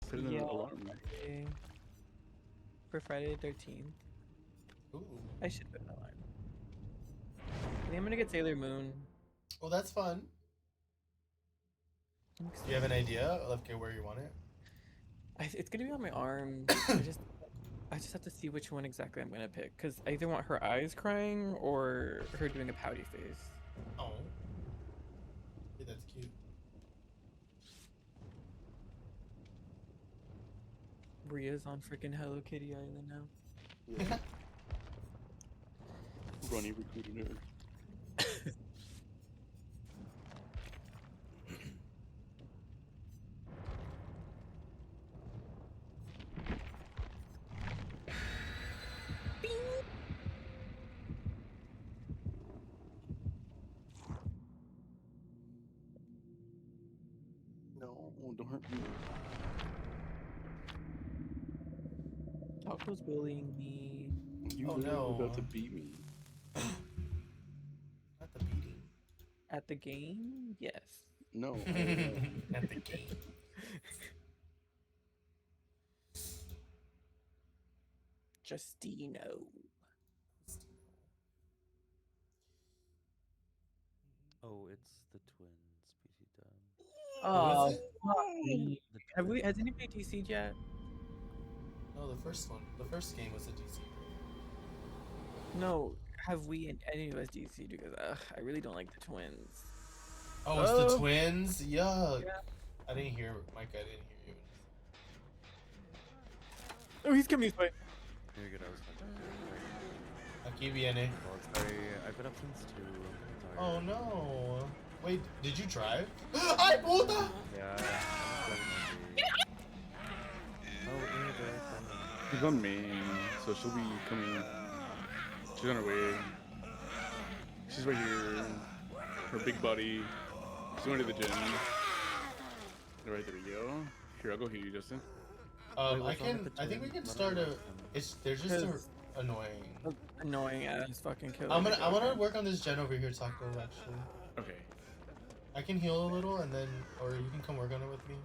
S4: Set an
S5: Yeah.
S4: alarm.
S5: Okay. For Friday the 13th.
S1: Ooh.
S5: I should put an alarm. I think I'm gonna get Sailor Moon.
S1: Well, that's fun.
S5: I'm
S1: Do you have an idea of where you want it?
S5: It's gonna be on my arm. I just have to see which one exactly I'm gonna pick because I either want her eyes crying or her doing a pouty face.
S1: Oh. Yeah, that's cute.
S5: Ria's on freaking Hello Kitty Island now.
S4: Yeah. Ronnie recruited her. No, don't hurt me.
S5: Taco's bullying me.
S4: You
S1: Oh,
S4: were
S1: no.
S4: about to beat me.
S1: Not the beating.
S5: At the game? Yes.
S4: No.
S1: At the game.
S5: Justino.
S6: Oh, it's the twins, PC Dub.
S5: Oh,
S1: is it?
S5: fuck me.
S6: The
S5: Has anybody DC'd yet?
S1: No, the first one. The first game was a DC.
S5: No. Have we and any of us DC'd because I really don't like the twins.
S1: Oh, it's the
S5: Oh.
S1: twins? Yuck.
S5: Yeah.
S1: I didn't hear, Mike, I didn't hear you.
S5: Oh, he's coming this way.
S6: You're good, I was
S1: Aquí viene.
S6: well, sorry, I've been up since 2. Sorry.
S1: Oh no. Wait, did you drive? Ay, puta!
S6: Yeah. Oh, you're there.
S4: She's on main, so she'll be coming. She's on her way. She's right here. Her big body. She's going to the gym. Right, there we go. Here, I'll go heal you, Justin.
S1: I think we can start a. They're just
S5: Cause-
S1: annoying.
S5: Annoying ass fucking killer.
S1: I wanna work on this gen over here, Taco. Actually,
S4: Okay.
S1: I can heal a little, and then, or you can come work on it with me.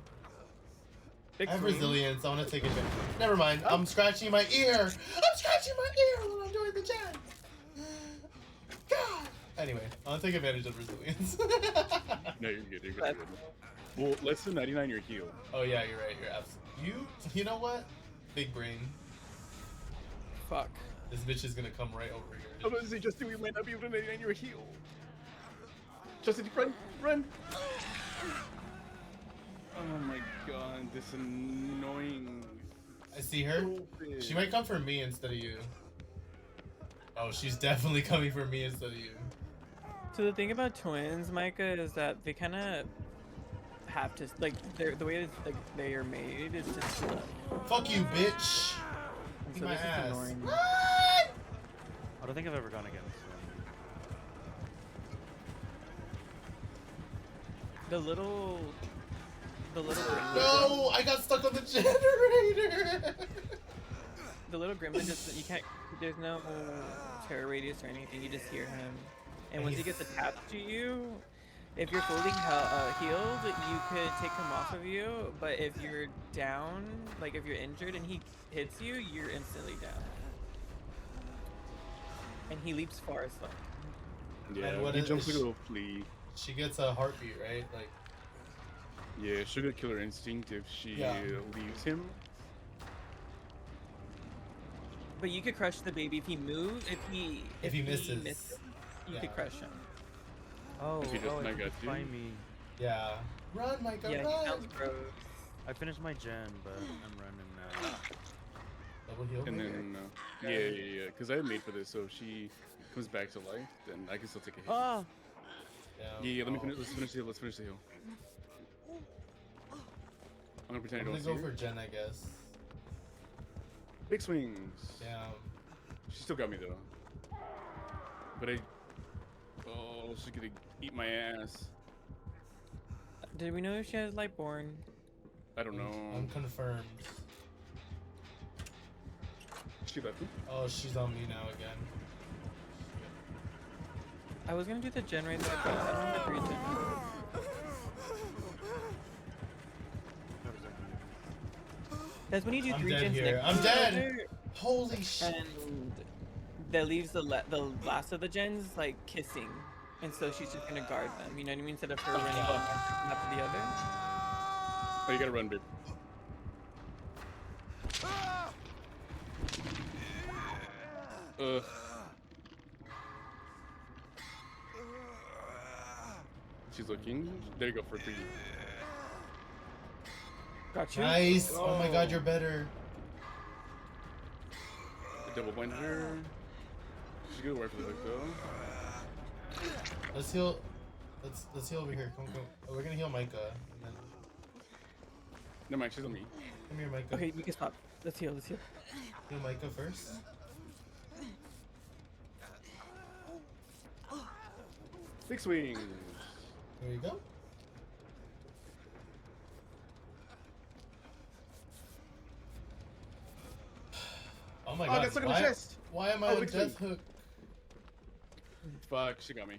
S5: Big
S1: I have
S5: swing.
S1: resilience. I want to take advantage. Never mind. I'm scratching my ear. I'm scratching my ear while I'm doing the gen. God. Anyway, I'll take advantage of resilience.
S4: No, you're good. You're good. You're good. Well, less than 99, you're healed.
S1: Oh yeah, you're right. You're absolutely. You know what? big brain.
S5: Fuck.
S1: This bitch is gonna come right over here.
S4: I'm gonna say, Justin, we might not be able to 99 your heel. Justin, run, run! Oh my god, this annoying.
S1: I see her.
S4: stupid-
S1: She might come for me instead of you. Oh, she's definitely coming for me instead of you.
S5: So the thing about twins, Micah, is that they kind of have to like the way that like they are made is to split.
S1: Fuck you, bitch.
S5: And
S1: Eat
S5: so
S1: my
S5: this is
S1: ass.
S5: annoying.
S1: What?
S6: I don't think I've ever gone against them.
S5: The little gremlin,
S1: No, I got stuck on the generator.
S5: the little gremlin just you can't. There's no terror radius or anything. You just hear him, and once he gets attached to you, if you're fully healed, you could take him off of you. But if you're down, like if you're injured and he hits you, you're instantly down. And he leaps far as fuck.
S4: Yeah,
S1: what
S4: he
S1: is-
S4: jumps like a little flea.
S1: She gets a heartbeat, right? Like,
S4: Yeah, she'll get killer instinct if she
S1: Yeah.
S4: leaves him.
S5: But you could crush the baby if he moves. If he
S1: misses.
S5: you
S1: Yeah.
S5: could crush him.
S6: Oh,
S4: If he doesn't, I
S6: I think
S4: got
S6: it's
S4: you.
S6: find me.
S1: yeah. Run, Micah,
S5: Yeah, he
S1: run.
S5: sounds gross.
S6: I finished my gen, but I'm running now.
S1: Double heal.
S4: And
S1: Micah.
S4: then, yeah, because I had made for this, so if she comes back to life, then I can still take a hit.
S6: Ah!
S4: Yeah, let me
S1: Oh.
S4: finish. Let's finish the heal. Let's finish the heal. I'm gonna pretend
S1: I'm
S4: I
S1: gonna
S4: don't
S1: go
S4: see
S1: for
S4: her.
S1: Jen, I guess.
S4: Big swings.
S1: Yeah.
S4: She still got me though. But oh, she's gonna eat my ass.
S5: Did we know if she has Lightborn?
S4: I don't know.
S1: Unconfirmed.
S4: She left me.
S1: Oh, she's on me now again.
S5: I was gonna do the generator, but I don't have the regen.
S6: How does that do?
S5: That's when you do
S1: I'm
S5: 3
S1: dead
S5: gens
S1: here.
S5: next
S1: I'm
S5: to each
S1: dead.
S5: other,
S1: Holy shit.
S5: and that leaves the last of the gens like kissing, and so she's just gonna guard them. You know what I mean? Instead of her running from one to the other.
S4: Oh, you gotta run, babe. Ugh. She's looking. There you go for 3.
S5: Got you.
S1: Nice. Oh my god, you're better.
S4: Double blind her. She's gonna work for the hook though.
S1: Let's heal. Let's heal over here. Come. Oh, we're gonna heal Micah. And then,
S4: Never mind, she's on me.
S1: come here, Micah.
S5: Okay, you can stop. Let's heal. Let's heal.
S1: Heal Micah first.
S4: Big swings.
S1: There you go. Oh my
S4: Oh, I
S1: god.
S4: got stuck in the
S1: why,
S4: chest.
S1: why am I
S4: Oh,
S1: on
S4: big
S1: death
S4: swing.
S1: hook?
S4: Fuck, she got me.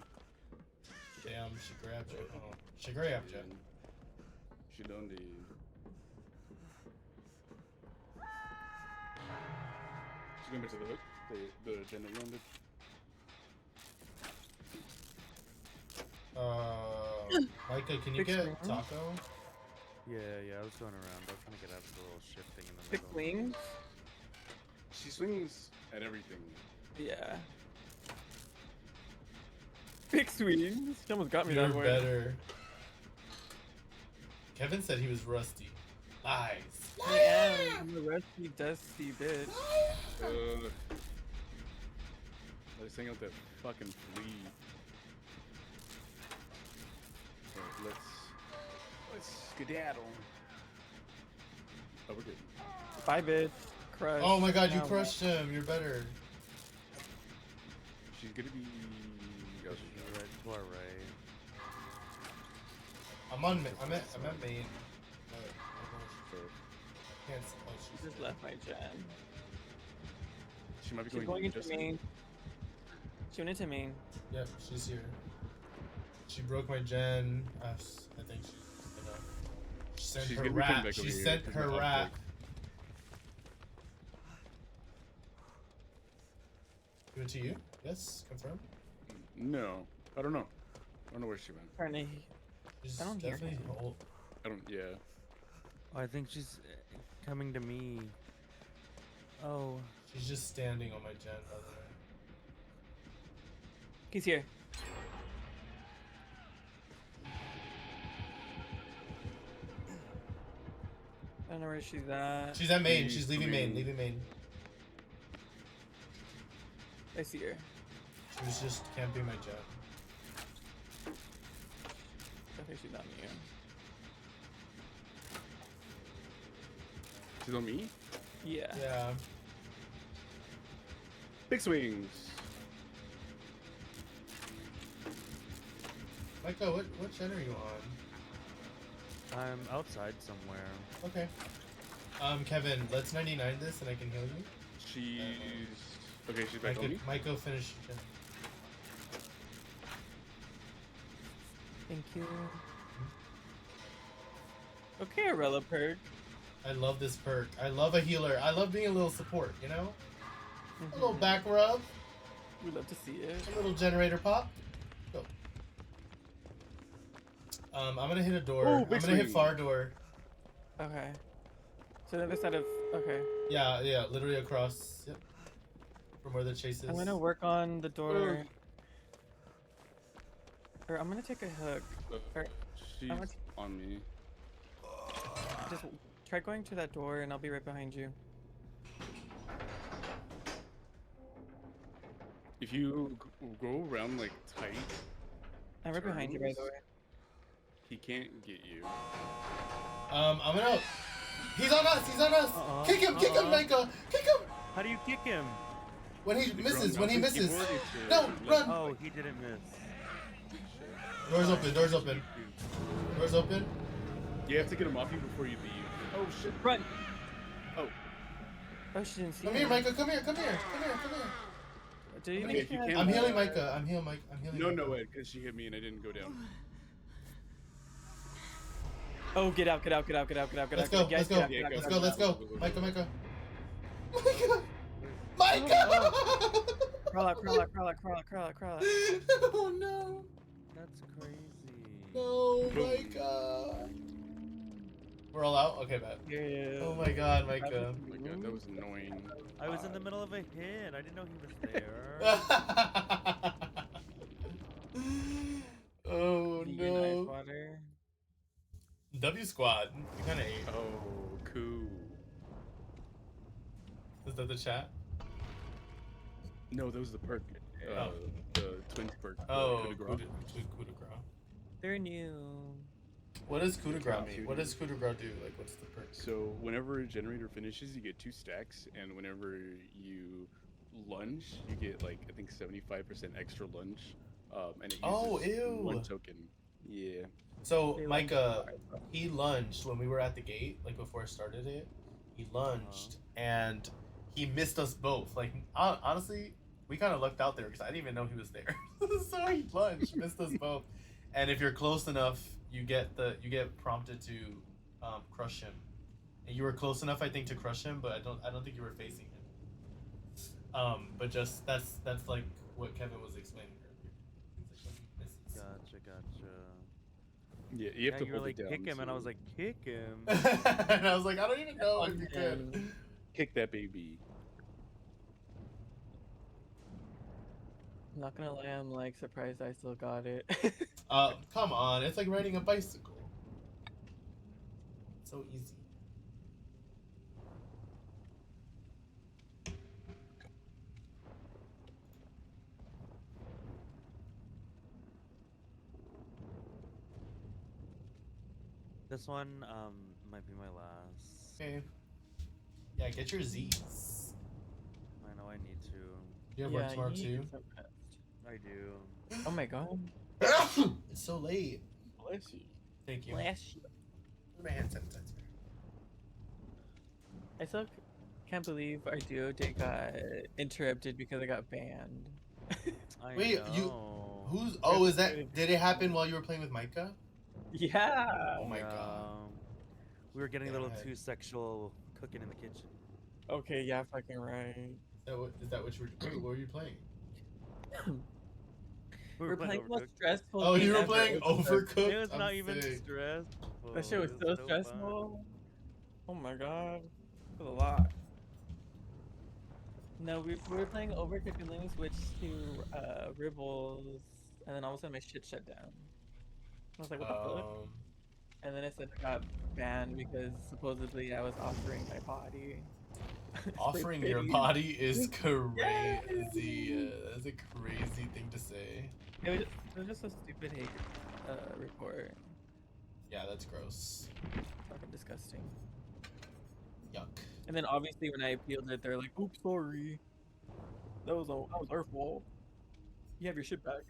S1: Damn, she grabbed you. Oh, she grabbed you.
S4: She done the. She's going back to the hook. The gen that you wanted.
S1: Micah, can you
S5: Big
S1: get
S5: swing.
S1: Taco?
S6: Yeah, I was going around. I was trying to get out of the little shifting in the
S5: Big
S6: middle.
S5: wings.
S4: She swings at everything.
S5: Yeah. Big swings. She almost got me
S1: You're
S5: that way.
S1: better. Kevin said he was rusty. Lies.
S5: I am. I'm a rusty, dusty bitch.
S4: Let's hang out that fucking flea. Alright, let's skedaddle. Oh, we're good.
S5: Bye, bitch. Crush.
S1: Oh my god, you
S5: Now
S1: crushed him. You're better.
S4: She's gonna be. Oh,
S6: You're right, to our right.
S1: I'm on. I'm at main. Can't. Oh,
S5: She
S1: she's
S5: just left my gen.
S4: she might be
S5: She's
S4: going,
S5: going into
S4: just
S5: main. She went into main.
S1: Yep, she's here. She broke my gen. I think she's gonna. She sent
S4: She's
S1: her
S4: gonna be coming
S1: rap.
S4: back
S1: She
S4: over here,
S1: sent
S4: 'cause
S1: her
S4: my
S1: rap.
S4: object-
S1: Give it to you? Yes, confirm.
S4: No, I don't know. I don't know where she went.
S5: Trying to.
S1: She's
S5: I don't hear
S1: definitely
S5: her.
S1: old.
S4: I don't. Yeah.
S6: Oh, I think she's coming to me. Oh.
S1: She's just standing on my gen, by the way.
S5: He's here. I don't know where she's at.
S1: She's at main. She's leaving main. Leaving main.
S5: I see her.
S1: She was just camping my gen.
S5: I think she's on you.
S4: She's on me?
S5: Yeah.
S1: Yeah.
S4: Big swings.
S1: Micah, what gen are you on?
S6: I'm outside somewhere.
S1: Okay. Kevin, let's 99 this and I can heal you.
S4: She's... Okay, she's back on me.
S1: Micah, finish gen.
S5: Thank you. Okay, Arella perk.
S1: I love this perk. I love a healer. I love being a little support, you know? A little
S5: Mhm.
S1: back rub.
S5: We'd love to see it.
S1: A little generator pop. Go. I'm gonna hit a door.
S4: Ooh,
S1: I'm
S4: big
S1: gonna hit
S4: swing.
S1: far door.
S5: Okay. So the other side of okay.
S1: Yeah, literally across. Yep. From where the chase is.
S5: I'm gonna work on the door. Or I'm gonna take a hook. Or
S4: She's
S5: gonna-
S4: on me.
S5: just try going to that door and I'll be right behind you.
S4: If you go around like tight,
S5: I'm right behind you, by the way.
S4: he can't get you.
S1: I'm gonna. He's on us. He's on us. Kick him, Micah. Kick him.
S6: How do you kick him?
S1: When he misses. When he
S4: Mouse and
S1: misses.
S4: keyboard, it's,
S1: No,
S4: left.
S1: run.
S6: Oh, he didn't miss.
S1: Doors open. Doors open. Doors open.
S4: You have to get him off you before you leave. Oh shit.
S5: Run!
S4: Oh.
S5: Oh, she didn't see
S1: Come
S5: me.
S1: here, Micah. Come here. Come here. Come here. Come here.
S5: Do you
S1: Come
S5: think
S1: here.
S5: she had-
S1: I'm healing Micah. I'm healing Mike. I'm healing.
S4: No,
S1: Micah.
S4: no, Ed, because she hit me and I didn't go down.
S5: Oh, get out, get out, get out, get out, get out, get
S1: Let's
S5: out.
S1: go.
S5: Guys,
S1: Let's
S5: get
S1: go.
S5: out, get out,
S1: Let's
S5: get
S1: go.
S5: out.
S1: Let's go. Micah. Micah. Micah.
S5: Crawl out, crawl out, crawl out, crawl out, crawl out, crawl out.
S1: Oh no.
S6: That's crazy.
S1: No, Micah. We're all out? Okay, bet.
S5: Yeah.
S1: Oh my god,
S4: Oh
S1: Micah.
S4: my god, that was annoying.
S6: I was in the middle of a hit. I didn't know he was there.
S1: Oh
S5: Vegan ice
S1: no.
S5: water.
S1: W squad. You kinda ate.
S4: Oh, cool.
S1: Is that the chat?
S4: No, that was the perk.
S1: Oh.
S4: The twins perk.
S1: Oh,
S4: coup de
S1: coup
S4: grace.
S1: de grace.
S5: They're new.
S1: What does coup de grace
S4: Top
S1: mean?
S4: two
S1: What
S4: new.
S1: does coup de grace do? Like, what's the perk?
S4: So whenever a generator finishes, you get 2 stacks, and whenever you lunge, you get like I think 75% extra lunge, and it uses
S1: Oh, ew.
S4: 1 token. Yeah.
S1: So,
S5: They
S1: Micah, he lunged when we were at the gate, like before I started it. He lunged, and he missed us both. Like, honestly, we kind of lucked out there because I didn't even know he was there. So he lunged, missed us both. And if you're close enough, you get prompted to crush him. And you were close enough, I think, to crush him, but I don't think you were facing him. But just that's like what Kevin was explaining earlier. It's like when he misses.
S6: Gotcha.
S4: Yeah, you have to
S6: You were
S4: hold
S6: like,
S4: it down.
S6: kick him, and I was
S4: so-
S6: like, kick him.
S1: And I was like, I don't even know if you could.
S4: kick that baby.
S5: I'm not gonna lie, I'm like surprised I still got it.
S1: Come on, it's like riding a bicycle. So easy.
S6: This one might be my last.
S1: Okay. Yeah, get your Z's.
S6: I know I need to.
S1: You have work
S5: Yeah,
S1: tomorrow
S5: you
S1: too?
S5: need some rest.
S6: I do.
S5: Oh my god.
S1: It's so late.
S5: Bless you.
S1: Thank you.
S5: Bless you.
S1: My hand sanitizer.
S5: I still can't believe our duo date got interrupted because I got banned.
S6: I
S1: Wait, you-
S6: know.
S1: Who's? Oh, is that? Did it happen while you were playing with Micah?
S5: Yeah.
S1: Oh my
S6: Yeah.
S1: god.
S6: We were getting a little
S1: God.
S6: too sexual cooking in the kitchen.
S5: Okay, yeah, fucking right.
S1: Is that what you were? What were you playing?
S6: We
S5: We're playing the most
S6: Overcooked.
S5: stressful.
S1: Oh,
S5: game
S1: you were
S5: ever.
S1: playing Overcooked.
S6: It was
S1: I'm
S6: not even
S1: sick.
S6: stressful.
S5: That shit was
S6: It
S5: so
S6: fun.
S5: stressful. Oh my god. It was a lot. No, we were playing Overcooked and then we switched to Ribbles, and then all of a sudden my shit shut down. I was like, what the fuck? And then it said I got banned because supposedly I was offering my body.
S1: Offering your
S5: Pretty.
S1: body is crazy.
S5: Yes.
S1: That's a crazy thing to say.
S5: It was just a stupid hate report.
S1: Yeah, that's gross.
S5: Fucking disgusting.
S1: Yuck.
S5: And then obviously when I appealed it, they're like, "Oops, sorry. That was our fault. You have your shit back."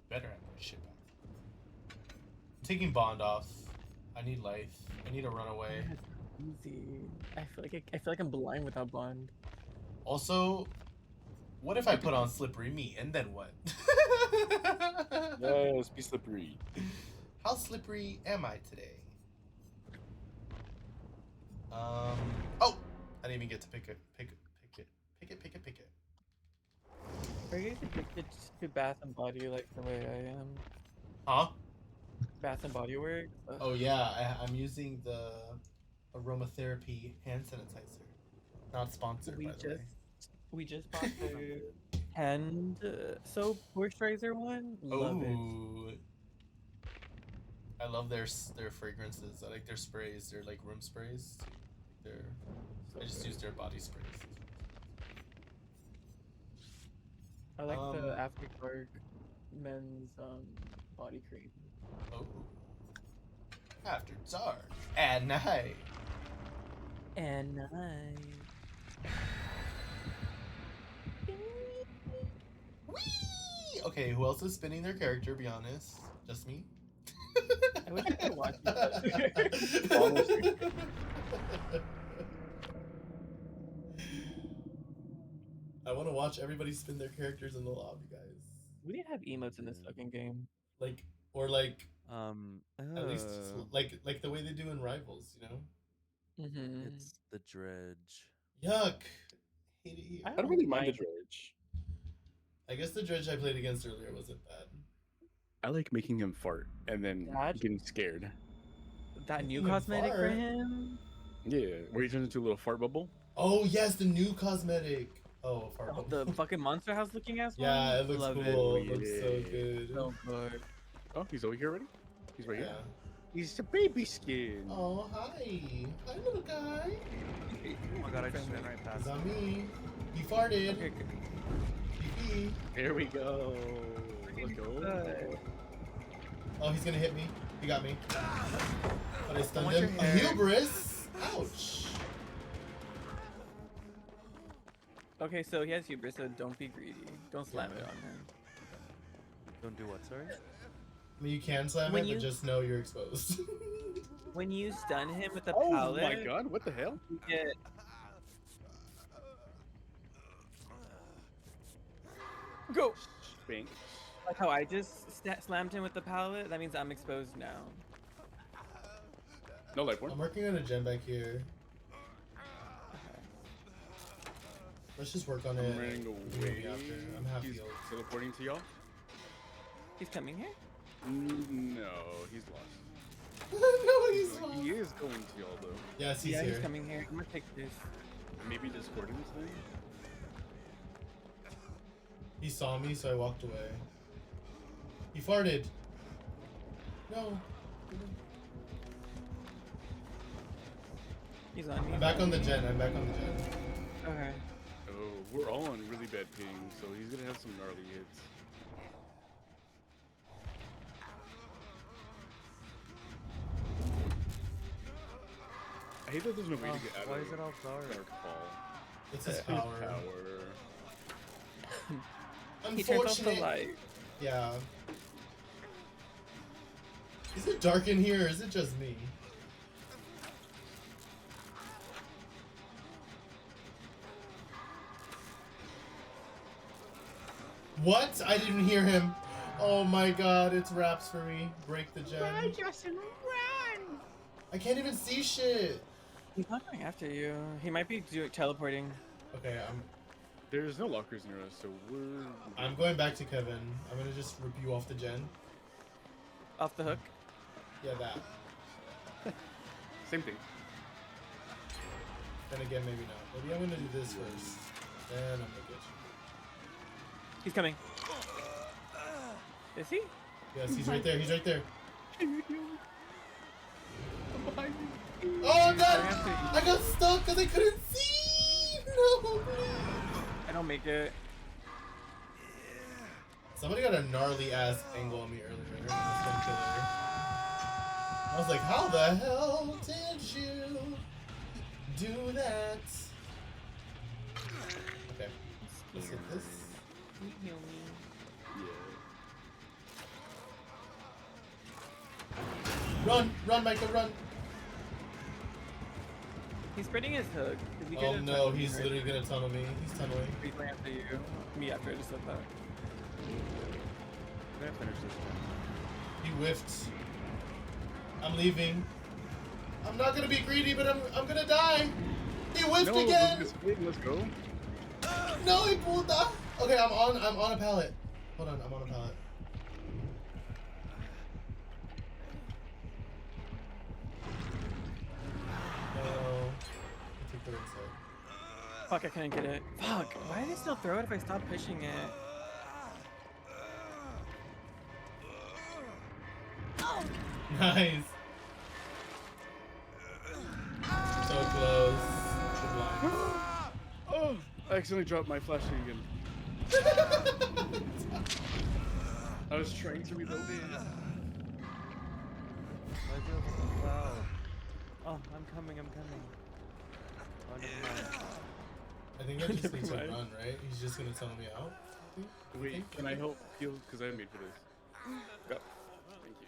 S1: Better have my shit back. I'm taking Bond off. I need life. I need to run away.
S5: That's easy. I feel like I'm blind without Bond.
S1: Also, what if I put on Slippery Me and then what?
S4: Yes, be slippery.
S1: How slippery am I today? Oh, I didn't even get to pick it.
S5: Are you guys addicted to Bath and Body like the way I am?
S1: Huh?
S5: Bath and Body Works?
S1: Oh yeah, I'm using the aromatherapy hand sanitizer. Not sponsored, by the way.
S5: We just bought the hand soap moisturizer one. Love it.
S1: Ooh. I love their fragrances. I like their sprays. They're like room sprays. I just use their body sprays.
S5: I like the After Dark men's body cream.
S1: Oh. After dark. At night.
S5: And nice.
S1: Whee! Okay, who else is spinning their character? Be honest. Just me.
S5: I wish I could watch it.
S1: I want to watch everybody spin their characters in the lobby, guys.
S5: We didn't have emotes in this fucking game.
S1: Like, at least like the way they do in Rivals, you know?
S5: Mm-hmm.
S6: It's the dredge.
S1: Yuck. Hate it here.
S5: I
S4: I don't really mind the
S5: mind-
S4: dredge.
S1: I guess the dredge I played against earlier wasn't bad.
S4: I like making him fart and then
S5: That-
S4: getting scared.
S5: That new
S1: Ooh,
S5: cosmetic for
S1: fart.
S5: him.
S4: Yeah, where he turns into a little fart bubble.
S1: Oh yes, the new cosmetic. Oh, fart
S5: Oh,
S1: bubble.
S5: the fucking Monster House looking ass one.
S1: Yeah, it looks
S5: Love
S1: cool.
S5: It.
S1: It looks so
S4: Yeah.
S1: good.
S5: So good.
S4: Oh, he's over here already? He's right
S1: Yeah.
S4: here. He's a baby skin.
S1: Oh, hi. Hi, little guy.
S6: Oh my god, I just ran right past
S1: It's
S6: him.
S1: on me. He farted.
S5: Okay, good.
S1: Pee-pee.
S4: There we go. Let's go.
S1: Oh, he's gonna hit me. He got me. But I stunned
S5: want your
S1: him. A
S5: hair.
S1: hubris. Ouch.
S5: Okay, so he has hubris, so don't be greedy. Don't slam it on him.
S6: Don't do what, sorry?
S1: I mean, you can slam
S5: When
S1: it,
S5: you-
S1: but just know you're exposed.
S5: When you stun him with the
S4: Oh
S5: pallet,
S4: my god, what the hell?
S5: you get go.
S4: Spank.
S5: Like how I just slammed him with the pallet. That means I'm exposed now.
S4: No life
S1: I'm working on a gen back here. Let's just work on
S4: I'm
S1: it.
S4: running
S1: Maybe
S4: away.
S1: after. I'm half
S4: He's
S1: healed.
S4: teleporting to y'all?
S5: He's coming here.
S4: No, he's lost.
S1: No, he's not.
S4: He is going to y'all though.
S1: Yes, he's
S5: Yeah,
S1: here.
S5: he's coming here. I'm gonna take this.
S4: Maybe discording this thing?
S1: He saw me, so I walked away. He farted. No.
S5: He's on me.
S1: I'm back on the gen. I'm back on the gen.
S5: Okay.
S4: Oh, we're all on really bad ping, so he's gonna have some gnarly hits. I hate that there's no way to get out
S6: Why
S4: of
S6: is it all dark?
S4: Dark Fall.
S1: It's his
S4: His
S1: power.
S5: He turns off the
S1: Unfortunate.
S5: light.
S1: Yeah. Is it dark in here or is it just me? What? I didn't hear him. Oh my god, it's wraps for me. Break the gen. Run, Justin, run! I can't even see shit.
S5: He's not coming after you. He might be teleporting.
S1: Okay,
S4: There's no lockers near us, so we're.
S1: I'm going back to Kevin. I'm gonna just rip you off the gen.
S5: Off the hook.
S1: Yeah, that.
S4: Same thing.
S1: Then again, maybe not. Maybe I'm gonna do this first. Then I'm gonna get
S5: He's coming. Is he?
S1: you. Yes, he's right there. He's right there. Oh, I'm dead! I got stuck because I couldn't see! No, please.
S5: I don't make it.
S1: Somebody got a gnarly ass angle on me earlier. I was gonna kill her. I was like, how the hell did you do that? Okay, let's hit this.
S5: Can you heal me?
S1: Run! Run, Micah, run!
S5: He's spreading his hook. If you
S1: Oh
S5: get a
S1: no,
S5: touch,
S1: he's
S5: right?
S1: literally gonna tunnel me. He's tunneling.
S5: He's going after you. Me after I just said that.
S6: I'm gonna finish this one.
S1: He whiffed. I'm leaving. I'm not gonna be greedy, but I'm gonna die. He whiffed again.
S4: Let's go.
S1: No, he pulled that. Okay, I'm on a pallet. Hold on, I'm on a pallet. No. I take the right side.
S5: Fuck, I couldn't get it. Fuck, why did I still throw it if I stopped pushing it?
S1: Nice. So close. The blind.
S4: Oh, I accidentally dropped my flashlight again. I was trying to reload it.
S6: Why is it so loud? Oh, I'm coming. Oh, never mind.
S1: I think I just need to
S5: Never mind.
S1: run, right? He's just gonna tell me out.
S4: Wait, can I help heal? Because I made for this. Go. Thank you.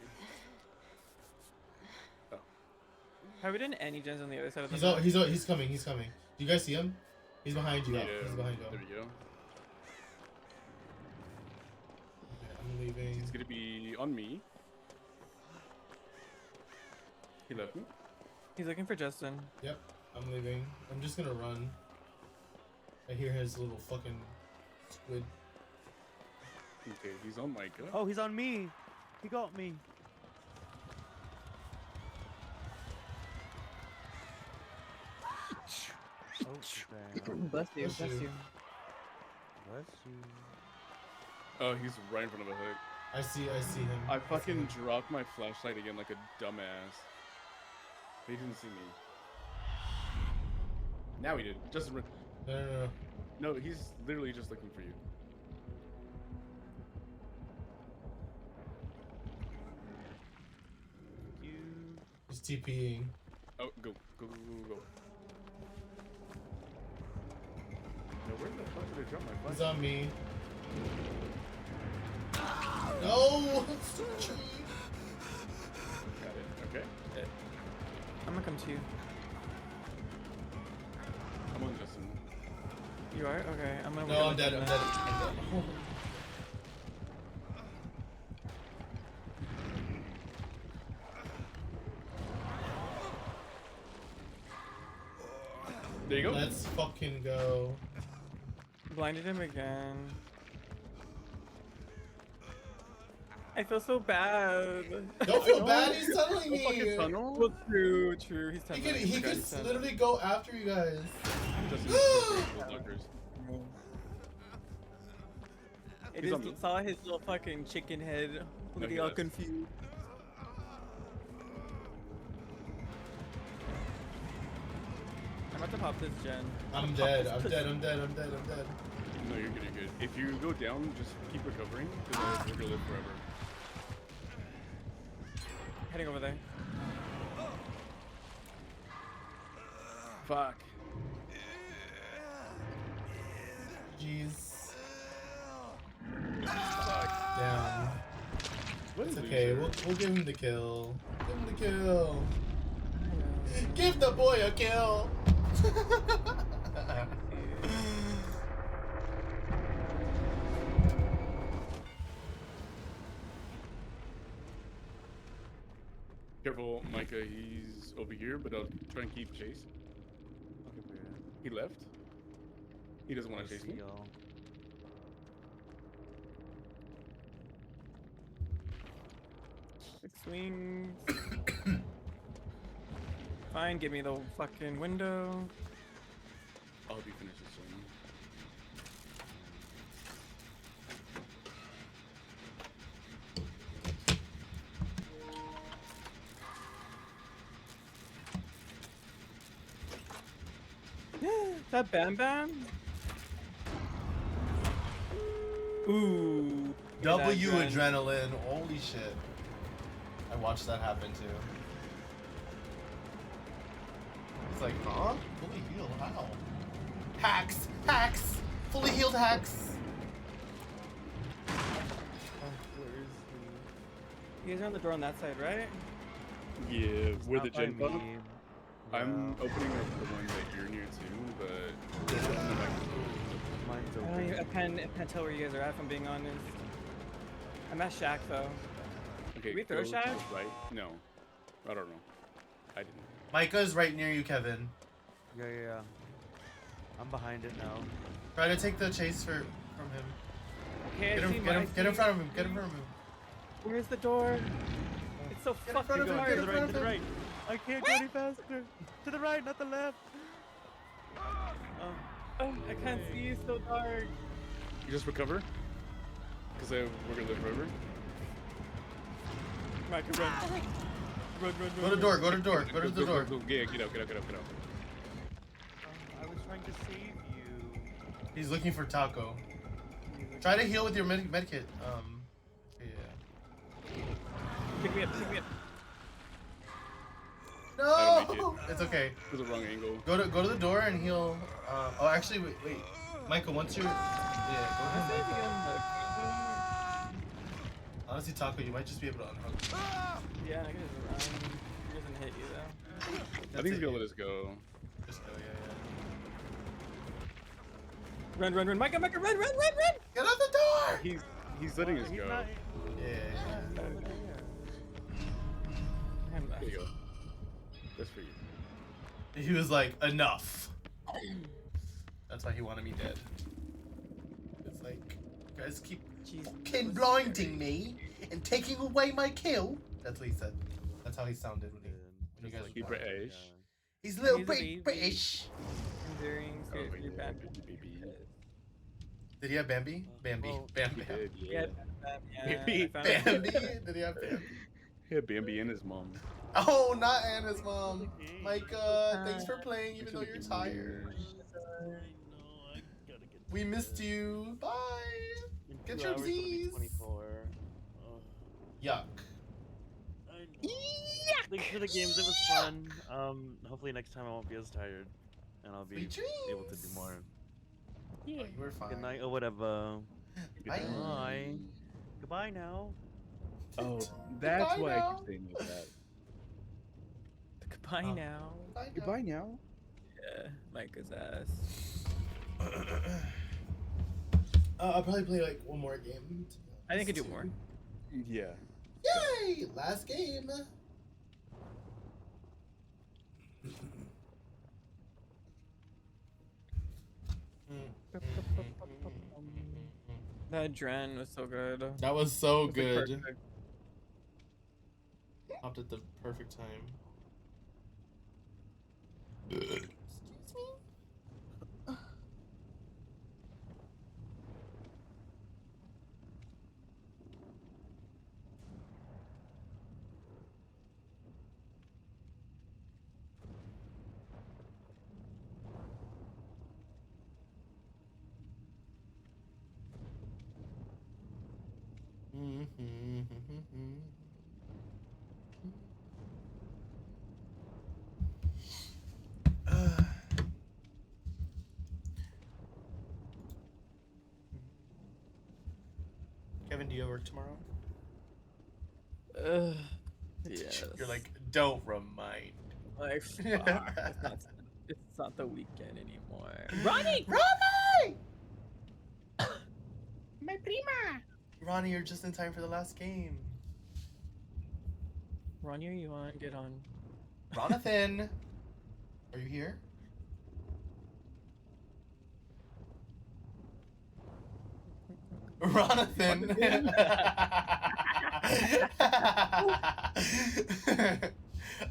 S4: Oh.
S5: Have we done any gens on the other side of the
S1: He's coming. He's coming. Do you guys see him? He's behind you.
S4: Yeah,
S1: He's behind you.
S4: there we go.
S1: Okay, I'm leaving.
S4: He's gonna be on me. He left me.
S5: He's looking for Justin.
S1: Yep, I'm leaving. I'm just gonna run. I hear his little fucking squid.
S4: Okay, he's on Micah.
S6: Oh, he's on me. He got me. Oh, damn.
S5: Bless you,
S1: Bless
S5: bless
S1: you.
S5: you.
S6: Bless you.
S4: Oh, he's right in front of the hook.
S1: I see him.
S4: I
S1: see
S4: fucking
S1: him.
S4: dropped my flashlight again like a dumbass. He didn't see me. Now he did. Justin,
S1: No.
S4: no, he's literally just looking for you.
S6: You.
S1: He's TPing.
S4: Oh, go. Now, where the fuck did I drop my
S1: He's
S4: flashlight?
S1: on me. No!
S4: Got it. Okay.
S5: I'm gonna come to you.
S4: I'm on Justin.
S5: You are? Okay, I'm gonna
S1: No, I'm dead. I'm dead. Oh.
S4: There you go.
S1: Let's fucking go.
S5: Blinded him again. I feel so bad.
S1: Don't feel bad. He's tunneling
S4: Don't fucking
S1: me.
S4: tunnel.
S5: Well, true. He's
S1: He
S5: telling
S1: could, he could
S5: He's
S1: literally go after you guys.
S4: Justin is doctors.
S5: I
S4: He's on
S5: just
S4: me.
S5: saw his little fucking chicken head looking
S4: he
S5: all
S4: left.
S5: confused. I'm about to pop this gen.
S1: I'm dead. I'm dead.
S4: No, you're good. If you go down, just keep recovering, because we're gonna live forever.
S5: Heading over there.
S4: Fuck.
S1: Jeez. Down.
S4: What
S1: It's
S4: a
S1: okay.
S4: loser.
S1: We'll give him the kill. Give him the kill. Give the boy a kill.
S4: Careful, Micah. He's over here, but I'll try and keep chase.
S6: Okay,
S4: He left. He doesn't want to chase me.
S6: y'all.
S5: Six swings. Fine, give me the fucking window.
S4: I'll help you finish this one.
S5: That Bam Bam? Ooh. look at that
S1: W
S5: gun.
S1: adrenaline. Holy shit. I watched that happen too. It's like, huh? Fully healed? How? Hacks! Hacks! Fully healed hacks!
S5: You guys are on the door on that side, right?
S4: Yeah, where the
S6: Not by
S4: gen bug.
S6: me.
S4: I'm
S6: Yeah.
S4: opening up the one that you're near too, but
S6: Mine's
S5: I
S6: open.
S5: don't even, I can't tell where you guys are at, if I'm being honest. I'm at Shack though.
S4: okay.
S5: we throw
S4: go to
S5: Shaq?
S4: the right? No, I don't know. I didn't.
S1: Micah's right near you, Kevin.
S6: Yeah. I'm behind it now.
S1: Try to take the chase from him.
S5: Okay,
S1: Get
S5: I see
S1: him,
S5: my-
S1: get in front of him, get in front of him.
S5: Where's the door? It's so
S1: Get in
S5: fucking
S1: front of him,
S5: hard.
S1: get
S6: To
S1: in
S6: the
S1: front
S6: right,
S1: of
S6: to the
S1: him.
S6: right. I can't go any faster. To the right, not the left.
S5: Oh, I can't see, it's so dark.
S4: You just recover? Because we're gonna live forever.
S5: Micah, run. Run.
S1: Go to the door, go to the door, go to the door.
S4: Yeah, get out.
S6: I was trying to save you.
S1: He's looking for Taco. Try to heal with your medkit. Yeah.
S5: Pick me up.
S4: I don't make
S1: No! It's okay.
S4: It was the wrong angle.
S1: Go to the door and heal. Oh, actually, wait. Michael, once you're... Yeah, go
S5: Let's see if
S1: ahead.
S5: you can,
S1: Honestly, Taco, you might just be able to unhook.
S5: yeah, I can just run. He doesn't hit you though.
S4: I think he's gonna let us go.
S1: Just go, yeah.
S5: Run. Micah, run.
S1: Get out the door!
S4: He's letting us
S6: He's
S4: go.
S6: not-
S1: Yeah.
S5: I'm
S4: There you go. That's for you.
S1: He was like, enough. That's why he wanted me dead. It's like, you guys keep
S5: Jeez.
S1: fucking blinding me and taking away my kill. That's what he said. That's how he sounded when you
S6: Just
S1: guys
S6: like
S1: were
S4: He
S1: playing.
S4: British.
S1: He's a little
S5: He's a
S1: bit
S5: baby.
S1: British.
S5: Enduring,
S4: Oh,
S5: seriously
S4: yeah,
S5: bad.
S4: baby.
S1: Did he have Bambi? Bambi.
S6: well,
S1: Bambi.
S4: He did,
S5: Yeah,
S4: yeah.
S5: I found it.
S1: Bambi? Did he have Bambi?
S4: He had Bambi and his mom.
S1: Oh, not Anna's mom. Micah, thanks for playing even though you're tired. We missed you. Bye. Get your Z's.
S6: 24.
S1: Yuck.
S6: Thanks for the games. It was fun. Hopefully next time I won't be as tired, and I'll be
S1: Sweet dreams.
S6: able to do more.
S1: Oh, you were fine.
S6: Good night or whatever.
S1: Bye.
S6: Bye. Goodbye now.
S4: Oh, that's
S1: Goodbye
S4: why I
S1: now.
S4: keep saying like that.
S5: Goodbye
S1: Oh.
S5: now.
S1: Bye now.
S4: Goodbye now.
S5: Yeah, Micah's ass.
S1: I'll probably play like one more game. to be
S5: I think I
S1: honest.
S5: do more.
S4: Yeah.
S1: Yay! Last game.
S5: That Dren was so good.
S1: That was so
S5: It was, like,
S1: good.
S5: perfect.
S1: Popped at the perfect time. Excuse me? Kevin, do you have work tomorrow?
S5: Yes.
S1: You're like, don't remind.
S5: Like, fuck. It's not the weekend anymore. Ronnie!
S1: Ronnie!
S5: My prima!
S1: Ronnie, you're just in time for the last game.
S5: Ronnie, are you on? Get on.
S1: Ronathan! Are you here? Ronathan!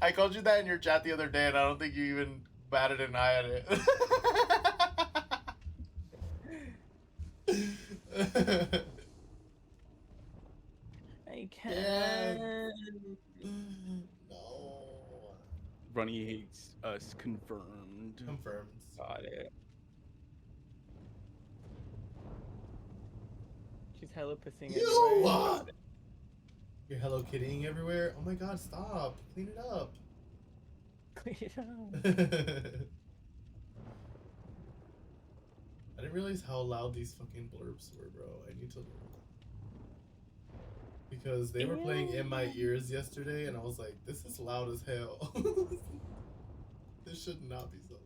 S1: I called you that in your chat the other day, and I don't think you even batted an eye at it.
S5: I can't.
S1: No.
S4: Ronnie hates us. Confirmed.
S1: Confirmed.
S5: Got it. She's hella pissing
S1: You!
S5: everywhere. Got it.
S1: You're Hello Kittying everywhere? Oh my god, stop. Clean it up.
S5: Clean it up.
S1: I didn't realize how loud these fucking blurbs were, bro. I need to learn. Because they were playing in my ears yesterday, and I was like, this is loud as hell. This should not be so loud.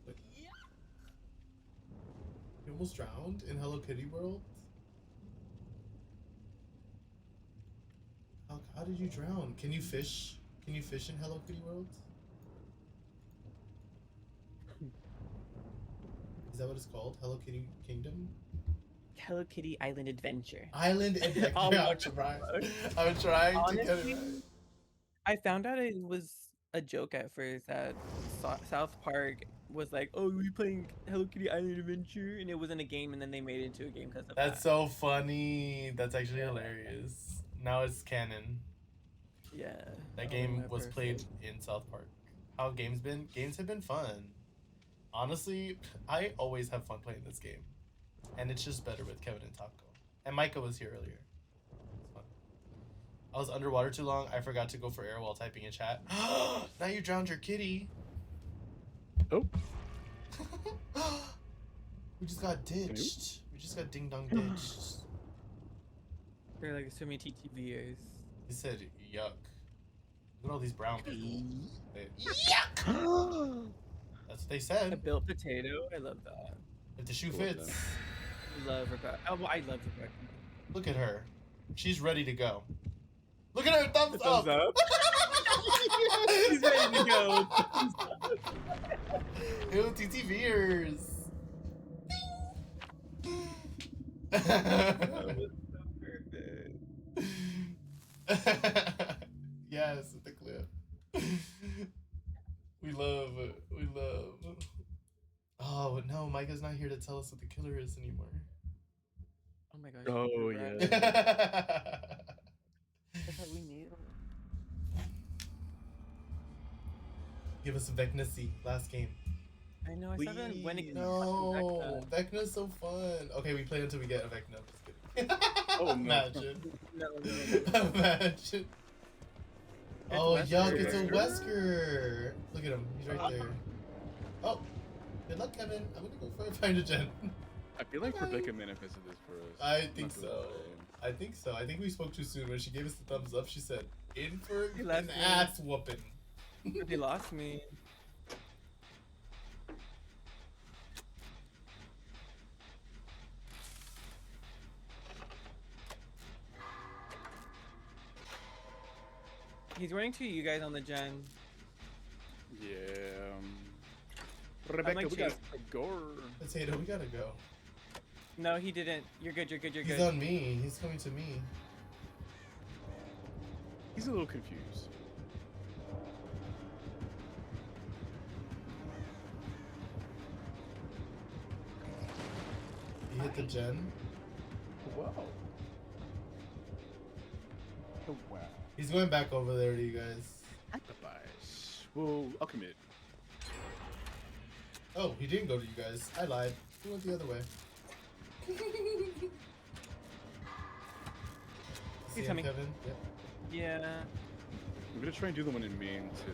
S1: Like, you almost drowned in Hello Kitty World? How did you drown? Can you fish? Can you fish in Hello Kitty World? Is that what it's called? Hello Kitty Kingdom?
S5: Hello Kitty Island Adventure.
S1: Island Adventure.
S5: Oh
S1: I'm
S5: my
S1: trying.
S5: God.
S1: I'm trying to get it
S5: Honestly,
S1: right.
S5: I found out it was a joke at first that South Park was like, "Oh, we playing Hello Kitty Island Adventure," and it wasn't a game, and then they made it into a game because of
S1: That's
S5: that.
S1: so funny. That's actually hilarious. Now it's canon.
S5: Yeah.
S1: That
S5: Oh,
S1: game
S5: my
S1: was
S5: person.
S1: played in South Park. How games been? Games have been fun. Honestly, I always have fun playing this game. And it's just better with Kevin and Taco. And Micah was here earlier. It's fun. I was underwater too long. I forgot to go for air while typing in chat. Now you drowned your kitty.
S4: Oh,
S1: We just got ditched. We just got ding dong ditched.
S5: They're like so many TTVers.
S1: He said, yuck. Look at all these brown people. That's what they
S5: A
S1: said.
S5: built potato. I love that.
S1: If the shoe
S4: Love
S1: fits.
S4: that.
S5: I love Rebecca. Oh, well, I love Rebecca.
S1: Look at her. She's ready to go. Look at her thumbs
S4: Thumbs
S1: up.
S4: up.
S5: She's ready to go.
S1: Ew, TTVers.
S5: That was so perfect.
S1: Yes, the clip. We love. Oh no, Micah's not here to tell us what the killer is anymore.
S5: Oh my gosh.
S4: Oh,
S5: you're
S4: yeah.
S5: right. I thought we knew.
S1: Give us a Vecna-C, last game.
S5: I know. I saw that when it
S1: No, Vecna's so fun. Okay, we play until we get a Vecna. Just kidding.
S4: Oh, no.
S1: Imagine.
S5: No.
S1: Imagine.
S5: It's
S1: Oh, yuck, it's a
S5: Wesker.
S1: Wesker. Look at him. He's right there. Oh, good luck, Kevin. I'm gonna go find a gen.
S4: I feel like Rebecca manifested this for us.
S1: I think
S4: Not gonna
S1: so.
S4: lie.
S1: I think so. I think we spoke too soon. When she gave us the thumbs up, she said, in for
S5: He left
S1: an
S5: me.
S1: ass whooping.
S5: They lost me. He's running to you guys on the gen.
S4: Yeah. Rebecca,
S5: like
S4: we got
S5: Chase.
S4: a gore.
S1: Potato, we gotta go.
S5: No, he didn't. You're good. You're good. You're
S1: He's
S5: good.
S1: on me. He's coming to me.
S4: He's a little confused.
S1: He hit the gen.
S4: Wow. Oh, wow.
S1: He's going back over there to you guys.
S4: Bye-bye. Well, I'll commit.
S1: Oh, he didn't go to you guys. I lied. He went the other way. See him,
S5: coming.
S1: Kevin? Yep.
S5: Yeah.
S4: I'm gonna try and do the one in Maine to.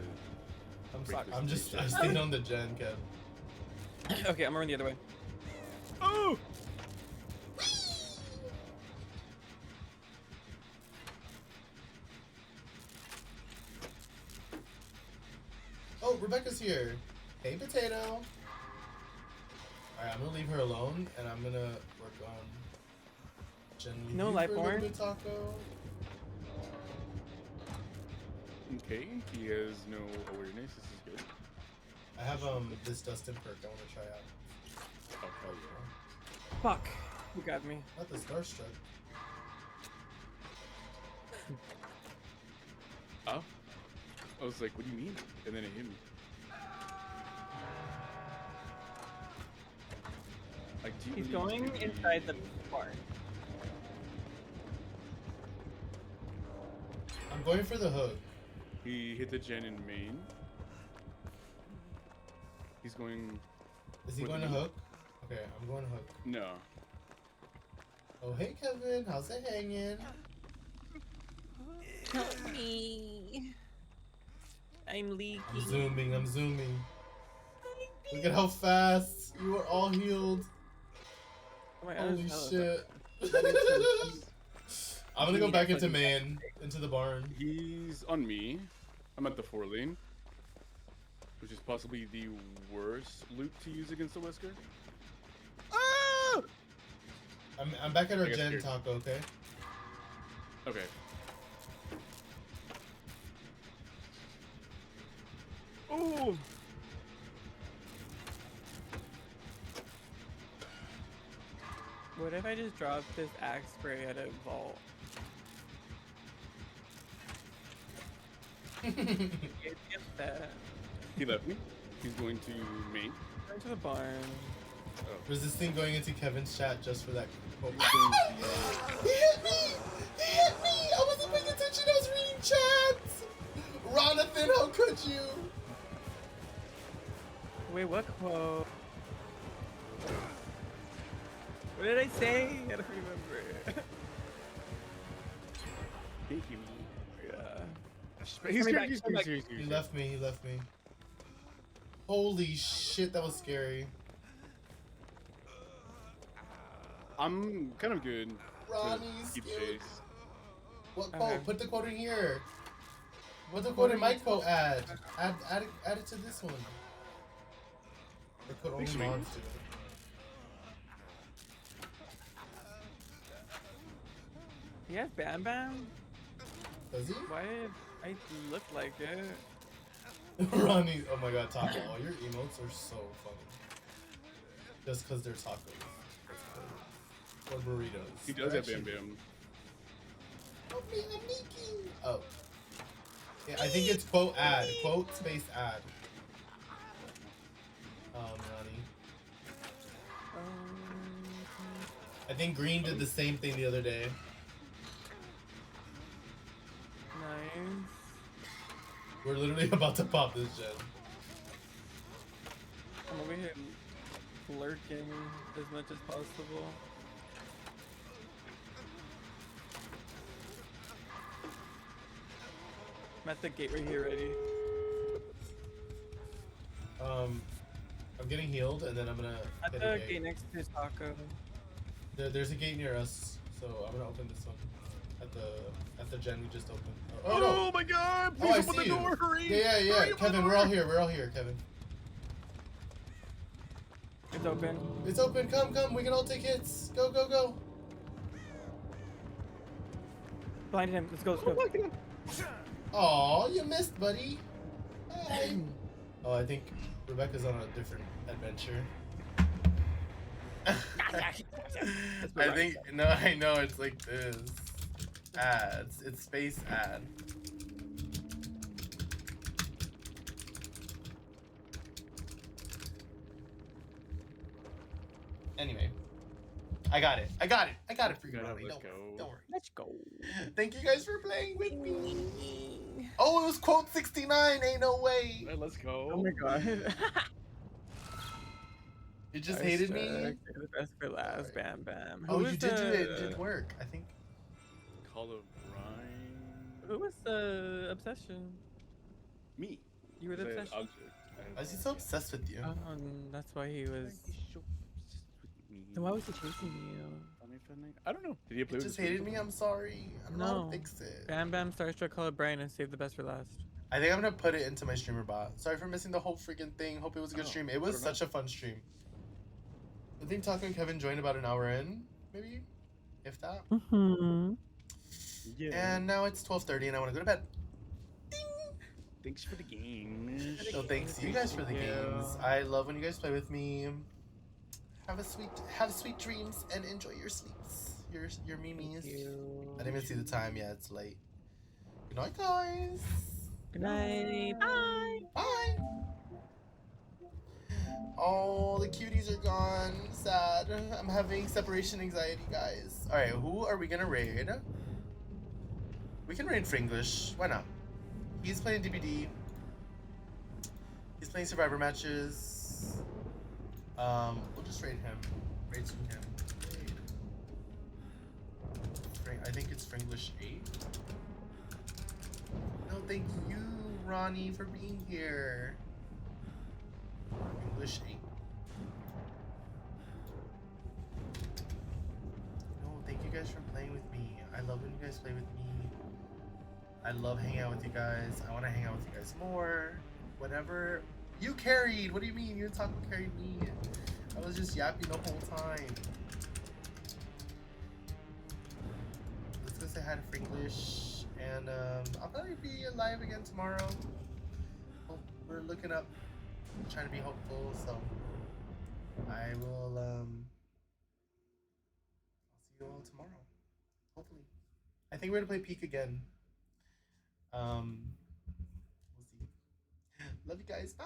S1: I'm
S4: Break
S1: sorry.
S4: this
S1: I'm just. I
S4: DJ.
S1: stayed on the gen, Kev.
S5: Okay, I'm going the other way.
S4: Oh!
S1: Oh, Rebecca's here. Hey, Potato. Alright, I'm gonna leave her alone, and I'm gonna work on Gen Lee
S5: No
S1: for a little
S5: Lightborn?
S1: bit, Taco.
S4: Okay, he has no awareness. This is good.
S1: I have this Dustin perk I want to try out.
S4: Oh, hell yeah.
S5: Fuck. You got me.
S1: Not the Starstruck.
S4: Oh. I was like, what do you mean? And then it hit me. Like, do you
S5: He's
S4: need
S5: going
S4: to be-
S5: inside the barn.
S1: I'm going for the hook.
S4: He hit the gen in main. He's going.
S1: Is he
S4: With
S1: going to
S4: me.
S1: hook? Okay, I'm going to hook.
S4: No.
S1: Oh, hey, Kevin. How's it hanging?
S5: Help me. I'm leaking.
S1: I'm zooming. I'm zooming. Look at how fast. You are all healed.
S5: Oh my God,
S1: Holy
S5: that was-
S1: shit. I'm gonna go back into main, into the barn.
S4: He's on me. I'm at the 4 lane. Which is possibly the worst loot to use against the Wesker. Ah!
S1: I'm back at our
S4: I got
S1: gen
S4: scared.
S1: taco, okay?
S4: Okay. Oh!
S5: What if I just dropped this axe spray at a vault? You'd be upset.
S4: He left me. He's going to main.
S5: Go to the barn.
S1: Resisting going into Kevin's chat just for that quote.
S4: He's going to-
S1: He hit me! He hit me! I wasn't paying attention, I was reading chats! Ronathan, how could you?
S5: Wait, what quote? What did I say? I don't remember.
S4: Thank you.
S5: Yeah.
S4: He's
S5: Coming
S4: here,
S5: back,
S4: he's
S5: coming
S4: here,
S5: back.
S4: he's here.
S1: He left me, he left me. Holy shit, that was scary.
S4: I'm kind of good.
S1: Ronnie's
S4: Keep
S1: scared.
S4: chase.
S1: What quote?
S5: Okay.
S1: Put the quote in here. Put the quote in my quote ad. Add it to this one. Or quote only
S4: Thanks, Swing.
S1: Mons do it.
S5: He has Bam Bam?
S1: Does he?
S5: Why did I look like it?
S1: Ronnie, oh my god, Taco, all your emotes are so funny. Just because they're tacos. Or burritos.
S4: He does
S1: They're
S4: have Bam
S1: actually-
S4: Bam.
S1: Help me, I'm leaking. Oh. Yeah, I think it's quote ad. Quote space ad. Ronnie. I think Green did the same thing the other day.
S5: Nice.
S1: We're literally about to pop this gen.
S5: I'm over here lurking as much as possible. I'm at the gate right here, ready.
S1: I'm getting healed, and then I'm gonna
S5: At
S1: hit
S5: the
S1: a
S5: gate
S1: gate.
S5: next to Taco.
S1: There's a gate near us, so I'm gonna open this one. At the gen we just opened. Oh,
S4: Oh,
S1: no!
S4: my god!
S1: Oh,
S4: Please
S1: I
S4: open
S1: see
S4: the
S1: you.
S4: door! Hurry!
S1: Yeah.
S4: Hurry, open
S1: Kevin,
S4: the
S1: we're all
S4: door!
S1: here. We're all here, Kevin.
S5: It's open.
S1: It's open. Come. We can all take hits. Go.
S5: Blinded him. Let's go.
S4: Oh
S5: Let's go.
S1: Aw, you missed, buddy. Hey. Oh, I think Rebecca's on a different adventure. I think no, I know it's like this. Ads. It's space ad. Anyway, I got it for you,
S4: Got it,
S1: Ronnie.
S4: let's
S1: Don't worry.
S4: go.
S1: Don't worry.
S5: Let's go.
S1: Thank you guys for playing with me. Oh, it was quote 69. Ain't no way.
S4: Let's go.
S5: Oh my god.
S1: You just hated me.
S5: The best for last. Bam Bam.
S1: Oh,
S5: Who
S1: you
S5: was
S1: did do it. It
S5: the-
S1: did work. I think.
S4: Call of Rhyme.
S5: Who was the obsession?
S4: Me.
S5: You were the
S4: As an
S5: obsession.
S4: object.
S1: Why is he so obsessed with you?
S5: Oh, that's why he was.
S4: So obsessed with me.
S5: Then why was he chasing you?
S4: I don't know. Did he play
S1: You
S4: with
S1: just
S4: his
S1: hated
S4: friends?
S1: me. I'm sorry. I don't know how
S5: No.
S1: to fix it.
S5: Bam Bam Starstruck Call it Brian and save the best for last.
S1: I think I'm gonna put it into my streamer bot. Sorry for missing the whole freaking thing. Hope it was a good
S4: Oh,
S1: stream. It was
S4: I don't know.
S1: such a fun stream. I think Taco and Kevin joined about an hour in, maybe, if that.
S5: Mm-hmm.
S4: Yeah.
S1: And now it's 12:30, and I want to go to bed.
S4: Thanks for the game.
S1: So thanks you guys for the games. I love when you guys play with me. Have sweet dreams and enjoy your sleeps. Your memes. I didn't even see the time. Yeah, it's late. Good night, guys.
S5: Good night. Bye.
S1: Bye. Oh, the cuties are gone. Sad. I'm having separation anxiety, guys. Alright, who are we gonna raid? We can raid Fringlish. Why not? He's playing DBD. He's playing Survivor matches. We'll just raid him. Raid to him. Raid. I think it's Fringlish 8. No, thank you, Ronnie, for being here. English 8. No, thank you guys for playing with me. I love when you guys play with me. I love hanging out with you guys. I want to hang out with you guys more. Whatever. You carried! What do you mean? Your taco carried me. I was just yapping the whole time. Let's go say hi to Fringlish. And I'll probably be live again tomorrow. We're looking up, trying to be hopeful, so I will I'll see you all tomorrow. Hopefully. I think we're gonna play Peak again. We'll see. Love you guys. Bye.